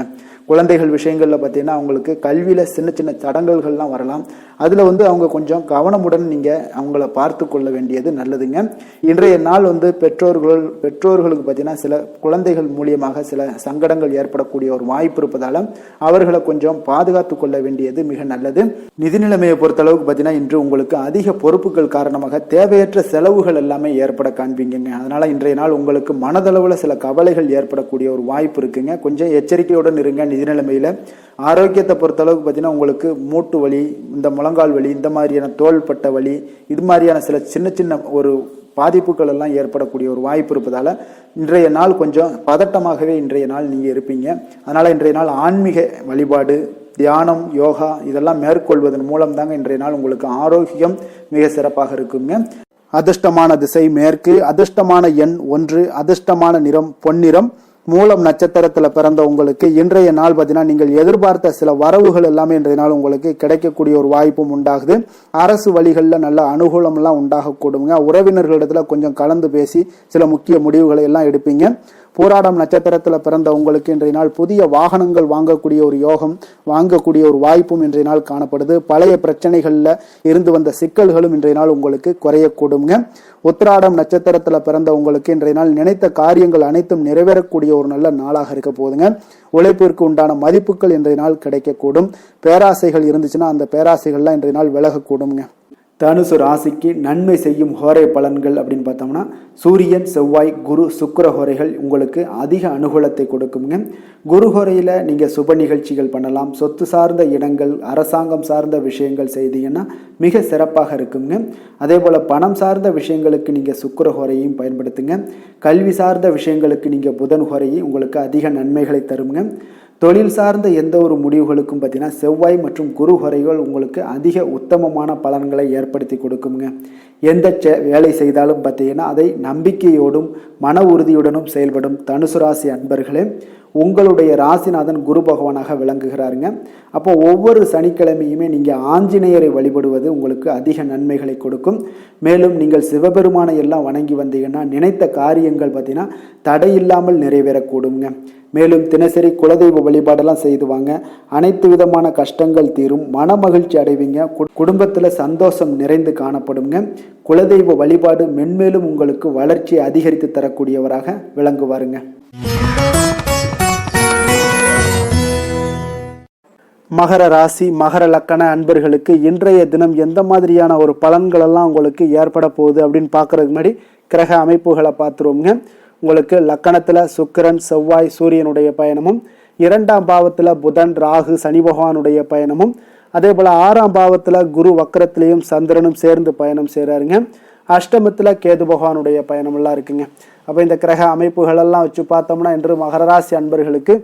குழந்தைகள் விஷயங்கள்ல பார்த்தீங்கன்னா அவங்களுக்கு கல்வியில சின்ன சின்ன தடங்கல்கள்லாம் வரலாம். அதுல அவங்க கொஞ்சம் கவனமுடன் நீங்க அவங்கள பார்த்து கொள்ள வேண்டியது நல்லதுங்க. இன்றைய நாள் பெற்றோர்களுக்கு பார்த்தீங்கன்னா சில குழந்தைகள் மூலியமாக சில சங்கடங்கள் ஏற்படக்கூடிய ஒரு வாய்ப்பு இருப்பதால அவர்களை கொஞ்சம் பாதுகாத்து கொள்ள வேண்டியது மிக நல்லது. நிதி நிலைமையை பொறுத்த அளவுக்கு பார்த்தீங்கன்னா இன்று உங்களுக்கு அதிக பொறுப்புகள் காரணமாக தேவையற்ற செலவுகள் எல்லாமே ஏற்பட காண்பீங்க. அதனால இன்றைய நாள் உங்களுக்கு மனதளவுல சில கவலைகள் ஏற்படக்கூடிய ஒரு வாய்ப்பு இருக்குங்க. கொஞ்சம் எச்சரிக்கையுடன் இருங்க. நிதி நிலைமையில ஆரோக்கியத்தை பொறுத்த அளவுக்கு பார்த்தீங்கன்னா உங்களுக்கு மூட்டு வலி இந்த முழங்கால் வலி இந்த மாதிரியான தோள்பட்ட வலி இது மாதிரியான சில சின்ன சின்ன ஒரு பாதிப்புகள் எல்லாம் ஏற்படக்கூடிய ஒரு வாய்ப்பு இருப்பதால இன்றைய நாள் கொஞ்சம் பதட்டமாகவே இன்றைய நாள் நீங்க இருப்பீங்க. அதனால இன்றைய நாள் ஆன்மீக வழிபாடு தியானம் யோகா இதெல்லாம் மேற்கொள்வதன் மூலம் தாங்க இன்றைய நாள் உங்களுக்கு ஆரோக்கியம் மிக சிறப்பாக இருக்குங்க. அதிர்ஷ்டமான திசை மேற்கு, அதிர்ஷ்டமான எண் 1, அதிர்ஷ்டமான நிறம் பொன்னிறம். மூலம் நட்சத்திரத்துல பிறந்த உங்களுக்கு இன்றைய நாள் பார்த்தீங்கன்னா நீங்கள் எதிர்பார்த்த சில வரவுகள் எல்லாமே இன்றைய நாள் உங்களுக்கு கிடைக்கக்கூடிய ஒரு வாய்ப்பும் உண்டாகுது. அரசு வழிகளில் நல்ல அனுகூலம் எல்லாம் உண்டாகக்கூடுங்க. உறவினர்களிடத்துல கொஞ்சம் கலந்து பேசி சில முக்கிய முடிவுகளை எல்லாம் எடுப்பீங்க. போராடம் நட்சத்திரத்துல பிறந்த உங்களுக்கு இன்றைய நாள் புதிய வாகனங்கள் வாங்கக்கூடிய ஒரு யோகம் வாங்கக்கூடிய ஒரு வாய்ப்பும் இன்றைய நாள் காணப்படுது. பழைய பிரச்சனைகள்ல இருந்து வந்த சிக்கல்களும் இன்றைய நாள் உங்களுக்கு குறையக்கூடுங்க. உத்திராடம் நட்சத்திரத்துல பிறந்த உங்களுக்கு இன்றைய நாள் நினைத்த காரியங்கள் அனைத்தும் நிறைவேறக்கூடிய ஒரு நல்ல நாளாக இருக்க போதுங்க. உழைப்பிற்கு உண்டான மதிப்புகள் இன்றைய நாள் கிடைக்கக்கூடும். பேராசைகள் இருந்துச்சுன்னா அந்த பேராசைகள்லாம் இன்றைய நாள் விலகக்கூடுங்க. தனுசு ராசிக்கு நன்மை செய்யும் ஹோரை பலன்கள் அப்படின்னு பார்த்தோம்னா சூரியன் செவ்வாய் குரு சுக்கிர ஹோரைகள் உங்களுக்கு அதிக அனுகூலத்தை கொடுக்குங்க. குரு ஹோரையில் நீங்கள் சுப நிகழ்ச்சிகள் பண்ணலாம். சொத்து சார்ந்த இடங்கள் அரசாங்கம் சார்ந்த விஷயங்கள் செய்தீங்கன்னா மிக சிறப்பாக இருக்குங்க. அதே போல் பணம் சார்ந்த விஷயங்களுக்கு நீங்கள் சுக்கிர ஹோரையும் பயன்படுத்துங்க. கல்வி சார்ந்த விஷயங்களுக்கு நீங்கள் புதன் ஹோரையும் உங்களுக்கு அதிக நன்மைகளை தருங்க. தொழில் சார்ந்த எந்த ஒரு முடிவுகளுக்கும் பார்த்தீங்கன்னா செவ்வாய் மற்றும் குரு ஹோரைகள் உங்களுக்கு அதிக உத்தமமான பலன்களை ஏற்படுத்தி கொடுக்குங்க. எந்த வேலை செய்தாலும் பார்த்தீங்கன்னா அதை நம்பிக்கையோடும் மன உறுதியுடனும் செயல்படும் தனுசு ராசி அன்பர்களே உங்களுடைய ராசிநாதன் குரு பகவானாக விளங்குகிறாருங்க. அப்போ ஒவ்வொரு சனிக்கிழமையுமே நீங்கள் ஆஞ்சநேயரை வழிபடுவது உங்களுக்கு அதிக நன்மைகளை கொடுக்கும். மேலும் நீங்கள் சிவபெருமானை எல்லாம் வணங்கி வந்தீங்கன்னா நினைத்த காரியங்கள் பார்த்தீங்கன்னா தடையில்லாமல் நிறைவேறக்கூடுங்க. மேலும் தினசரி குலதெய்வ வழிபாடெல்லாம் செய்துவாங்க. அனைத்து விதமான கஷ்டங்கள் தீரும். மன மகிழ்ச்சி அடைவீங்க. குடும்பத்தில் சந்தோஷம் நிறைந்து காணப்படுங்க. குலதெய்வ வழிபாடு மென்மேலும் உங்களுக்கு வளர்ச்சியை அதிகரித்து தரக்கூடியவராக விளங்குவாருங்க. மகர ராசி மகர லக்கண அன்பர்களுக்கு இன்றைய தினம் எந்த மாதிரியான ஒரு பலன்கள் எல்லாம் உங்களுக்கு ஏற்பட போகுது அப்படின்னு பார்க்கறதுக்கு முன்னாடி கிரக அமைப்புகளை பார்த்துருவோங்க. உங்களுக்கு லக்கணத்தில் சுக்கிரன் செவ்வாய் சூரியனுடைய பயணமும் 2ஆம் பாவத்தில் புதன் ராகு சனி பகவானுடைய பயணமும், அதே போல் 6ஆம் பாவத்தில் குரு வக்கரத்திலையும் சந்திரனும் சேர்ந்து பயணம் செய்கிறாருங்க. அஷ்டமத்தில் கேது பகவானுடைய பயணமெல்லாம் இருக்குங்க. அப்போ இந்த கிரக அமைப்புகளெல்லாம் வச்சு பார்த்தோம்னா இன்று மகர ராசி அன்பர்களுக்கு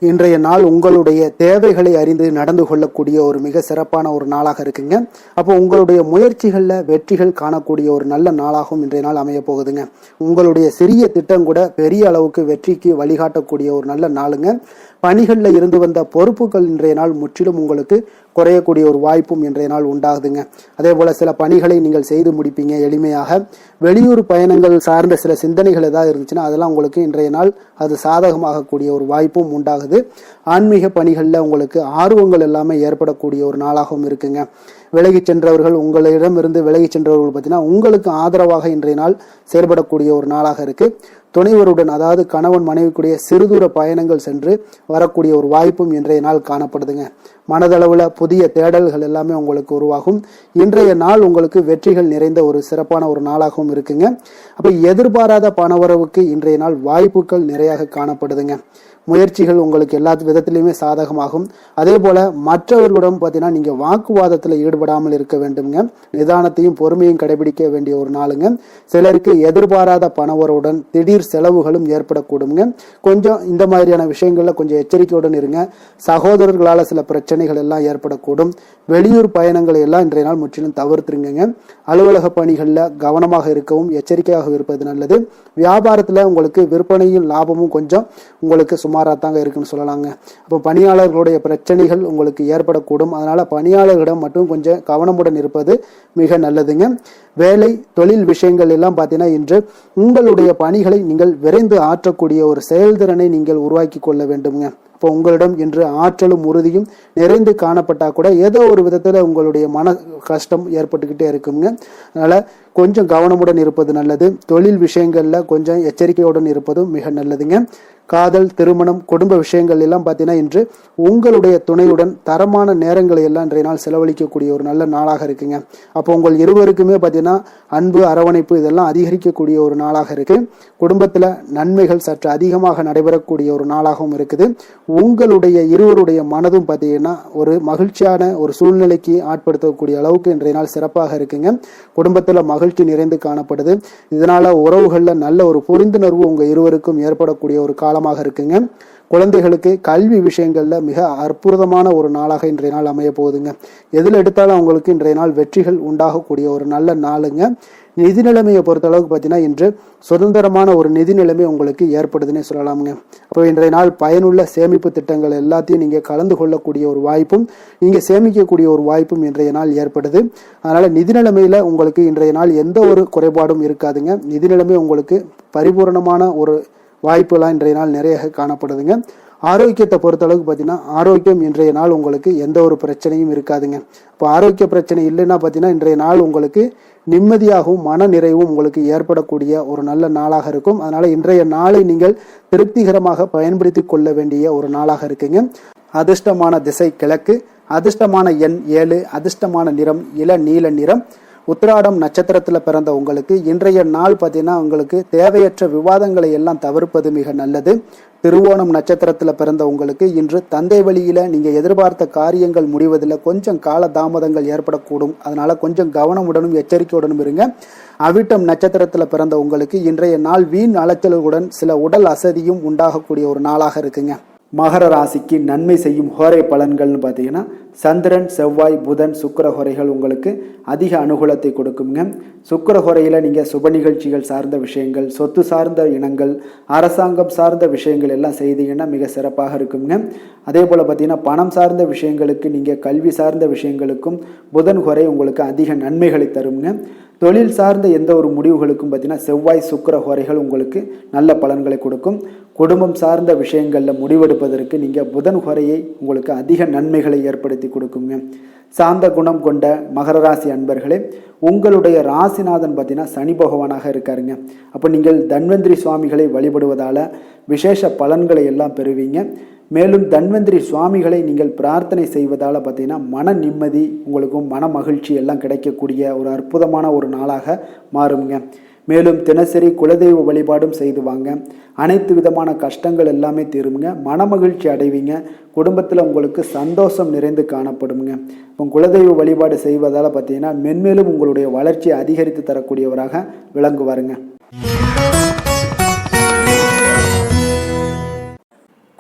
இன்றைய நாள் உங்களுடைய தேவைகளை அறிந்து நடந்து கொள்ளக்கூடிய ஒரு மிக சிறப்பான ஒரு நாளாக இருக்குங்க. அப்போ உங்களுடைய முயற்சிகளில் வெற்றிகள் காணக்கூடிய ஒரு நல்ல நாளாகவும் இன்றைய நாள் அமைய போகுதுங்க. உங்களுடைய சிறிய திட்டம் கூட பெரிய அளவுக்கு வெற்றிக்கு வழிகாட்டக்கூடிய ஒரு நல்ல நாளுங்க. பணிகளில் இருந்து வந்த பொறுப்புகள் இன்றைய நாள் முற்றிலும் உங்களுக்கு குறையக்கூடிய ஒரு வாய்ப்பும் இன்றைய நாள் உண்டாகுதுங்க. அதே போல சில பணிகளை நீங்கள் செய்து முடிப்பீங்க எளிமையாக. வெளியூர் பயணங்கள் சார்ந்த சில சிந்தனைகள் ஏதாவது இருந்துச்சுன்னா அதெல்லாம் உங்களுக்கு இன்றைய நாள் அது சாதகமாகக்கூடிய ஒரு வாய்ப்பும் உண்டாகுது. ஆன்மீக பணிகளில் உங்களுக்கு ஆர்வங்கள் எல்லாமே ஏற்படக்கூடிய ஒரு நாளாகவும் இருக்குங்க. விலகி சென்றவர்கள், உங்களிடமிருந்து விலகி சென்றவர்கள் பார்த்தீங்கன்னா உங்களுக்கு ஆதரவாக இன்றைய நாள் செயல்படக்கூடிய ஒரு நாளாக இருக்கு. துணைவருடன், அதாவது கணவன் மனைவிக்குரிய சிறுதூர பயணங்கள் சென்று வரக்கூடிய ஒரு வாய்ப்பும் இன்றைய நாள் காணப்படுதுங்க. மனதளவில் புதிய தேடல்கள் எல்லாமே உங்களுக்கு உருவாகும். இன்றைய நாள் உங்களுக்கு வெற்றிகள் நிறைந்த ஒரு சிறப்பான ஒரு நாளாகவும் இருக்குங்க. அப்போ எதிர்பாராத பணவரவுக்கு இன்றைய நாள் வாய்ப்புகள் நிறையாக காணப்படுதுங்க. முயற்சிகள் உங்களுக்கு எல்லா விதத்திலையுமே சாதகமாகும். அதே போல மற்றவர்களிடம் பார்த்தீங்கன்னா நீங்க வாக்குவாதத்தில் ஈடுபடாமல் இருக்க வேண்டுங்க. நிதானத்தையும் பொறுமையும் கடைபிடிக்க வேண்டிய ஒரு நாளுங்க. சிலருக்கு எதிர்பாராத பணவரவுடன் திடீர் செலவுகளும் ஏற்படக்கூடுங்க. கொஞ்சம் இந்த மாதிரியான விஷயங்கள்ல கொஞ்சம் எச்சரிக்கையுடன் இருங்க. சகோதரர்களால் சில பிரச்சனைகள் எல்லாம் ஏற்படக்கூடும். வெளியூர் பயணங்களை எல்லாம் இன்றைய நாள் முற்றிலும் தவிர்த்துருங்க. அலுவலக பணிகளில் கவனமாக இருக்கவும் எச்சரிக்கையாக இருப்பது நல்லது. வியாபாரத்தில் உங்களுக்கு விற்பனையும் லாபமும் கொஞ்சம் உங்களுக்கு சுமாராக தாங்க இருக்குன்னு சொல்லலாங்க. அப்போ பணியாளர்களுடைய பிரச்சனைகள் உங்களுக்கு ஏற்படக்கூடும். அதனால பணியாளர்களிடம் மட்டும் கொஞ்சம் கவனமுடன் இருப்பது மிக நல்லதுங்க. வேலை தொழில் விஷயங்கள் எல்லாம் பார்த்தீங்கன்னா இன்று உங்களுடைய பணிகளை நீங்கள் விரைந்து ஆற்றக்கூடிய ஒரு செயல்திறனை நீங்கள் உருவாக்கி கொள்ள வேண்டுங்க. இப்போ உங்களிடம் இன்று ஆற்றலும் உறுதியும் நிறைந்து காணப்பட்டா கூட ஏதோ ஒரு விதத்துல உங்களுடைய மன கஷ்டம் ஏற்பட்டுக்கிட்டே இருக்குங்க. அதனால கொஞ்சம் கவனமுடன் இருப்பது நல்லது. தொழில் விஷயங்கள்ல கொஞ்சம் எச்சரிக்கையுடன் இருப்பதும் மிக நல்லதுங்க. காதல், திருமணம், குடும்ப விஷயங்கள் எல்லாம் பார்த்தீங்கன்னா இன்று உங்களுடைய துணையுடன் தரமான நேரங்களை எல்லாம் இன்றைய நாள் செலவழிக்கக்கூடிய ஒரு நல்ல நாளாக இருக்குங்க. அப்போ உங்கள் இருவருக்குமே பார்த்தீங்கன்னா அன்பு, அரவணைப்பு இதெல்லாம் அதிகரிக்கக்கூடிய ஒரு நாளாக இருக்கு. குடும்பத்தில் நன்மைகள் சற்று அதிகமாக நடைபெறக்கூடிய ஒரு நாளாகவும் இருக்குது. உங்களுடைய இருவருடைய மனதும் பார்த்தீங்கன்னா ஒரு மகிழ்ச்சியான ஒரு சூழ்நிலைக்கு ஆட்படுத்தக்கூடிய அளவுக்கு இன்றைய நாள் சிறப்பாக இருக்குங்க. குடும்பத்தில் மகிழ்ச்சி நிறைந்து காணப்படுது. இதனால உறவுகள்ல நல்ல ஒரு புரிந்துணர்வு உங்க இருவருக்கும் ஏற்படக்கூடிய ஒரு காலமாக இருக்குங்க. குழந்தைகளுக்கு கல்வி விஷயங்கள்ல மிக அற்புதமான ஒரு நாளாக இன்றைய நாள் அமைய போகுதுங்க. எதில் எடுத்தாலும் அவங்களுக்கு இன்றைய நாள் வெற்றிகள் உண்டாகக்கூடிய ஒரு நல்ல நாளுங்க. நிதி நிலைமையை பொறுத்த அளவுக்கு பார்த்தீங்கன்னா இன்று சுதந்திரமான ஒரு நிதி நிலைமை உங்களுக்கு ஏற்படுதுன்னே சொல்லலாமுங்க. அப்போ இன்றைய நாள் பயனுள்ள சேமிப்பு திட்டங்கள் எல்லாத்தையும் நீங்க கலந்து கொள்ளக்கூடிய ஒரு வாய்ப்பும் நீங்க சேமிக்கக்கூடிய ஒரு வாய்ப்பும் இன்றைய நாள் ஏற்படுது. அதனால நிதி நிலைமையில உங்களுக்கு இன்றைய நாள் எந்த ஒரு குறைபாடும் இருக்காதுங்க. நிதி நிலைமை உங்களுக்கு பரிபூர்ணமான ஒரு வாய்ப்புலாம் இன்றைய நாள் நிறைய காணப்படுதுங்க. ஆரோக்கியத்தை பொறுத்த அளவுக்கு பார்த்தீங்கன்னா ஆரோக்கியம் இன்றைய நாள் உங்களுக்கு எந்த ஒரு பிரச்சனையும் இருக்காதுங்க. இப்போ ஆரோக்கிய பிரச்சனை இல்லைன்னா பார்த்தீங்கன்னா இன்றைய நாள் உங்களுக்கு நிம்மதியாகவும் மன நிறைவும் உங்களுக்கு ஏற்படக்கூடிய ஒரு நல்ல நாளாக இருக்கும். அதனால இன்றைய நாளை நீங்கள் திருப்திகரமாக பயன்படுத்தி கொள்ள வேண்டிய ஒரு நாளாக இருக்குங்க. அதிர்ஷ்டமான திசை கிழக்கு, அதிர்ஷ்டமான எண் 7, அதிர்ஷ்டமான நிறம் இளநீல நிறம். உத்திராடம் நட்சத்திரத்தில் பிறந்த உங்களுக்கு இன்றைய நாள் பார்த்தீங்கன்னா உங்களுக்கு தேவையற்ற விவாதங்களை எல்லாம் தவிர்ப்பது மிக நல்லது. திருவோணம் நட்சத்திரத்தில் பிறந்த உங்களுக்கு இன்று தந்தை வழியில நீங்க எதிர்பார்த்த காரியங்கள் முடிவதில் கொஞ்சம் கால தாமதங்கள் ஏற்படக்கூடும். அதனால கொஞ்சம் கவனமுடனும் எச்சரிக்கையுடனும் இருங்க. அவிட்டம் நட்சத்திரத்தில் பிறந்த உங்களுக்கு இன்றைய நாள் வீண் அலைச்சலுடன் சில உடல் அசதியும் உண்டாகக்கூடிய ஒரு நாளாக இருக்குங்க. மகர ராசிக்கு நன்மை செய்யும் ஹோரை பலன்கள்னு பார்த்தீங்கன்னா சந்திரன், செவ்வாய், புதன், சுக்கிர ஹோரைகள் உங்களுக்கு அதிக அனுகூலத்தை கொடுக்குங்க. சுக்கிர ஹோரையில் நீங்கள் சுப நிகழ்ச்சிகள் சார்ந்த விஷயங்கள், சொத்து சார்ந்த இனங்கள், அரசாங்கம் சார்ந்த விஷயங்கள் எல்லாம் செய்தீங்கன்னா மிக சிறப்பாக இருக்குங்க. அதே போல் பார்த்தீங்கன்னா பணம் சார்ந்த விஷயங்களுக்கு, நீங்கள் கல்வி சார்ந்த விஷயங்களுக்கும் புதன் ஹோரை உங்களுக்கு அதிக நன்மைகளை தருங்க. தொழில் சார்ந்த எந்த ஒரு முடிவுகளுக்கும் பார்த்தீங்கன்னா செவ்வாய், சுக்கிர ஹோரைகள் உங்களுக்கு நல்ல பலன்களை கொடுக்கும். குடும்பம் சார்ந்த விஷயங்களில் முடிவெடுப்பதற்கு நீங்கள் புதன் ஹோரையை உங்களுக்கு அதிக நன்மைகளை ஏற்படுத்தி கொடுக்குங்க. சாந்த குணம் கொண்ட மகர ராசி அன்பர்களே, உங்களுடைய ராசிநாதன் பார்த்தீங்கன்னா சனி பகவானாக இருக்காருங்க. அப்போ நீங்கள் தன்வந்திரி சுவாமிகளை வழிபடுவதால் விசேஷ பலன்களை எல்லாம் பெறுவீங்க. மேலும் தன்வந்திரி சுவாமிகளை நீங்கள் பிரார்த்தனை செய்வதால் பார்த்தீங்கன்னா மன நிம்மதி உங்களுக்கும் மன மகிழ்ச்சி எல்லாம் கிடைக்கக்கூடிய ஒரு அற்புதமான ஒரு நாளாக மாறுங்க. மேலும் தினசரி குலதெய்வ வழிபாடும் செய்து வாங்க. அனைத்து விதமான கஷ்டங்கள் எல்லாமே தீருங்க. மனமகிழ்ச்சி அடைவீங்க. குடும்பத்தில் உங்களுக்கு சந்தோஷம் நிறைந்து காணப்படுங்க. இப்போ குலதெய்வ வழிபாடு செய்வதால் பார்த்தீங்கன்னா மென்மேலும் உங்களுடைய வளர்ச்சியை அதிகரித்து தரக்கூடியவராக விளங்குவாருங்க.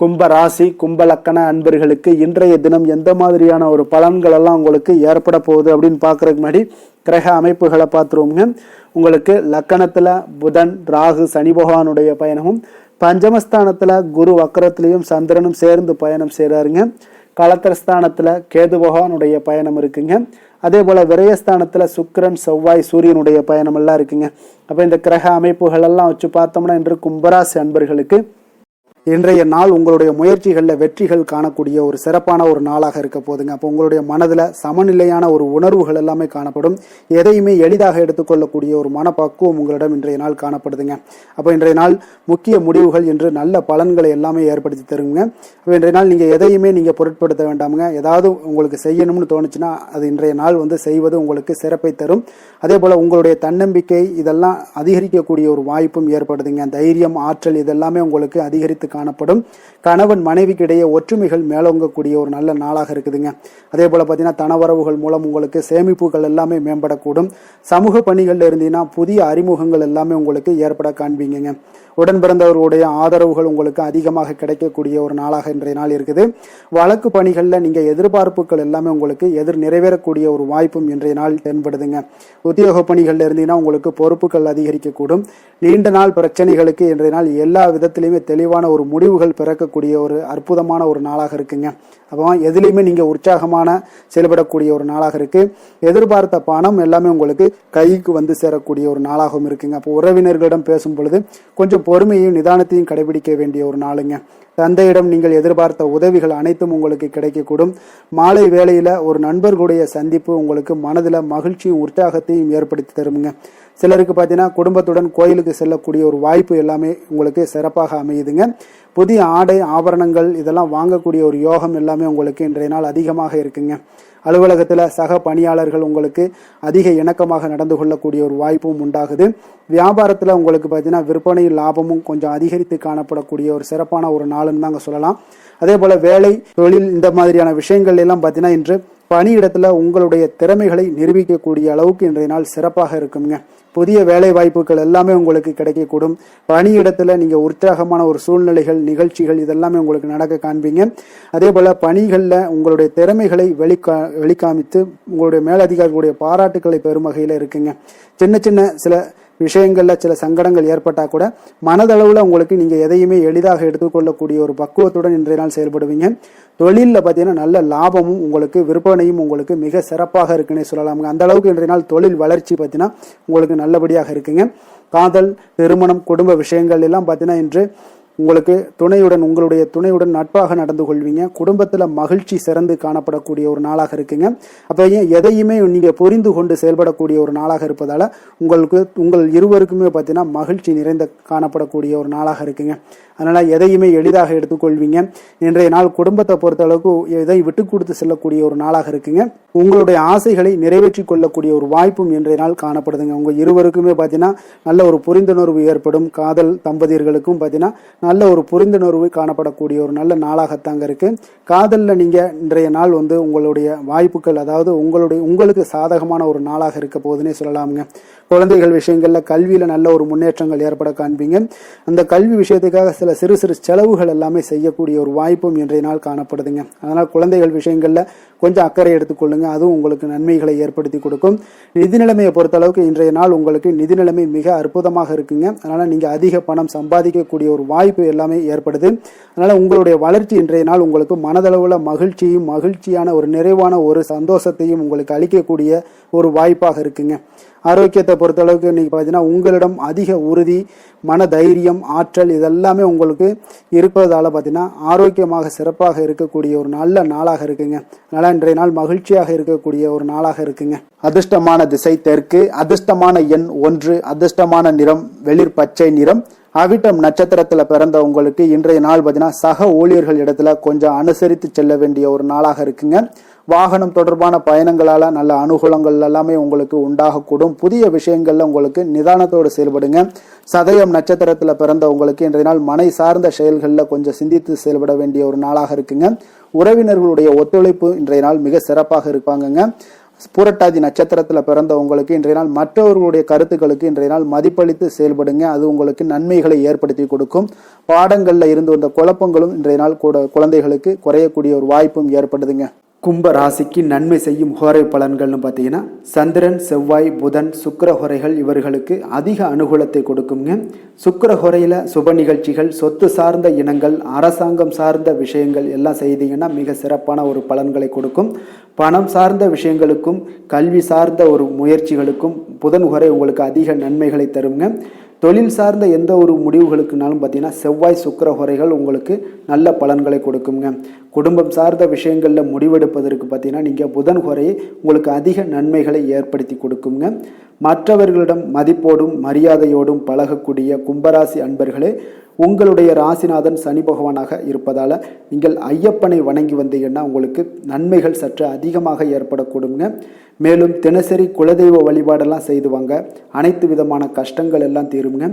கும்ப ராசி கும்ப லக்கண அன்பர்களுக்கு இன்றைய தினம் எந்த மாதிரியான ஒரு பலன்கள் எல்லாம் உங்களுக்கு ஏற்பட போகுது அப்படின்னு பார்க்கறதுக்கு முன்னாடி கிரக அமைப்புகளை பார்த்துருவோங்க. உங்களுக்கு லக்கணத்தில் புதன் ராகு சனி பகவானுடைய பயணமும், பஞ்சமஸ்தானத்தில் குரு வக்கரத்திலையும் சந்திரனும் சேர்ந்து பயணம் செய்கிறாருங்க. களத்திரஸ்தானத்தில் கேது பகவானுடைய பயணம் இருக்குங்க. அதே போல் விரயஸ்தானத்தில் சுக்கிரன் செவ்வாய் சூரியனுடைய பயணம் எல்லாம் இருக்குங்க. அப்போ இந்த கிரக அமைப்புகள் எல்லாம் வச்சு பார்த்தோம்னா இன்று கும்பராசி அன்பர்களுக்கு இன்றைய நாள் உங்களுடைய முயற்சிகளில் வெற்றிகள் காணக்கூடிய ஒரு சிறப்பான ஒரு நாளாக இருக்க போதுங்க. அப்போ உங்களுடைய மனதில் சமநிலையான ஒரு உணர்வுகள் எல்லாமே காணப்படும். எதையுமே எளிதாக எடுத்துக்கொள்ளக்கூடிய ஒரு மனப்பக்குவம் உங்களிடம் இன்றைய நாள் காணப்படுதுங்க. அப்போ இன்றைய நாள் முக்கிய முடிவுகள் என்று நல்ல பலன்களை எல்லாமே ஏற்படுத்தி தருங்க. அப்போ இன்றைய நாள் நீங்கள் எதையுமே நீங்கள் பொருட்படுத்த வேண்டாமுங்க. ஏதாவது உங்களுக்கு செய்யணும்னு தோணுச்சுன்னா அது இன்றைய நாள் செய்வது உங்களுக்கு சிறப்பை தரும். அதே போல் உங்களுடைய தன்னம்பிக்கை இதெல்லாம் அதிகரிக்கக்கூடிய ஒரு வாய்ப்பும் ஏற்படுதுங்க. தைரியம் ஆற்றல் இதெல்லாமே உங்களுக்கு அதிகரித்து காணப்படும். கணவன் மனைவிக்கு இடையே ஒற்றுமைகள் மேலோங்கக்கூடிய ஒரு நல்ல நாளாக இருக்குதுங்க. அதே போல பார்த்தீங்கன்னா தனவரவுகள் மூலம் உங்களுக்கு சேமிப்புகள் எல்லாமே மேம்படக்கூடும். சமூக பணிகள் இருந்தீங்கன்னா புதிய அறிமுகங்கள் எல்லாமே உங்களுக்கு ஏற்பட காண்பீங்க. உடன் பிறந்தவர்களுடைய ஆதரவுகள் உங்களுக்கு அதிகமாக கிடைக்கக்கூடிய ஒரு நாளாக இன்றைய நாள் இருக்குது. வழக்கு பணிகளில் நீங்கள் எதிர்பார்ப்புகள் எல்லாமே உங்களுக்கு நிறைவேறக்கூடிய ஒரு வாய்ப்பும் இன்றைய நாள் தென்படுதுங்க. உத்தியோக பணிகளில் இருந்தீங்கன்னா உங்களுக்கு பொறுப்புகள் அதிகரிக்கக்கூடும். நீண்ட நாள் பிரச்சனைகளுக்கு இன்றைய நாள் எல்லா விதத்திலையுமே தெளிவான ஒரு முடிவுகள் பிறக்கக்கூடிய ஒரு அற்புதமான ஒரு நாளாக இருக்குங்க. அப்போ எதுலையுமே நீங்கள் உற்சாகமான செயல்படக்கூடிய ஒரு நாளாக இருக்கு. எதிர்பார்த்த பணம் எல்லாமே உங்களுக்கு கைக்கு சேரக்கூடிய ஒரு நாளாகவும் இருக்குங்க. அப்போ உறவினர்களிடம் பேசும் பொழுது கொஞ்சம் பொறுமையும் நிதானத்தையும் கடைபிடிக்க வேண்டிய ஒரு நாளுங்க. தந்தையிடம் நீங்கள் எதிர்பார்த்த உதவிகள் அனைத்தும் உங்களுக்கு கிடைக்கக்கூடும். மாலை வேளையில ஒரு நண்பர்களுடைய சந்திப்பு உங்களுக்கு மனதில் மகிழ்ச்சியும் உற்சாகத்தையும் ஏற்படுத்தி தருமுங்க. சிலருக்கு பார்த்தீங்கன்னா குடும்பத்துடன் கோயிலுக்கு செல்லக்கூடிய ஒரு வாய்ப்பு எல்லாமே உங்களுக்கு சிறப்பாக அமையுதுங்க. புதிய ஆடை ஆபரணங்கள் இதெல்லாம் வாங்கக்கூடிய ஒரு யோகம் எல்லாமே உங்களுக்கு இன்றைய நாள் அதிகமாக இருக்குங்க. அலுவலகத்தில் சக பணியாளர்கள் உங்களுக்கு அதிக இணக்கமாக நடந்து கொள்ளக்கூடிய ஒரு வாய்ப்பும் உண்டாகுது. வியாபாரத்தில் உங்களுக்கு பார்த்தீங்கன்னா விற்பனையும் லாபமும் கொஞ்சம் அதிகரித்து காணப்படக்கூடிய ஒரு சிறப்பான ஒரு நாளுன்னு தாங்க சொல்லலாம். அதே போல் வேலை தொழில் இந்த மாதிரியான விஷயங்கள் எல்லாம் பார்த்தீங்கன்னா இன்று பணியிடத்தில் உங்களுடைய திறமைகளை நிரூபிக்கக்கூடிய அளவுக்கு இன்றைய நாள் சிறப்பாக இருக்குங்க. புதிய வேலை வாய்ப்புகள் எல்லாமே உங்களுக்கு கிடைக்கக்கூடும். பணியிடத்தில் நீங்கள் உற்சாகமான ஒரு சூழ்நிலைகள் நிகழ்ச்சிகள் இதெல்லாமே உங்களுக்கு நடக்க காண்பீங்க. அதே போல் பணிகளில் உங்களுடைய திறமைகளை வெளிக்காமித்து உங்களுடைய மேலதிகாரிகளுடைய பாராட்டுக்களை பெறும் வகையில் இருக்குங்க. சின்ன சின்ன சில விஷயங்களில் சில சங்கடங்கள் ஏற்பட்டால் கூட மனதளவில் உங்களுக்கு நீங்கள் எதையுமே எளிதாக எடுத்துக்கொள்ளக்கூடிய ஒரு பக்குவத்துடன் இன்றைய நாள் செயல்படுவீங்க. தொழிலில் பார்த்தீங்கன்னா நல்ல லாபமும் உங்களுக்கு விற்பனையும் உங்களுக்கு மிக சிறப்பாக இருக்குன்னே சொல்லலாமுங்க. அந்த அளவுக்கு இன்றைய நாள் தொழில் வளர்ச்சி பார்த்தீங்கன்னா உங்களுக்கு நல்லபடியாக இருக்குங்க. காதல் திருமணம் குடும்ப விஷயங்கள் எல்லாம் பார்த்தீங்கன்னா இன்று உங்களுக்கு உங்களுடைய துணையுடன் நட்பாக நடந்து கொள்வீங்க. குடும்பத்தில் மகிழ்ச்சி சிறந்து காணப்படக்கூடிய ஒரு நாளாக இருக்குங்க. அப்போ எதையுமே நீங்கள் புரிந்து கொண்டு செயல்படக்கூடிய ஒரு நாளாக இருப்பதால் உங்கள் இருவருக்குமே பார்த்தீங்கன்னா மகிழ்ச்சி நிறைந்த காணப்படக்கூடிய ஒரு நாளாக இருக்குங்க. அதனால் எதையுமே எளிதாக எடுத்துக்கொள்வீங்க. இன்றைய நாள் குடும்பத்தை பொறுத்த அளவுக்கு எதை விட்டு கொடுத்து செல்லக்கூடிய ஒரு நாளாக இருக்குங்க. உங்களுடைய ஆசைகளை நிறைவேற்றி கொள்ளக்கூடிய ஒரு வாய்ப்பும் இன்றைய நாள் காணப்படுதுங்க. உங்கள் இருவருக்குமே பார்த்தீங்கன்னா நல்ல ஒரு புரிந்துணர்வு ஏற்படும். காதல் தம்பதியர்களுக்கும் பார்த்தீங்கன்னா நல்ல ஒரு புரிந்துணர்வு காணப்படக்கூடிய ஒரு நல்ல நாளாகத்தாங்க இருக்கு. காதலில் நீங்கள் இன்றைய நாள் உங்களுடைய வாய்ப்புகள் அதாவது உங்களுக்கு சாதகமான ஒரு நாளாக இருக்க போதுன்னே சொல்லலாமுங்க. குழந்தைகள் விஷயங்களில் கல்வியில் நல்ல ஒரு முன்னேற்றங்கள் ஏற்பட காண்பீங்க. அந்த கல்வி விஷயத்துக்காக சில சிறு சிறு செலவுகள் எல்லாமே செய்யக்கூடிய ஒரு வாய்ப்பும் இன்றைய நாள் காணப்படுதுங்க. அதனால் குழந்தைகள் விஷயங்களில் கொஞ்சம் அக்கறை எடுத்துக்கொள்ளுங்க. அதுவும் உங்களுக்கு நன்மைகளை ஏற்படுத்தி கொடுக்கும். நிதி நிலைமையை பொறுத்த அளவுக்கு இன்றைய நாள் உங்களுக்கு நிதி நிலைமை மிக அற்புதமாக இருக்குங்க. அதனால் நீங்கள் அதிக பணம் சம்பாதிக்கக்கூடிய ஒரு வாய்ப்பு எல்லாமே ஏற்படுது. அதனால் உங்களுடைய வளர்ச்சி இன்றைய நாள் உங்களுக்கு மனதளவில் மகிழ்ச்சியான ஒரு நிறைவான ஒரு சந்தோஷத்தையும் உங்களுக்கு அளிக்கக்கூடிய ஒரு வாய்ப்பாக இருக்குங்க. ஆரோக்கியத்தை பொறுத்தளவுக்கு இன்னைக்கு பார்த்தீங்கன்னா உங்களிடம் அதிக உறுதி மன தைரியம் ஆற்றல் இதெல்லாமே உங்களுக்கு இருப்பதால் பார்த்தீங்கன்னா ஆரோக்கியமாக சிறப்பாக இருக்கக்கூடிய ஒரு நல்ல நாளாக இருக்குங்க. அதனால் இன்றைய நாள் மகிழ்ச்சியாக இருக்கக்கூடிய ஒரு நாளாக இருக்குங்க. அதிர்ஷ்டமான திசை தெற்கு, அதிர்ஷ்டமான எண் 1, அதிர்ஷ்டமான நிறம் வெளிர் பச்சை நிறம். அவிட்டம் நட்சத்திரத்துல பிறந்த உங்களுக்கு இன்றைய நாள் பார்த்தீங்கன்னா சக ஊழியர்கள் இடத்துல கொஞ்சம் அனுசரித்து செல்ல வேண்டிய ஒரு நாளாக இருக்குங்க. வாகனம் தொடர்பான பயணங்களால நல்ல அனுகூலங்கள் எல்லாமே உங்களுக்கு உண்டாகக்கூடும். புதிய விஷயங்கள்ல உங்களுக்கு நிதானத்தோடு செயல்படுங்க. சதயம் நட்சத்திரத்துல பிறந்த உங்களுக்கு இன்றைய நாள் மனை சார்ந்த செயல்கள்ல கொஞ்சம் சிந்தித்து செயல்பட வேண்டிய ஒரு நாளாக இருக்குங்க. உறவினர்களுடைய ஒத்துழைப்பு இன்றைய நாள் மிக சிறப்பாக இருப்பாங்கங்க. பூரட்டாதி நட்சத்திரத்துல பிறந்த உங்களுக்கு இன்றைய நாள் மற்றவர்களுடைய கருத்துக்களுக்கு இன்றைய நாள் மதிப்பளித்து செயல்படுங்க. அது உங்களுக்கு நன்மைகளை ஏற்படுத்தி கொடுக்கும். பாடங்கள்ல இருந்து வந்த குழப்பங்களும் இன்றைய நாள் குழந்தைகளுக்கு குறையக்கூடிய ஒரு வாய்ப்பும் ஏற்படுதுங்க. கும்ப ராசிக்கு நன்மை செய்யும் ஹோரை பலன்கள்னு பார்த்தீங்கன்னா சந்திரன், செவ்வாய், புதன், சுக்கிர ஹோரைகள் இவர்களுக்கு அதிக அனுகூலத்தை கொடுக்குங்க. சுக்கிர ஹோரையில் சுப நிகழ்ச்சிகள், சொத்து சார்ந்த இனங்கள், அரசாங்கம் சார்ந்த விஷயங்கள் எல்லாம் செய்தீங்கன்னா மிக சிறப்பான ஒரு பலன்களை கொடுக்கும். பணம் சார்ந்த விஷயங்களுக்கும் கல்வி சார்ந்த ஒரு முயற்சிகளுக்கும் புதன் ஹோரை உங்களுக்கு அதிக நன்மைகளை தருங்க. தொழில் சார்ந்த எந்த ஒரு முடிவுகளுக்குனாலும் பார்த்தீங்கன்னா செவ்வாய், சுக்கிர ஹோரைகள் உங்களுக்கு நல்ல பலன்களை கொடுக்குங்க. குடும்பம் சார்ந்த விஷயங்களில் முடிவெடுப்பதற்கு பார்த்தீங்கன்னா நீங்கள் புதன் ஹோரையை உங்களுக்கு அதிக நன்மைகளை ஏற்படுத்தி கொடுக்குங்க. மற்றவர்களிடம் மதிப்போடும் மரியாதையோடும் பழகக்கூடிய கும்பராசி அன்பர்களே, உங்களுடைய ராசிநாதன் சனி பகவானாக இருப்பதால் நீங்கள் ஐயப்பனை வணங்கி வந்தீங்கன்னா உங்களுக்கு நன்மைகள் சற்று அதிகமாக ஏற்படக்கூடுங்க. மேலும் தினசரி குலதெய்வ வழிபாடெல்லாம் செய்து வாங்க. அனைத்து விதமான கஷ்டங்கள் எல்லாம் தீருங்க.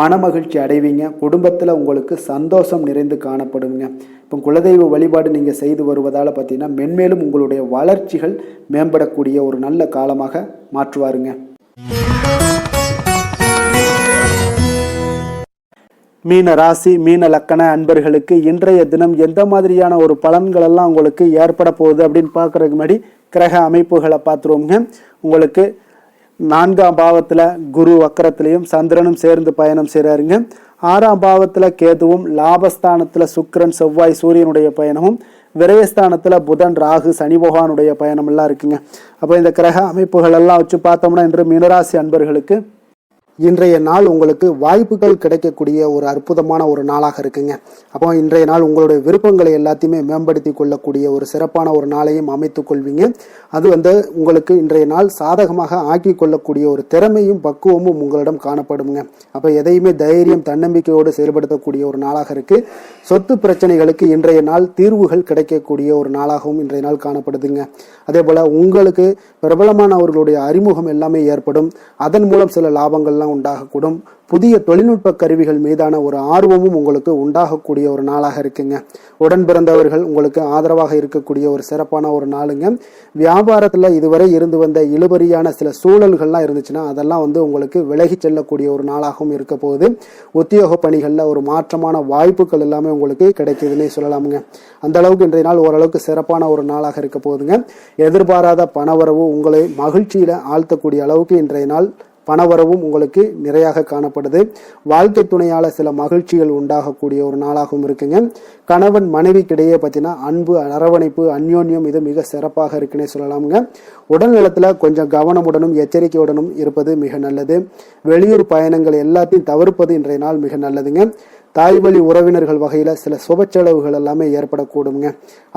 மனமகிழ்ச்சி அடைவீங்க. குடும்பத்தில் உங்களுக்கு சந்தோஷம் நிறைந்து காணப்படுங்க. இப்போ குலதெய்வ வழிபாடு நீங்கள் செய்து வருவதால் பார்த்தீங்கன்னா மென்மேலும் உங்களுடைய வளர்ச்சிகள் மேம்படக்கூடிய ஒரு நல்ல காலமாக மாற்றுவாருங்க. மீன ராசி, மீன லக்கண அன்பர்களுக்கு இன்றைய தினம் எந்த மாதிரியான ஒரு பலன்கள் எல்லாம் உங்களுக்கு ஏற்பட போகுது அப்படின்னு பார்க்கறதுக்கு முன்னாடி கிரக அமைப்புகளை பார்த்துருவோங்க. உங்களுக்கு 4ஆம் பாவத்தில் குரு வக்கரத்திலையும் சந்திரனும் சேர்ந்து பயணம் செய்கிறாருங்க. 6ஆம் பாவத்தில் கேதுவும், லாபஸ்தானத்தில் சுக்கிரன், செவ்வாய், சூரியனுடைய பயணமும், விரயஸ்தானத்தில் புதன், ராகு, சனி பகவானுடைய பயணம் எல்லாம் இருக்குங்க. அப்போ இந்த கிரக அமைப்புகள் எல்லாம் வச்சு பார்த்தோம்னா இன்று மீனராசி அன்பர்களுக்கு இன்றைய நாள் உங்களுக்கு வாய்ப்புகள் கிடைக்கக்கூடிய ஒரு அற்புதமான ஒரு நாளாக இருக்குங்க. அப்போ இன்றைய நாள் உங்களுடைய விருப்பங்களை எல்லாத்தையுமே மேம்படுத்தி கொள்ளக்கூடிய ஒரு சிறப்பான ஒரு நாளையும் அமைத்து கொள்வீங்க. அது உங்களுக்கு இன்றைய நாள் சாதகமாக ஆக்கி கொள்ளக்கூடிய ஒரு திறமையும் பக்குவமும் உங்களிடம் காணப்படுங்க. அப்போ எதையுமே தைரியம், தன்னம்பிக்கையோடு செயல்படுத்தக்கூடிய ஒரு நாளாக இருக்கு. சொத்து பிரச்சனைகளுக்கு இன்றைய நாள் தீர்வுகள் கிடைக்கக்கூடிய ஒரு நாளாகவும் இன்றைய நாள் காணப்படுதுங்க. அதே போல உங்களுக்கு பிரபலமானவர்களுடைய அறிமுகம் எல்லாமே ஏற்படும். அதன் மூலம் சில லாபங்கள்லாம் உண்டாகக்கூடும். புதிய தொழில்நுட்ப கருவிகள் மீதான ஒரு ஆர்வமும் உங்களுக்கு உண்டாகக்கூடிய ஒரு நாளாக இருக்குங்க. உடன் பிறந்தவர்கள் உங்களுக்கு ஆதரவாக இருக்கக்கூடிய ஒரு சிறப்பான ஒரு நாளுங்க. வியாபாரத்தில் இதுவரை இருந்து வந்த இழுபறியான சில சூழல்கள்லாம் இருந்துச்சுன்னா அதெல்லாம் உங்களுக்கு விலகி செல்லக்கூடிய ஒரு நாளாகவும் இருக்க போகுது. உத்தியோக பணிகளில் ஒரு மாற்றமான வாய்ப்புகள் எல்லாமே உங்களுக்கு கிடைக்குதுன்னே சொல்லலாமுங்க. அந்த அளவுக்கு இன்றைய நாள் ஓரளவுக்கு சிறப்பான ஒரு நாளாக இருக்க போகுதுங்க. எதிர்பாராத பணவரவு உங்களை மகிழ்ச்சியில ஆழ்த்தக்கூடிய அளவுக்கு இன்றைய நாள் பணவரவும் உங்களுக்கு நிறையாக காணப்படுது. வாழ்க்கை துணையால சில மகிழ்ச்சிகள் உண்டாகக்கூடிய ஒரு நாளாகவும் இருக்குங்க. கணவன் மனைவிக்கிடையே பார்த்தீங்கன்னா அன்பு, அரவணைப்பு, அந்யோன்யம் இது மிக சிறப்பாக இருக்குன்னே சொல்லலாமுங்க. உடல் நலத்துல கொஞ்சம் கவனமுடனும் எச்சரிக்கையுடனும் இருப்பது மிக நல்லது. வெளியூர் பயணங்கள் எல்லாத்தையும் தவிர்ப்பது இன்றைய நாள் மிக நல்லதுங்க. தாய் வழி உறவினர்கள் வகையில் சில சுப செலவுகள் எல்லாமே ஏற்படக்கூடுங்க.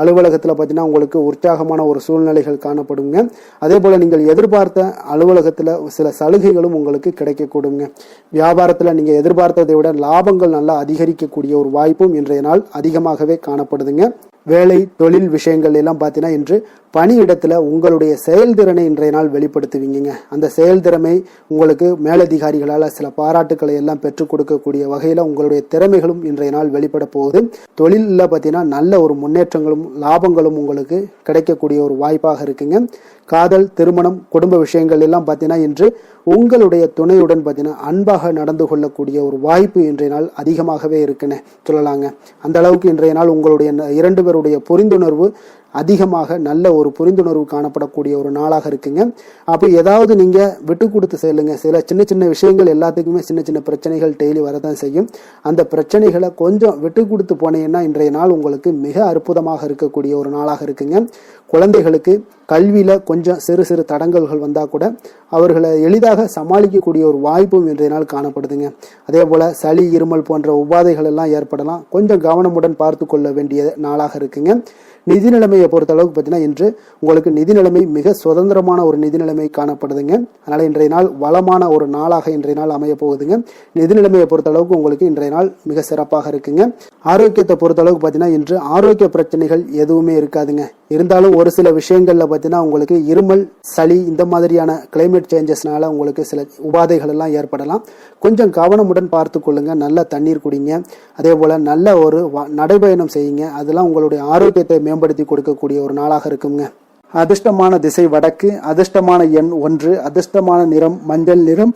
அலுவலகத்தில் பார்த்தீங்கன்னா உங்களுக்கு உற்சாகமான ஒரு சூழ்நிலைகள் காணப்படுங்க. அதே போல் நீங்கள் எதிர்பார்த்த அலுவலகத்தில் சில சலுகைகளும் உங்களுக்கு கிடைக்கக்கூடுங்க. வியாபாரத்தில் நீங்கள் எதிர்பார்த்ததை விட லாபங்கள் நல்லா அதிகரிக்கக்கூடிய ஒரு வாய்ப்பும் இன்றைய நாள் அதிகமாகவே காணப்படுதுங்க. வேலை, தொழில் விஷயங்கள் எல்லாம் பார்த்தீங்கன்னா இன்று பணியிடத்தில் உங்களுடைய செயல்திறனை இன்றைய நாள் வெளிப்படுத்துவீங்க. அந்த செயல்திறமை உங்களுக்கு மேலதிகாரிகளால் சில பாராட்டுக்களை எல்லாம் பெற்றுக் கொடுக்கக்கூடிய வகையில் உங்களுடைய திறமைகளும் இன்றைய நாள் வெளிப்பட போகுது. தொழிலில் பார்த்தீங்கன்னா நல்ல ஒரு முன்னேற்றங்களும் லாபங்களும் உங்களுக்கு கிடைக்கக்கூடிய ஒரு வாய்ப்பாக இருக்குங்க. காதல், திருமணம், குடும்ப விஷயங்கள் எல்லாம் பார்த்தீங்கன்னா இன்று உங்களுடைய துணையுடன் பார்த்தீங்கன்னா அன்பாக நடந்து கொள்ளக்கூடிய ஒரு வாய்ப்பு இன்றைய நாள் அதிகமாகவே இருக்குன்னு சொல்லலாங்க. அந்த அளவுக்கு இன்றைய நாள் உங்களுடைய 2 பேருடைய புரிந்துணர்வு அதிகமாக நல்ல ஒரு புரிந்துணர்வு காணப்படக்கூடிய ஒரு நாளாக இருக்குங்க. அப்போ ஏதாவது நீங்க விட்டு கொடுத்து செல்லுங்க. சில சின்ன சின்ன விஷயங்கள் எல்லாத்துக்குமே சின்ன சின்ன பிரச்சனைகள் டெய்லி வரதான் செய்யும். அந்த பிரச்சனைகளை கொஞ்சம் விட்டு கொடுத்து போனீங்கன்னா இன்றைய நாள் உங்களுக்கு மிக அற்புதமாக இருக்கக்கூடிய ஒரு நாளாக இருக்குங்க. குழந்தைகளுக்கு கல்வியில கொஞ்சம் சிறு சிறு தடங்கல்கள் வந்தா கூட அவர்களை எளிதாக சமாளிக்கக்கூடிய ஒரு வாய்ப்பும் இன்றைய நாள் காணப்படுதுங்க. அதே போல சளி, இருமல் போன்ற உபாதைகள் எல்லாம் ஏற்படலாம். கொஞ்சம் கவனமுடன் பார்த்து கொள்ள வேண்டிய நாளாக இருக்குங்க. நிதி நிலைமையை பொறுத்த அளவுக்கு பார்த்தீங்கன்னா இன்று உங்களுக்கு நிதி நிலைமை மிக சுதந்திரமான ஒரு நிதி நிலைமை காணப்படுதுங்க. அதனால இன்றைய நாள் வளமான ஒரு நாளாக இன்றைய நாள் அமைய போகுதுங்க. நிதி நிலைமையை பொறுத்த அளவுக்கு உங்களுக்கு இன்றைய நாள் மிக சிறப்பாக இருக்குங்க. ஆரோக்கியத்தை பொறுத்த அளவுக்கு பார்த்தீங்கன்னா இன்று ஆரோக்கிய பிரச்சனைகள் எதுவுமே இருக்காதுங்க. இருந்தாலும் ஒரு சில விஷயங்கள்ல பார்த்தீங்கன்னா உங்களுக்கு இருமல், சளி இந்த மாதிரியான கிளைமேட் சேஞ்சஸ்னால உங்களுக்கு சில உபாதைகள் எல்லாம் ஏற்படலாம். கொஞ்சம் கவனமுடன் பார்த்து கொள்ளுங்க. நல்ல தண்ணீர் குடிங்க. அதே போல நல்ல ஒரு நடைபயணம் செய்யுங்க. அதெல்லாம் உங்களுடைய ஆரோக்கியத்தை மேம்படுத்தி கொடுக்கக்கூடிய ஒரு நாளாக இருக்குங்க. அதிர்ஷ்டமான திசை வடக்கு, அதிர்ஷ்டமான எண் 1, அதிர்ஷ்டமான நிறம் மஞ்சள் நிறம்.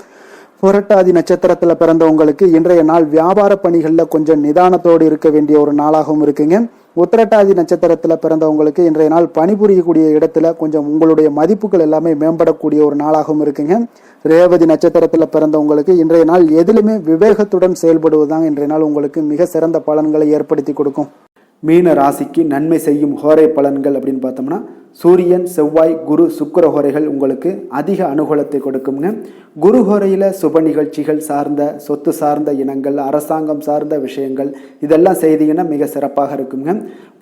புரட்டாதி நட்சத்திரத்துல பிறந்தவங்களுக்கு இன்றைய நாள் வியாபார பணிகள்ல கொஞ்சம் நிதானத்தோடு இருக்க வேண்டிய ஒரு நாளாகவும் இருக்குங்க. உத்திரட்டாதி நட்சத்திரத்துல பிறந்தவங்களுக்கு இன்றைய நாள் பணிபுரியக்கூடிய இடத்துல கொஞ்சம் உங்களுடைய மதிப்புகள் எல்லாமே மேம்படக்கூடிய ஒரு நாளாகவும் இருக்குங்க. ரேவதி நட்சத்திரத்துல பிறந்தவங்களுக்கு இன்றைய நாள் எதிலுமே விவேகத்துடன் செயல்படுவதுதான் இன்றைய நாள் உங்களுக்கு மிக சிறந்த பலன்களை ஏற்படுத்தி கொடுக்கும். மீன ராசிக்கு நன்மை செய்யும் ஹோரை பலன்கள் அப்படின்னு பார்த்தோம்னா, சூரியன், செவ்வாய், குரு, சுக்கிர ஹோரைகள் உங்களுக்கு அதிக அனுகூலத்தை கொடுக்குங்க. குரு ஹோரையில் சுப நிகழ்ச்சிகள் சார்ந்த, சொத்து சார்ந்த இனங்கள், அரசாங்கம் சார்ந்த விஷயங்கள் இதெல்லாம் செய்தீங்கன்னா மிக சிறப்பாக இருக்குங்க.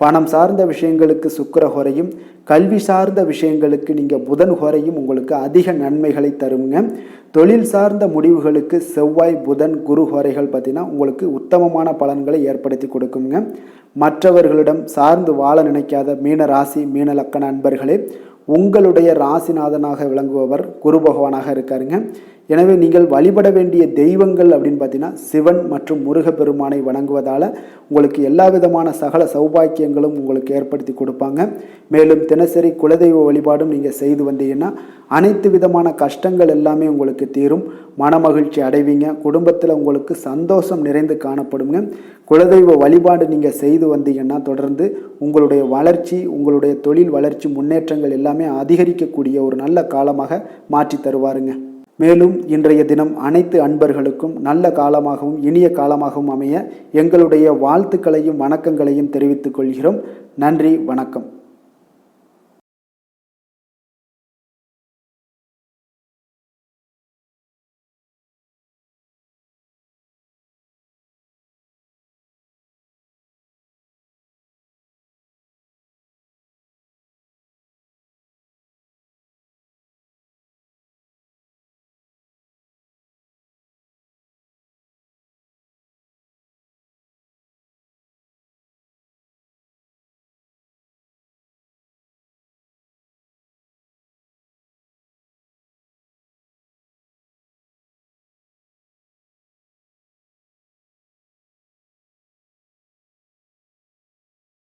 பணம் சார்ந்த விஷயங்களுக்கு சுக்கிர ஹோரையும், கல்வி சார்ந்த விஷயங்களுக்கு நீங்கள் புதன் ஹோரையும் உங்களுக்கு அதிக நன்மைகளை தருங்க. தொழில் சார்ந்த முடிவுகளுக்கு செவ்வாய், புதன், குரு ஹோரைகள் பார்த்தீங்கன்னா உங்களுக்கு உத்தமமான பலன்களை ஏற்படுத்தி கொடுக்குங்க. மற்றவர்களிடம் சார்ந்து வாழ நினைக்காத மீன ராசி, மீன லக்கண அன்பர்களே, உங்களுடைய ராசிநாதனாக விளங்குபவர் குரு பகவானாக இருக்காருங்க. எனவே நீங்கள் வழிபட வேண்டிய தெய்வங்கள் அப்படின்னு பார்த்தீங்கன்னா சிவன் மற்றும் முருகப்பெருமானை வணங்குவதால் உங்களுக்கு எல்லா விதமான சகல சௌபாக்கியங்களும் உங்களுக்கு ஏற்படுத்தி கொடுப்பாங்க. மேலும் தினசரி குலதெய்வ வழிபாடும் நீங்கள் செய்து வந்தீங்கன்னா அனைத்து விதமான கஷ்டங்கள் எல்லாமே உங்களுக்கு தீரும். மனமகிழ்ச்சி அடைவீங்க. குடும்பத்தில் உங்களுக்கு சந்தோஷம் நிறைந்து காணப்படுங்க. குலதெய்வ வழிபாடு நீங்கள் செய்து வந்தீங்கன்னா தொடர்ந்து உங்களுடைய வளர்ச்சி, உங்களுடைய தொழில் வளர்ச்சி, முன்னேற்றங்கள் எல்லாமே அதிகரிக்கக்கூடிய ஒரு நல்ல காலமாக மாற்றி தருவாருங்க. மேலும் இன்றைய தினம் அனைத்து அன்பர்களுக்கும் நல்ல காலமாகவும் இனிய காலமாகவும் அமைய எங்களுடைய வாழ்த்துக்களையும் வணக்கங்களையும் தெரிவித்துக் கொள்கிறோம். நன்றி, வணக்கம்.